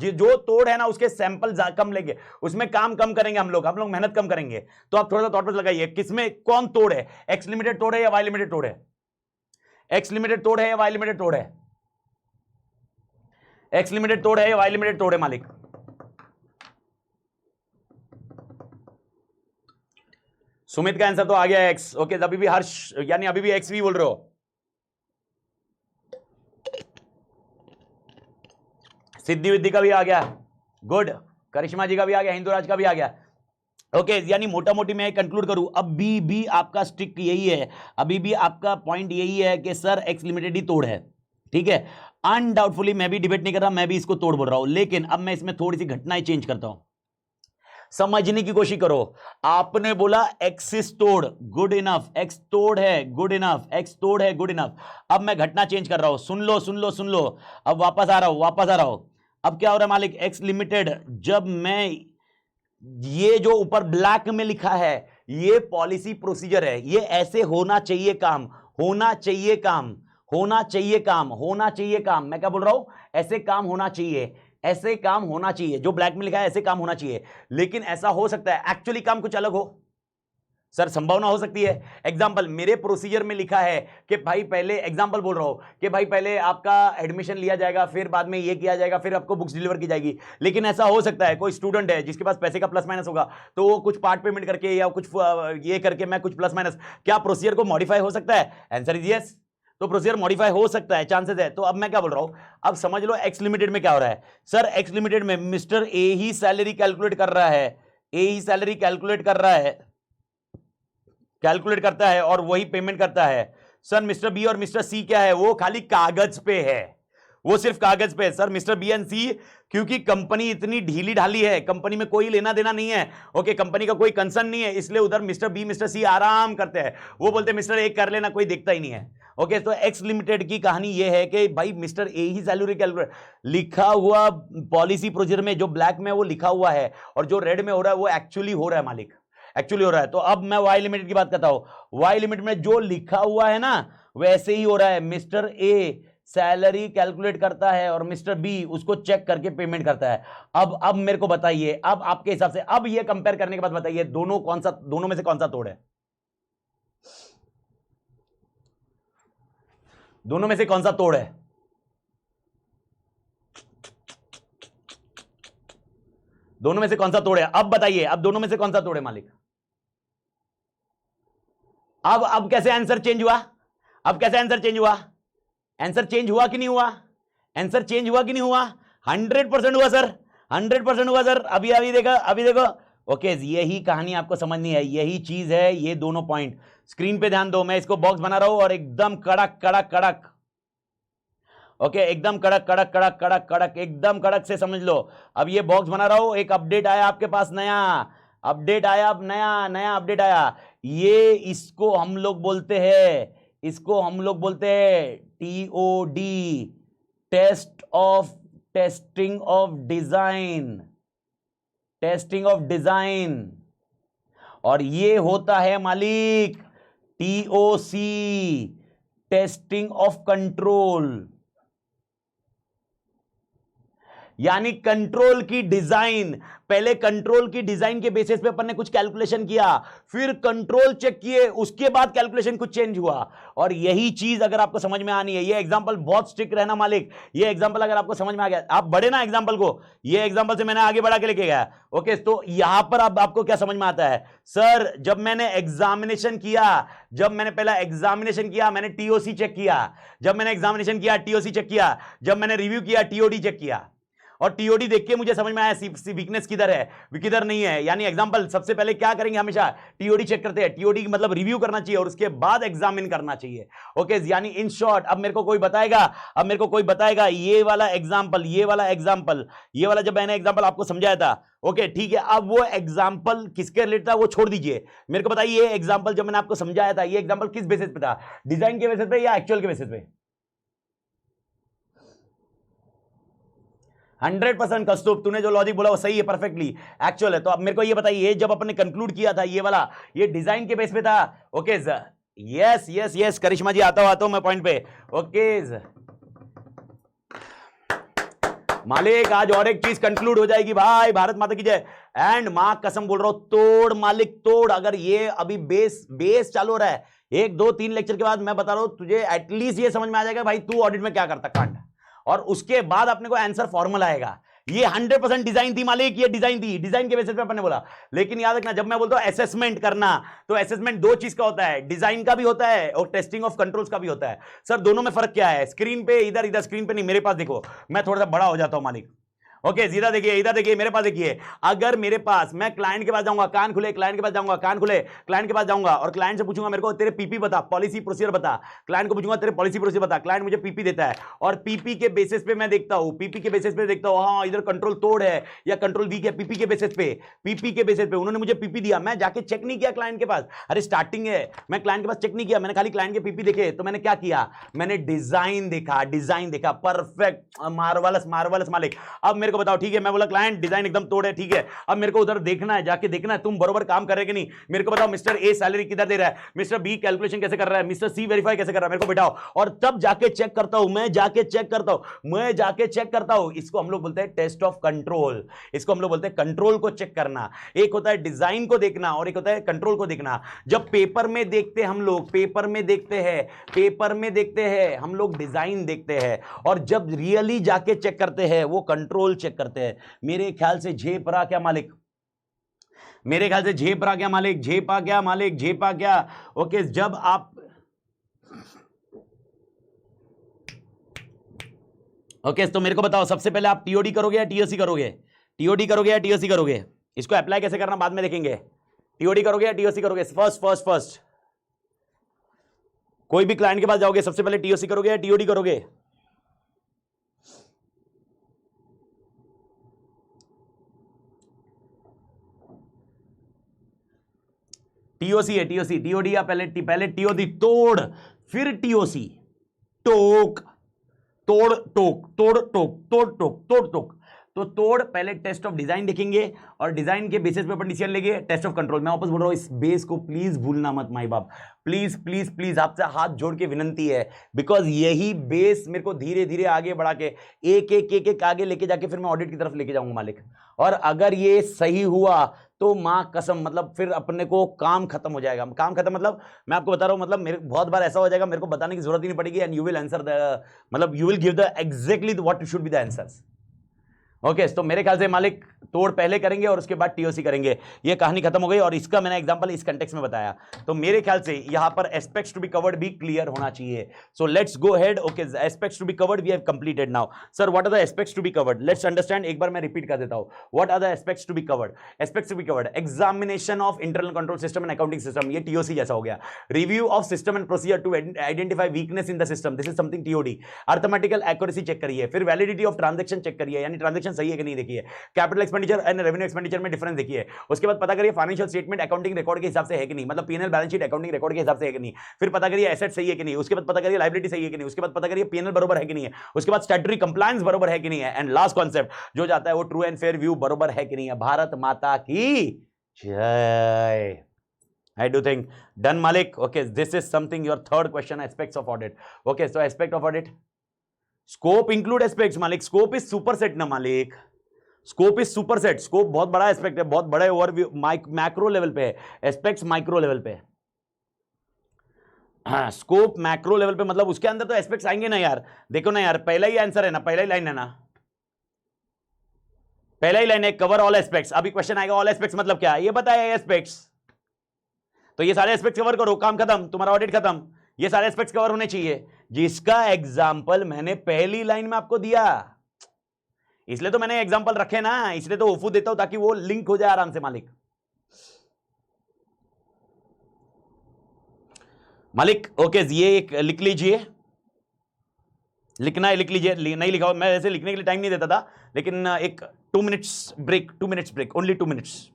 जो तोड़ है ना उसके सैंपल कम लेंगे, उसमें काम कम करेंगे हम लोग मेहनत कम करेंगे। तो आप थोड़ा सा थॉट लगाइए, किसमें कौन तोड़ है? एक्स लिमिटेड तोड़ है या वाई लिमिटेड तोड़ है? एक्स लिमिटेड तोड़ है या वाई लिमिटेड तोड़ है? एक्स लिमिटेड तोड़ है या वाई लिमिटेड तोड़ है मालिक? सुमित का आंसर तो आ गया एक्स। ओके, अभी भी हर्ष यानी अभी भी एक्स भी बोल रहे हो। सिद्धि विद्धि का भी आ गया, गुड। करिश्मा जी का भी आ गया, हिंदुराज का भी आ गया। ओके यानी मोटा मोटी मैं कंक्लूड करूं, अभी भी आपका स्टिक यही है, अभी भी आपका पॉइंट यही है कि सर एक्स लिमिटेड ही तोड़ है। ठीक है, अनडाउटफुली मैं भी डिबेट नहीं कर रहा, मैं भी इसको तोड़ बोल रहा हूं, लेकिन अब मैं इसमें थोड़ी सी घटनाएं चेंज करता हूं, समझने की कोशिश करो। आपने बोला एक्सिस तोड़, गुड इनफ, एक्स तोड़ है, गुड इनफ, एक्स तोड़ है, गुड इनफ। अब मैं घटना चेंज कर रहा हूं, सुन लो। अब वापस आ रहा हूं। अब क्या हो रहा है मालिक? एक्स लिमिटेड, जब मैं ये जो ऊपर ब्लैक में लिखा है ये पॉलिसी प्रोसीजर है, ये ऐसे होना चाहिए काम, मैं क्या बोल रहा हूं? ऐसे काम होना चाहिए, जो ब्लैक में लिखा है ऐसे काम होना चाहिए। लेकिन ऐसा हो सकता है एक्चुअली काम कुछ अलग हो सर, संभावना हो सकती है। एग्जांपल मेरे प्रोसीजर में लिखा है कि भाई पहले, एग्जांपल बोल रहा हूं कि भाई पहले आपका एडमिशन लिया जाएगा, फिर बाद में ये किया जाएगा, फिर आपको बुक्स डिलीवर की जाएगी। लेकिन ऐसा हो सकता है कोई स्टूडेंट है जिसके पास पैसे का प्लस माइनस होगा, तो वो कुछ पार्ट पेमेंट करके या कुछ ये करके मैं कुछ प्लस माइनस, क्या प्रोसीजर को मॉडिफाई हो सकता है? Answer is yes. तो प्रोसीजर मॉडिफाई हो सकता है, चांसेस है। तो अब मैं क्या बोल रहा हूं, अब समझ लो एक्स लिमिटेड में क्या हो रहा है। सर एक्स लिमिटेड में mister A he salary calculate करता है और वही पेमेंट करता है। सर मिस्टर बी और मिस्टर सी क्या है? वो खाली कागज पे है, वो सिर्फ कागज पे है सर। मिस्टर बी एंड सी, क्योंकि कंपनी इतनी ढीली ढाली है, कंपनी में कोई लेना देना नहीं है, ओके, कंपनी का कोई कंसर्न नहीं है, इसलिए उधर मिस्टर बी मिस्टर सी आराम करते हैं। वो बोलते हैं मिस्टर ए कर लेना, कोई देखता ही नहीं है। ओके, तो एक्स लिमिटेड की कहानी ये है कि भाई mister A he salary calculate, लिखा हुआ पॉलिसी प्रोसीजर में जो ब्लैक में वो लिखा हुआ है और जो रेड में हो रहा है वो एक्चुअली हो रहा है मालिक, एक्चुअली हो रहा है। तो अब मैं वाई लिमिटेड की बात करता हूं। वाई लिमिटेड में जो लिखा हुआ है ना वैसे ही हो रहा है। मिस्टर ए सैलरी कैलकुलेट करता है और मिस्टर बी उसको चेक करके पेमेंट करता है। अब मेरे को बताइए, अब आपके हिसाब से, अब ये कंपेयर करने के बाद बताइए दोनों में से कौन सा तोड़ है? दोनों में से कौन सा तोड़ है? दोनों में से कौन सा तोड़ है? अब बताइए, अब दोनों में से कौन सा तोड़ है मालिक? अब कैसे आंसर चेंज हुआ? आंसर चेंज हुआ कि नहीं हुआ? 100% हुआ सर, 100% हुआ सर। अभी देखो। ओके, यही कहानी आपको समझनी है, यही चीज है, ये दोनों पॉइंट स्क्रीन पे ध्यान दो। मैं इसको बॉक्स बना रहा हूं और एकदम कड़क, ओके, एकदम कड़क, एकदम कड़क से समझ लो। अब ये बॉक्स बना रहा हूं, एक अपडेट आया आपके पास, नया अपडेट आया। ये इसको हम लोग बोलते हैं TOD, टेस्टिंग ऑफ डिजाइन। और ये होता है मालिक टीओसी, टेस्टिंग ऑफ कंट्रोल, यानी कंट्रोल की डिजाइन। पहले कंट्रोल की डिजाइन के बेसिस पे अपन ने कुछ कैलकुलेशन किया, फिर कंट्रोल चेक किए, उसके बाद कैलकुलेशन कुछ चेंज हुआ। और यही चीज अगर आपको समझ में आनी है, ये एग्जांपल बहुत स्ट्रिक्ट रहना मालिक, ये एग्जांपल अगर आपको समझ में आ गया, आप बढ़े ना एग्जांपल को, ये एग्जांपल से मैंने आगे बढ़ा के लेके गया। ओके, तो यहां पर अब आपको क्या समझ में आता है? सर जब मैंने एग्जामिनेशन किया, जब मैंने पहला एग्जामिनेशन किया, मैंने टीओसी चेक किया, जब मैंने एग्जामिनेशन किया टीओसी चेक किया, जब मैंने रिव्यू किया टीओडी चेक किया, और टीओडी देख के मुझे समझ में आया वीकनेस किधर है, किधर नहीं है। यानी एग्जांपल सबसे पहले क्या करेंगे, हमेशा टीओडी चेक करते हैं, टीओडी मतलब रिव्यू करना चाहिए और उसके बाद एग्जामिन करना चाहिए। ओके, यानी इन शॉर्ट अब मेरे को कोई बताएगा, ये वाला एग्जांपल, ये वाला जब मैंने एग्जांपल आपको समझाया था, ओके ठीक है, अब वो एग्जांपल किसके रिलेटेड था वो छोड़ दीजिए, मेरे को बताइए ये एग्जांपल जब मैंने आपको समझाया था, ये एग्जांपल किस बेसिस पे था? डिजाइन के बेसिस पे या एक्चुअल के बेसिस पे? 100% कस्तूर, तूने जो लॉजिक बोला वो सही है, परफेक्टली एक्चुअल है। तो अब मेरे को ये बताइए, जब अपने कंक्लूड किया था ये वाला, ये डिजाइन के बेस पे था। ओके यस यस यस, करिश्मा जी आता हूं मैं पॉइंट पे। ओके मालिक, आज और एक चीज कंक्लूड हो जाएगी भाई, भारत माता की जय। एंड मां कसम बोल रहा हूं, तोड़ मालिक तोड़। अगर ये अभी बेस चालू हो रहा है, 1 2 3 लेक्चर के बाद मैं बता रहा हूं तुझे एटलीस्ट ये समझ में आ जाएगा भाई तू ऑडिट में क्या करता कांड, और उसके बाद अपने को आंसर फॉर्मूला आएगा। ये 100% डिजाइन थी मालिक, ये डिजाइन थी, डिजाइन के बेसिस पे अपन ने बोला। लेकिन याद रखना, जब मैं बोलता हूं असेसमेंट करना, तो असेसमेंट 2 चीज का होता है, डिजाइन का भी होता है और टेस्टिंग ऑफ कंट्रोल्स का भी होता है। सर दोनों में फर्क क्या है? स्क्रीन पे इधर स्क्रीन पे नहीं, मेरे पास देखो, मैं थोड़ा सा बड़ा हो जाता हूं मालिक। ओके इधर देखिए मेरे पास देखिए, अगर मेरे पास, मैं क्लाइंट के पास जाऊंगा, कान खुले, क्लाइंट के पास जाऊंगा, कान खुले, क्लाइंट के पास जाऊंगा और क्लाइंट से पूछूंगा मेरे को तेरे पीपी बता, पॉलिसी प्रोसीजर बता। क्लाइंट को पूछूंगा तेरे पॉलिसी प्रोसीजर बता, क्लाइंट मुझे पीपी देता है और पीपी के बेसिस पे मैं देखता हूं, पीपी के बेसिस पे देखता हूं हाँ इधर कंट्रोल तोड़ है या कंट्रोल वीक है। पीपी के बेसिस पे उन्होंने मुझे पीपी दिया, मैं जाके चेक नहीं किया क्लाइंट के पास। अरे स्टार्टिंग है, मैं क्लाइंट के पास चेक नहीं किया, मैंने खाली क्लाइंट के पीपी देखे। तो मैंने क्या किया? मैंने डिजाइन देखा, परफेक्ट, मार्वलस मालिक। अब मेरे को बताओ, ठीक है मैं बोला क्लाइंट डिजाइन एकदम तोड़ है, ठीक है, अब मेरे को उधर देखना है, जाके देखना है तुम बरोबर काम कर रहे कि नहीं। मेरे को बताओ मिस्टर ए सैलरी किधर दे रहा है, मिस्टर बी कैलकुलेशन कैसे कर रहा है, मिस्टर सी वेरीफाई कैसे कर रहा है, मेरे को बिठाओ और तब जाके चेक करता हूं, मैं जाके चेक करता हूं। इसको हम लोग बोलते हैं टेस्ट ऑफ कंट्रोल, इसको हम लोग बोलते हैं कंट्रोल को चेक करना। एक होता है डिजाइन को देखना और एक होता है कंट्रोल को देखना। जब पेपर में देखते हम लोग, पेपर में देखते हैं हम लोग डिजाइन देखते हैं, और जब रियली जाके चेक करते हैं वो कंट्रोल चेक करते हैं। मेरे ख्याल से झेप रहा क्या मालिक? झेपा क्या? ओके जब आप ओके तो मेरे को बताओ, सबसे पहले आप टीओडी करोगे या टीओसी करोगे? इसको अप्लाई कैसे करना बाद में देखेंगे। टीओडी करोगे या टीओसी करोगे? फर्स्ट कोई भी क्लाइंट के पास जाओगे, सबसे पहले टीओसी करोगे या टीओडी करोगे? टीओसी है, टीओडी या पहले टीओडी तोड़, फिर टीओसी टोक, तोड़ टोक। तो तोड़ पहले टेस्ट ऑफ डिजाइन देखेंगे और डिजाइन के बेसिस पे अपन डिसीजन लेंगे टेस्ट ऑफ कंट्रोल। मैं वापस बोल रहा हूं, इस बेस को प्लीज भूलना मत माई बाप, प्लीज आपसे हाथ जोड़ के विनंती है, बिकॉज यही बेस मेरे को धीरे धीरे आगे बढ़ा के एक आगे लेके जाके फिर मैं ऑडिट की तरफ लेके जाऊंगा मालिक। और अगर ये सही हुआ तो मां कसम, मतलब फिर अपने को काम खत्म हो जाएगा। काम खत्म मतलब मैं आपको बता रहा हूं, मतलब मेरे बहुत बार ऐसा हो जाएगा मेरे को बताने की जरूरत ही नहीं पड़ेगी, and you will answer the, मतलब you will give the exactly what should be the answers. Okay तो मेरे ख्याल से मालिक तोड़ पहले करेंगे और उसके बाद टीओसी करेंगे, ये कहानी खत्म हो गई। और इसका मैंने एग्जांपल इस कंटेक्स्ट में बताया, तो मेरे ख्याल से यहां पर एस्पेक्ट्स टू बी कवर्ड भी क्लियर होना चाहिए। So let's go head. Okay aspects to be covered we have completed now. Sir what are the aspects to be covered, let's understand. एक बार मैं रिपीट कर देता हूं, what are the aspects to be covered. Aspects to be covered, examination of internal control system and accounting system, ये TOC जैसा हो गया। Review of system and procedure to identify weakness in the system, this is something TOD. Arithmetical accuracy check करिए, फिर validity of transaction check करिए, यानी transaction सही है कि नहीं देखिए, capital expenditure and revenue expenditure में डिफरेंस देखिए। उसके बाद पता करिए फाइनेंशियल स्टेटमेंट अकाउंटिंग रिकॉर्ड के हिसाब से है कि नहीं, मतलब PNL balance sheet accounting record के हिसाब से है कि नहीं। फिर पता करिए एसेट सही है कि नहीं, उसके बाद पता करिए लायबिलिटी सही है कि नहीं, उसके बाद पता करिए पीएनएल बरोबर है कि नहीं है, उसके बाद स्टैट्यूटरी कंप्लायंस बरोबर है कि नहीं है, एंड लास्ट कॉन्सेप्ट जो जाता है वो ट्रू एंड फेयर व्यू बरोबर है कि नहीं है। भारत माता की जय। I do think. Done, Malik. Okay, this is something, your third question, aspects of audit. Okay, so aspect of audit. Scope include aspects, Malik. Scope is superset ना Malik. Scope is superset. Scope बहुत बड़ा aspect है, बहुत बड़े overview macro level पे है, aspects micro level पे है. हाँ, स्कोप मैक्रो लेवल पे मतलब उसके अंदर तो एस्पेक्ट्स आएंगे ना यार. देखो ना यार, पहला ही आंसर है ना, पहला ही लाइन है ना, पहला ही लाइन है, कवर ऑल एस्पेक्ट्स. अभी क्वेश्चन आएगा ऑल एस्पेक्ट्स मतलब क्या, ये बताया एस्पेक्ट्स. तो ये सारे एस्पेक्ट्स कवर करो, काम खत्म, तुम्हारा ऑडिट खत्म. ये सारे एस्पेक्ट्स कवर होने चाहिए, जिसका एग्जांपल मैंने पहली लाइन में आपको दिया. इसलिए तो मैंने एग्जांपल रखे ना, इसलिए तो ओफू देता हूं ताकि वो लिंक हो जाए आराम से. मालिक ओके, ये एक लिख लीजिए, लिखना है लिख लीजिए, नहीं लिखा मैं ऐसे लिखने के लिए टाइम नहीं देता था, लेकिन एक 2 minutes break, 2 minutes break, only 2 minutes.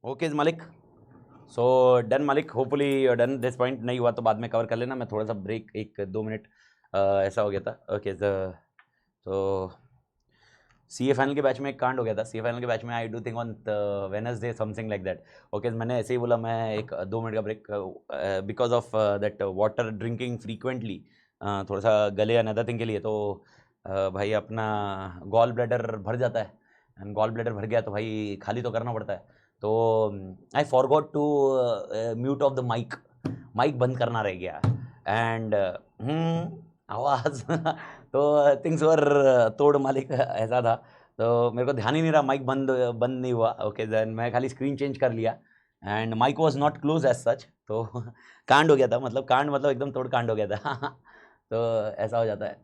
Okay मालिक, सो डन मालिक, होपफुली डन दिस पॉइंट. नहीं हुआ तो बाद में कवर कर लेना, मैं थोड़ा सा ब्रेक 1-2 मिनट ऐसा हो गया था. ओके तो सीए फाइनल के बैच में एक कांड हो गया था. सीए फाइनल के बैच में I do think on Wednesday something like that. Okay, मैंने ऐसे ही बोला मैं 1-2 मिनट का break because of that water drinking frequently, थोड़ा सा गले अनदर थिंग के लिए. तो भाई अपना गॉल ब्लैडर भर जाता है, एंड गॉल ब्लैडर भर गया तो भाई खाली तो करना पड़ता है. तो I forgot to mute of the mic, mic बंद करना रह गया, एंड आवाज़ तो थिंग्स वर तोड़ मालिक ऐसा था. तो मेरे को ध्यान ही नहीं रहा, माइक बंद नहीं हुआ. ओके देन मैं खाली स्क्रीन चेंज कर लिया, and mic was not close as such. तो कांड हो गया था, मतलब कांड मतलब एकदम तोड़ कांड हो गया था. तो ऐसा हो जाता है.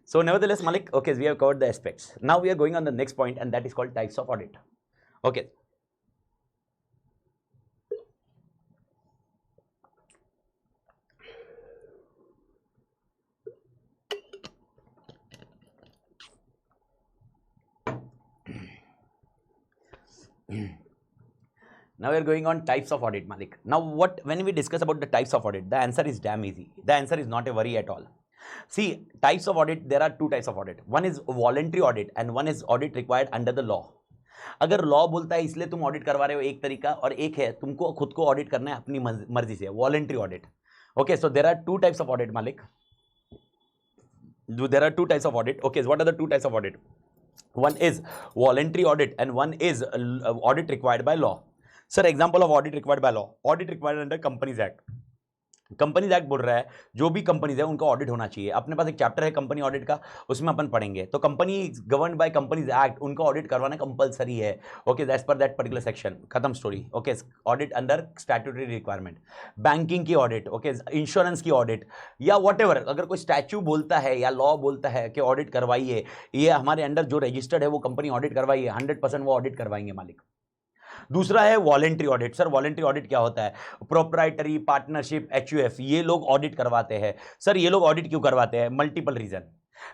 So nevertheless Malik, okay, we have covered the aspects. Now we are going on the next point, and that is called types of audit. Okay. Now we are going on types of audit, Malik. Now when we discuss about the types of audit, the answer is damn easy. The answer is not a worry at all. See, types of audit, there are 2 types of audit. One is voluntary audit and one is audit required under the law. अगर law बोलता है इसलिए तुम audit करवा रहे हो एक तरीका, और एक है तुमको खुद को ऑडिट करना है अपनी मर्जी से, voluntary audit. Okay, so there are 2 types of audit मालिक. there are two types of audit. Okay, what are the two types of audit? One is voluntary audit and one is audit required by law. Sir, example of audit required by law. Audit required under Companies Act. Companies act बोल रहा है जो भी companies है उनका audit होना चाहिए. अपने पास एक चैप्टर है कंपनी ऑडिट का, उसमें अपन पढ़ेंगे. तो company governed by companies act, उनका ऑडिट करवाना कंपलसरी है. Okay, as per that particular section, खत्म story. Okay, audit under statutory requirement. Banking की ऑडिट, ओके, इंश्योरेंस की ऑडिट या व्हाटएवर, अगर कोई स्टैच्यू बोलता है या लॉ बोलता है कि ऑडिट करवाइए, ये हमारे अंडर जो रजिस्टर्ड है वो कंपनी ऑडिट करवाइए, 100% वो ऑडिट करवाएंगे मालिक. दूसरा है voluntary audit. Sir voluntary audit क्या होता है? प्रोप्राइटरी, पार्टनरशिप, एचयूएफ, ये लोग ऑडिट करवाते हैं. सर ये लोग ऑडिट क्यों करवाते हैं? Multiple reason.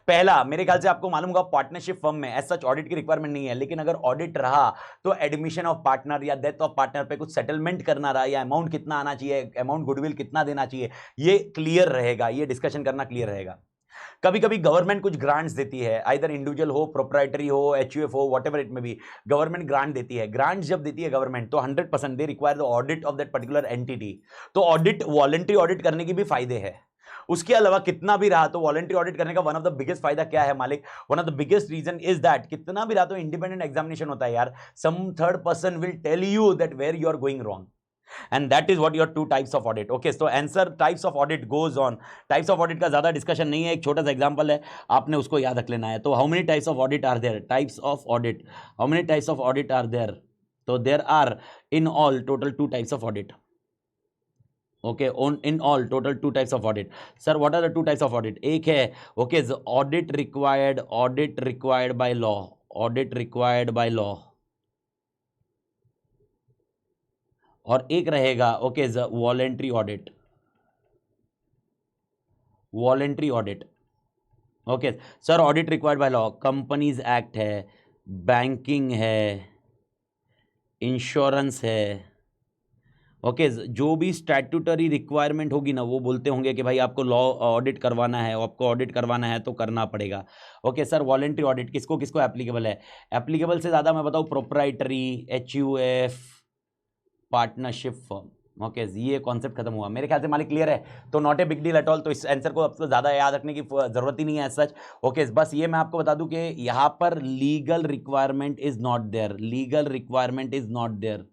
पहला, मेरे ख्याल से आपको मालूम होगा पार्टनरशिप फर्म में एज सच ऑडिट की रिक्वायरमेंट नहीं है, लेकिन अगर ऑडिट रहा तो एडमिशन ऑफ पार्टनर या डेथ ऑफ पार्टनर पे कुछ सेटलमेंट करना रहा, या अमाउंट कितना आना चाहिए, अमाउंट गुडविल कितना देना चाहिए, ये क्लियर रहेगा, ये डिस्कशन करना क्लियर रहेगा. कभी कभी गवर्नमेंट कुछ ग्रांट्स देती है, आइदर इंडिविजुअल हो, प्रोप्राइटरी हो, एचयूएफ हो, व्हाटएवर इट में भी, गवर्नमेंट ग्रांट देती है. ग्रांट्स जब देती है गवर्नमेंट तो 100% they require the audit of that particular entity. तो ऑडिट, वॉलंटरी ऑडिट करने की भी फायदे हैं. उसके अलावा कितना भी रहा तो वॉलंटरी ऑडिट करने का वन ऑफ द बिगेस्ट फायदा क्या है मालिक? One of the biggest reason is that कितना भी रहा तो इंडिपेंडेंट एग्जामिनेशन होता है यार. Some third person will tell you that where you are going wrong. And that is what your two types of audit. Okay, so answer types of audit goes on. Types of audit का ज्यादा discussion नहीं है, एक छोटा सा example है, आपने उसको याद रख लेना है. तो how many types of audit are there? Types of audit. How many types of audit are there? तो there are in all total two types of audit. Okay, in all total two types of audit. Sir, what are the two types of audit? एक है okay, so audit required by law. Audit required by law. और एक रहेगा okay voluntary audit. Voluntary audit. Okay sir, audit required by law, companies act है, banking है, insurance है. Okay, जो भी स्टैट्यूटरी रिक्वायरमेंट होगी ना, वो बोलते होंगे कि भाई आपको लॉ ऑडिट करवाना है, आपको ऑडिट करवाना है तो करना पड़ेगा. ओके सर, वॉलेंट्री ऑडिट किसको किसको एप्लीकेबल है? एप्लीकेबल से ज़्यादा मैं बताऊँ, proprietary, HUF, partnership firm. Okay, ये कॉन्सेप्ट खत्म हुआ मेरे ख्याल से मालिक. क्लियर है? तो not a big deal at all. तो इस आंसर को आपको ज़्यादा याद रखने की जरूरत ही नहीं है सच. ओके, बस ये मैं आपको बता दूं कि यहाँ पर legal requirement is not there. Legal requirement is not there.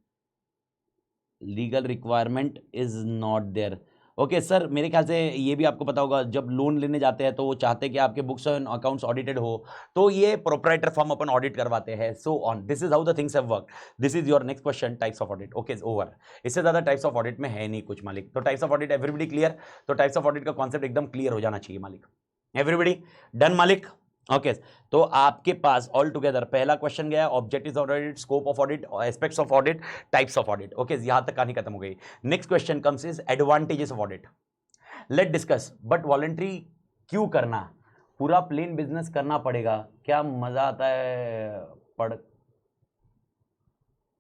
Legal requirement is not there. Okay sir, मेरे ख्याल से ये भी आपको पता होगा, जब लोन लेने जाते हैं तो वो चाहते हैं कि आपके बुक्स एंड अकाउंट्स ऑडिटेड हो, तो ये प्रोप्राइटर फर्म अपन ऑडिट करवाते हैं. So on, this is how the things have work. This is your next question, types of audit. Okay, over. इससे ज्यादा टाइप्स ऑफ ऑडिट में है नहीं कुछ मालिक. तो types of audit everybody clear? तो टाइप्स ऑफ ऑडिट का कॉन्सेप्ट एकदम क्लियर हो जाना चाहिए मालिक. एवरीबडी डन मालिक? ओके, तो आपके पास ऑल टुगेदर पहला क्वेश्चन गया, objectives of audit, scope of audit, aspects of audit, types of audit. Okay, यहां तक कहानी खत्म हो गई. Next question comes is advantages of audit. Let discuss. But voluntary क्यों करना? पूरा प्लेन बिजनेस करना पड़ेगा, क्या मजा आता है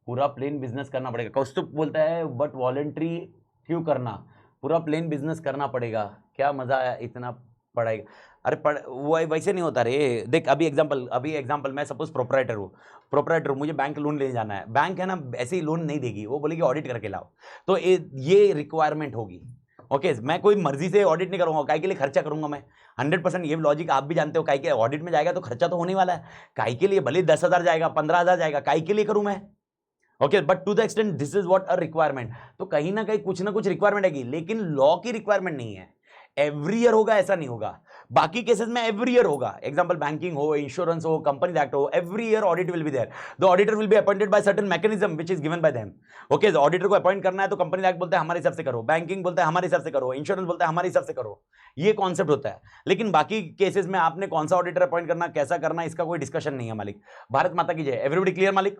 पूरा प्लेन बिजनेस करना पड़ेगा. कौस्तुभ बोलता है बट वॉलेंट्री क्यों करना? पूरा प्लेन बिजनेस करना पड़ेगा, क्या मजा है इतना पढ़ाई. अरे वो वैसे नहीं होता रे. देख अभी एग्जांपल मैं सपोज प्रोप्राइटर हूँ, मुझे बैंक लोन ले जाना है. बैंक है ना ऐसे ही लोन नहीं देगी, वो बोलेगी ऑडिट करके लाओ. तो ये रिक्वायरमेंट होगी. ओके, मैं कोई मर्जी से ऑडिट नहीं करूंगा, काय के लिए खर्चा करूंगा मैं 100%. ये लॉजिक आप भी जानते हो, काय के ऑडिट में जाएगा तो खर्चा तो होने वाला है. काय के लिए भले 10,000 जाएगा, 15,000 जाएगा, काय के लिए करूं मैं? Okay, but to the extent this is what a requirement. तो कहीं ना कहीं कुछ ना कुछ रिक्वायरमेंट आएगी, लेकिन लॉ की रिक्वायरमेंट नहीं है. एवरी ईयर होगा ऐसा नहीं होगा. बाकी केसेस में एवरी ईयर होगा. एग्जांपल बैंकिंग हो, इंश्योरेंस हो, कंपनी एक्ट हो, every year audit will be there. The auditor will be appointed by certain mechanism which is given by them. Okay, auditor को अपॉइंट करना है तो कंपनी एक्ट बोलता है हमारे हिसाब से करो, बैंकिंग बोलता है हमारे हिसाब से करो, इंश्योरेंस बोलता है हमारे हिसाब से करो. ये कॉन्सेप्ट होता है. लेकिन बाकी केसेस में आपने कौन सा ऑडिटर अपॉइंट करना, कैसा करना, इसका कोई डिस्कशन नहीं है मालिक. भारत माता की जय. एवरीबॉडी क्लियर मालिक?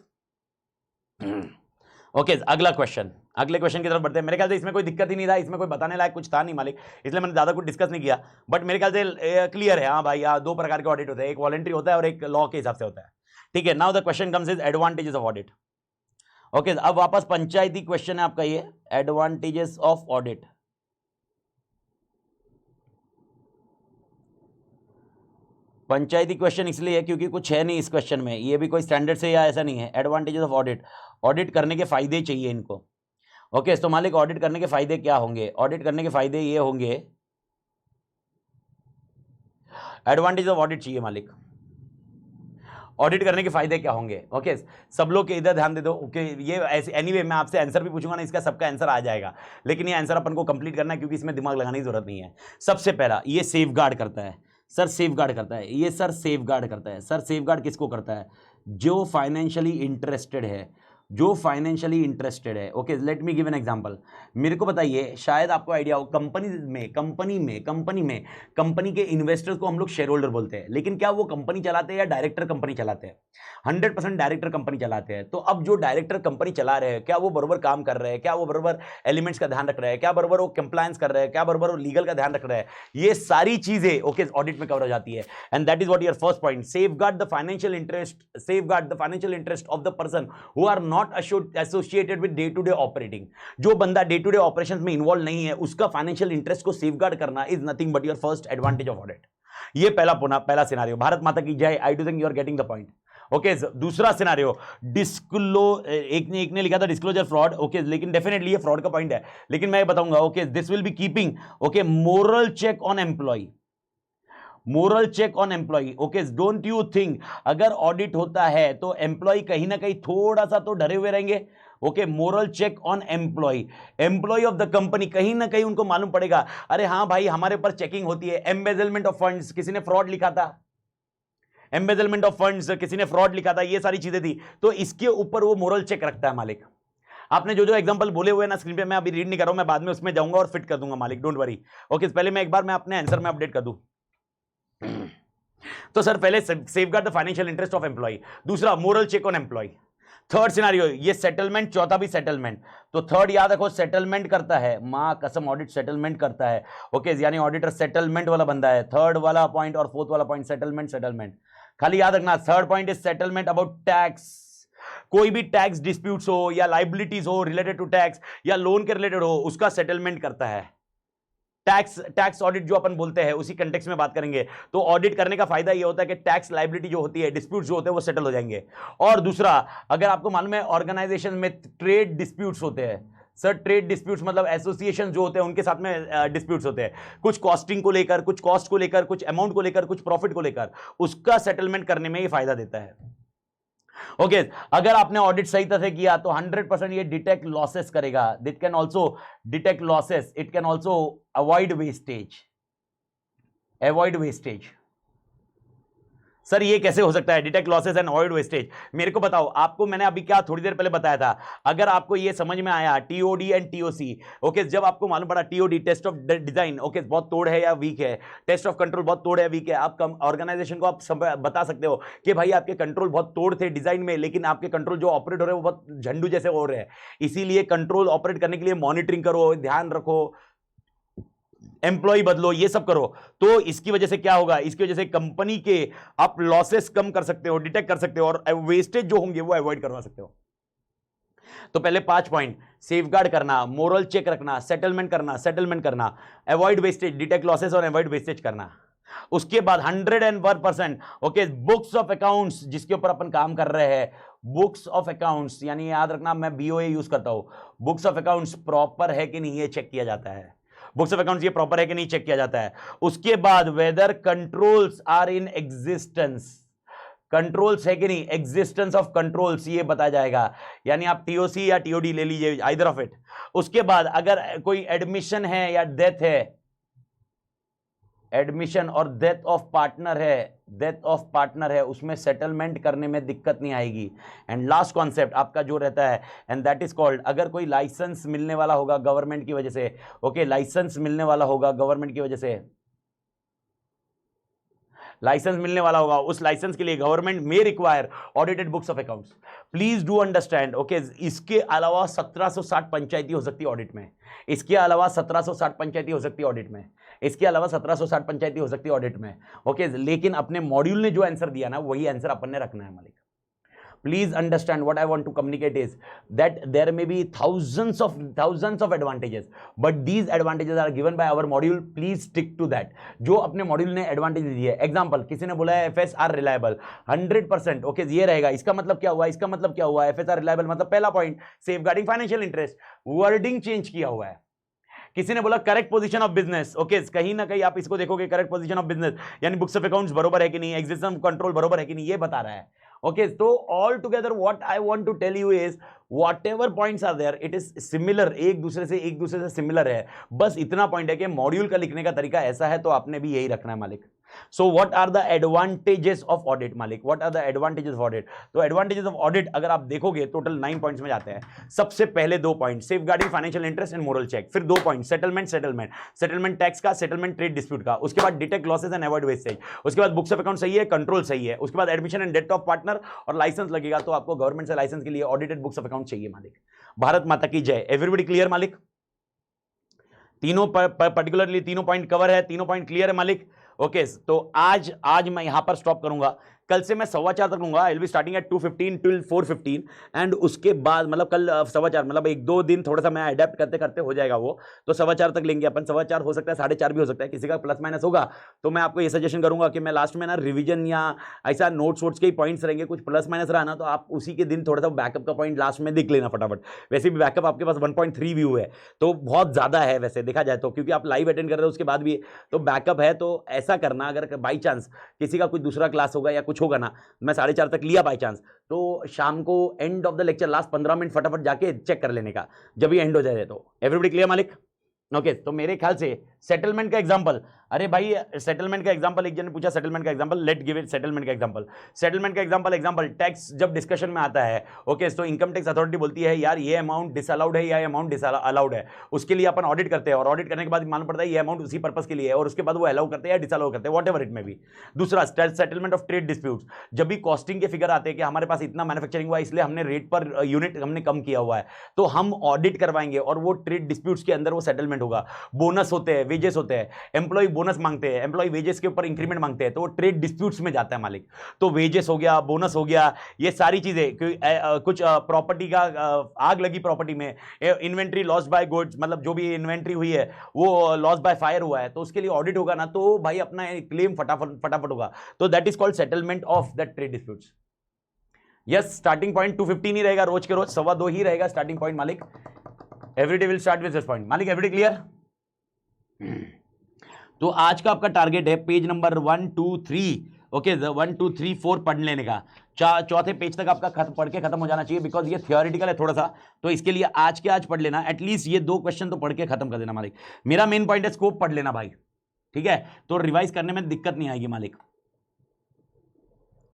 ओके, अगले क्वेश्चन की तरफ बढ़ते हैं. मेरे ख्याल से इसमें कोई दिक्कत ही नहीं था, इसमें कोई बताने लायक कुछ था नहीं मालिक, इसलिए मैंने ज्यादा कुछ डिस्कस नहीं किया. बट मेरे ख्याल से क्लियर है. हाँ भाई, दो प्रकार के ऑडिट होते हैं, एक वॉलेंट्री होता है और एक लॉ के हिसाब से होता है. ठीक है, now the question comes is advantages of audit. Okay, अब वापस पंचायती क्वेश्चन है आपका ये, advantages of audit. Panchayati question इसलिए है क्योंकि कुछ है नहीं इस क्वेश्चन में, ये भी कोई स्टैंडर्ड से या ऐसा नहीं है. एडवांटेजेस ऑफ ऑडिट, ऑडिट करने के फायदे चाहिए इनको. ओके, तो मालिक ऑडिट करने के फायदे क्या होंगे? ऑडिट करने के फायदे ये होंगे, एडवांटेज ऑफ ऑडिट चाहिए मालिक, ऑडिट करने के फायदे क्या होंगे? ओके सब लोग के इधर ध्यान दे दो। ओके ये ऐसे एनीवे मैं आपसे आंसर भी पूछूंगा ना, इसका सबका आंसर आ जाएगा, लेकिन ये आंसर अपन को कंप्लीट करना है क्योंकि इसमें दिमाग लगाने की जरूरत नहीं है। सबसे पहला ये सेफ गार्ड करता है सर, सेफ गार्ड करता है ये सर, सेफ गार्ड करता है सर। सेफ गार्ड किसको करता है? जो फाइनेंशियली इंटरेस्टेड है, जो फाइनेंशियली इंटरेस्टेड है। Okay let me give an example. मेरे को बताइए, शायद आपको आइडिया हो, कंपनी के इन्वेस्टर्स को हम लोग शेयर होल्डर बोलते हैं, लेकिन क्या वो कंपनी चलाते हैं या डायरेक्टर कंपनी चलाते हैं? 100% डायरेक्टर कंपनी चलाते हैं। तो अब जो डायरेक्टर कंपनी चला रहे हैं, क्या वो बराबर काम कर रहे हैं? क्या वो बराबर एलिमेंट्स का ध्यान रख रहे हैं? क्या बराबर वो कंप्लायंस कर रहे हैं? क्या बराबर वो लीगल का ध्यान रख रहे हैं? ये सारी चीजें ओके ऑडिट में कवर हो जाती है। And that is what your first point, safeguard the financial interest of the person who are not associated with day to day operating. जो बंदा डे टू डे ऑपरेशंस में इन्वॉल्व नहीं है, उसका फाइनेंशियल इंटरेस्ट को सेफगार्ड करना is nothing but your first advantage of audit. ये पहला सिनेरियो। भारत माता की जय। I do think you are getting the point. Okay दूसरा सिनेरियो, एक ने लिखा था डिस्क्लोजर फ्रॉड। ओके लेकिन डेफिनेटली ये फ्रॉड का पॉइंट है, लेकिन मैं बताऊंगा। Okay this will be keeping okay moral check on employ, moral check on employ. Okay don't you think अगर ऑडिट होता है तो एम्प्लॉय कहीं ना कहीं थोड़ा सा तो डरे हुए रहेंगे? Okay moral check on employ of the company, कहीं ना कहीं उनको मालूम पड़ेगा, अरे हाँ भाई हमारे ऊपर चेकिंग होती है। एम्बेजलमेंट ऑफ फंड्स, किसी ने फ्रॉड लिखा था, एम्बेजलमेंट ऑफ फंड्स किसी ने फ्रॉड लिखा था, ये सारी चीजें थी, तो इसके ऊपर वो मोरल चेक रखता है मालिक। आपने जो जो एग्जांपल बोले हुए ना स्क्रीन पे, मैं अभी रीड नहीं कर रहा हूं, मैं बाद में उसमें जाऊंगा और फिट कर दूंगा मालिक, डोंट वरी। ओके पहले मैं एक बार मैं अपने आंसर में अपडेट कर दूं। तो सर पहले safeguard the financial interest of employ, दूसरा moral check on employ, third scenario ये सेटलमेंट, चौथा भी सेटलमेंट। तो थर्ड याद रखो सेटलमेंट करता है, मां कसम ऑडिट सेटलमेंट करता है। ओके यानी ऑडिटर सेटलमेंट वाला बंदा है। थर्ड वाला पॉइंट और फोर्थ वाला पॉइंट सेटलमेंट खाली याद रखना। Third point is settlement about tax, कोई भी टैक्स डिस्प्यूट्स हो या लाइबिलिटीज हो रिलेटेड टू टैक्स या लोन के रिलेटेड हो, उसका सेटलमेंट करता है। टैक्स ऑडिट जो अपन बोलते हैं उसी कंटेक्स्ट में बात करेंगे। तो ऑडिट करने का फायदा ये होता है कि टैक्स लाइबिलिटी जो होती है, डिस्प्यूट जो होते हैं वो सेटल हो जाएंगे। और दूसरा, अगर आपको मालूम है ऑर्गेनाइजेशन में ट्रेड डिस्प्यूट्स होते हैं सर, ट्रेड डिस्प्यूट्स मतलब एसोसिएशन जो होते हैं उनके साथ में डिस्प्यूट्स होते हैं, कुछ कॉस्टिंग को लेकर, कुछ कॉस्ट को लेकर, कुछ अमाउंट को लेकर, कुछ प्रॉफिट को लेकर, उसका सेटलमेंट करने में ये फायदा देता है। ओके अगर आपने ऑडिट सही तरह से किया तो 100% ये डिटेक्ट लॉसेस करेगा। It can also detect losses, it can also avoid wastage. Sir ये कैसे हो सकता है, detect losses and avoid wastage? मेरे को बताओ, आपको मैंने अभी क्या थोड़ी देर पहले बताया था, अगर आपको ये समझ में आया टीओडी एंड टीओसी, ओके जब आपको मालूम पड़ा TOD test of design okay बहुत तोड़ है या वीक है, टेस्ट ऑफ कंट्रोल बहुत तोड़ है वीक है, आप ऑर्गेनाइजेशन को आप बता सकते हो कि भाई आपके कंट्रोल बहुत तोड़ थे डिजाइन में, लेकिन आपके कंट्रोल जो ऑपरेट हो रहे हैं वो बहुत झंडू जैसे हो रहे हैं, इसीलिए कंट्रोल ऑपरेट करने के लिए मॉनिटरिंग करो, ध्यान रखो, एम्प्लॉय बदलो, ये सब करो। तो इसकी वजह से क्या होगा, इसकी वजह से कंपनी के आप लॉसेस कम कर सकते हो, डिटेक्ट कर सकते हो, और वेस्टेज जो होंगे वो अवॉइड करवा सकते हो। तो पहले 5 पॉइंट, सेफगार्ड करना, मोरल चेक रखना, सेटलमेंट करना, अवॉइड वेस्टेज, डिटेक्ट लॉसेस और अवॉइड वेस्टेज करना। उसके बाद 101% ओके बुक्स ऑफ अकाउंट्स, जिसके ऊपर अपन काम कर रहे हैं, बुक्स ऑफ अकाउंट्स, यानी याद रखना मैं बीओए यूज करता हूं, बुक्स ऑफ अकाउंट्स प्रॉपर है कि नहीं ये चेक किया जाता है, बुक्स ऑफ अकाउंट्स ये प्रॉपर है कि नहीं चेक किया जाता है। उसके बाद whether controls are in existence, controls है कि नहीं, एग्जिस्टेंस ऑफ कंट्रोल्स ये बताया जाएगा, यानी आप टीओसी या टीओडी ले लीजिए, आइदर ऑफ इट। उसके बाद अगर कोई एडमिशन है या डेथ है, एडमिशन और डेथ ऑफ पार्टनर है, उसमें सेटलमेंट करने में दिक्कत नहीं आएगी। एंड लास्ट कॉन्सेप्ट आपका जो रहता है, एंड दैट इज कॉल्ड, अगर कोई लाइसेंस मिलने वाला होगा गवर्नमेंट की वजह से, ओके लाइसेंस मिलने वाला होगा गवर्नमेंट की वजह से, लाइसेंस मिलने वाला होगा, उस लाइसेंस के लिए गवर्नमेंट में require audited books of accounts. Please do understand okay, इसके अलावा 1760 पंचायती हो सकती है ऑडिट में, इसके अलावा 1760 पंचायती हो सकती है ऑडिट में, इसके अलावा 1760 पंचायती हो सकती है ऑडिट में। ओके लेकिन अपने मॉड्यूल ने जो आंसर दिया ना वही आंसर अपन ने रखना है मालिक। Please understand what I want to communicate is that there may be thousands of advantages, but these advantages are given by our module. Please stick to that. जो अपने मॉड्यूल ने एडवांटेज दी है, एग्जांपल किसी ने बोला है FSR रिलायबल 100%, ओके ये रहेगा, इसका मतलब क्या हुआ, FSR रिलायबल मतलब पहला point safeguarding financial interest, wording change किया हुआ है, किसी ने बोला correct position of business, okay कहीं ना कहीं आप इसको देखोगे करेक्ट पोजीशन ऑफ बिजनेस यानी बुक्स ऑफ अकाउंट्स बरोबर है कि नहीं, एग्जिस्टेंस कंट्रोल बरोबर है कि नहीं, ये बता रहा है। ओके तो altogether what I want to tell you is whatever points are there it is similar, एक दूसरे से सिमिलर है। बस इतना पॉइंट है कि मॉड्यूल का लिखने का तरीका ऐसा है तो आपने भी यही रखना है मालिक। So what are the advantages of audit मालिक, what are the advantages of audit? तो एडवांटेजेस ऑफ ऑडिट अगर आप देखोगे टोटल 9 पॉइंट्स में जाते हैं। सबसे पहले 2 point safeguarding financial interest and moral check, फिर 2 पॉइंट सेटलमेंट टैक्स का, सेटलमेंट ट्रेड डिस्प्यूट का, उसके बाद detect losses and avoid wastage, उसके बाद बुक्स ऑफ अकाउंट सही है, कंट्रोल सही है, उसके बाद admission and death of partner और लाइसेंस लगेगा तो आपको गवर्नमेंट से लाइसेंस के लिए ऑडिटेड बुक्स ऑफ अकाउंट चाहिए मालिक। भारत माता की जय। एवरीबॉडी क्लियर मालिक? तीनों पर्टिकुलरली तीनों पॉइंट कवर है, तीनों पॉइंट क्लियर है मालिक। ओके तो आज मैं यहां पर स्टॉप करूंगा, कल से मैं 4:15 तक लूंगा। आई will be starting at 2:15 till 4:15 and उसके बाद मतलब कल 4:15 मतलब 1-2 दिन थोड़ा सा मैं अडेप्ट करते करते हो जाएगा वो, तो 4:15 तक लेंगे अपन। 4:15 हो सकता है 4:30 भी हो सकता है, किसी का प्लस माइनस होगा। तो मैं आपको ये सजेशन करूंगा कि मैं लास्ट में ना रिवीजन या ऐसा नोट्स वोट्स के ही पॉइंट्स रहेंगे, कुछ प्लस माइनस रहा ना तो आप उसी के दिन थोड़ा सा बैकअप का पॉइंट लास्ट में देख लेना फटाफट। वैसे भी बैकअप आपके पास 1.3 व्यू है तो बहुत ज्यादा है वैसे देखा जाए तो, क्योंकि आप लाइव अटेंड कर रहे हो उसके बाद भी तो बैकअप है। तो ऐसा करना अगर बाई चांस किसी का कुछ दूसरा क्लास होगा या कुछ होगा ना, मैं 4:30 तक लिया बाई चांस, तो शाम को end of the lecture last 15 minute फटाफट जाके चेक कर लेने का जब ये एंड हो जाए तो। एवरीबॉडी क्लियर मालिक? ओके तो मेरे ख्याल से सेटलमेंट का एग्जांपल, अरे भाई सेटलमेंट का एग्जांपल एक जन ने पूछा, सेटलमेंट का example, let give it settlement का एग्जांपल टैक्स जब डिस्कशन में आता है। ओके तो इनकम टैक्स अथॉरिटी बोलती है यार ये अमाउंट डिसअलाउड है या ये अमाउंट डिसअलाउड है, उसके लिए अपन ऑडिट करते हैं और ऑडिट करने के बाद मालूम पड़ता है ये अमाउंट उसी पर्पस के लिए है और उसके बाद वो अलाउ करते हैं या डिसअलाउ करते हैं, व्हाटएवर इट मे बी। दूसरा सेटलमेंट ऑफ ट्रेड डिस्प्यूट्स, जब भी कॉस्टिंग के फिगर आते हैं कि हमारे पास इतना मैन्युफैक्चरिंग हुआ है इसलिए हमने रेट पर यूनिट हमने कम किया हुआ है, तो हम ऑडिट करवाएंगे और वो ट्रेड डिस्प्यूट्स के अंदर वो सेटलमेंट होगा। बोनस होते हैं, वेजेस होते हैं, एम्प्लॉय बोनस मांगते हैं, एम्प्लॉय वेजेस के ऊपर इंक्रीमेंट मांगते हैं, तो वो ट्रेड डिस्प्यूट्स में जाता है मालिक। तो वेजेस हो गया, बोनस हो गया, ये सारी चीजें कुछ प्रॉपर्टी का आग लगी प्रॉपर्टी में, इन्वेंट्री लॉस बाय गुड्स मतलब जो भी इन्वेंट्री हुई है वो लॉस बाय फायर हुआ है तो उसके लिए ऑडिट होगा ना, तो भाई अपना क्लेम फटाफट होगा। तो that is called settlement of that trade disputes. Yes starting point 2:15 ही रहेगा, रोज के रोज 2:15 ही रहेगा स्टार्टिंग पॉइंट मालिक। Everyday will start with this point मालिक। Everyday clear? तो आज का आपका टारगेट है पेज नंबर 1 2 3 ओके 1 2 3 4 पढ़ लेने का। चौथे पेज तक आपका पढ़ के खत्म हो जाना चाहिए, बिकॉज ये थियोरेटिकल है थोड़ा सा, तो इसके लिए आज के आज पढ़ लेना, एटलीस्ट ये 2 क्वेश्चन तो पढ़ के खत्म कर देना मालिक। मेरा मेन पॉइंट है स्कोप पढ़ लेना भाई, ठीक है? तो रिवाइज करने में दिक्कत नहीं आएगी मालिक।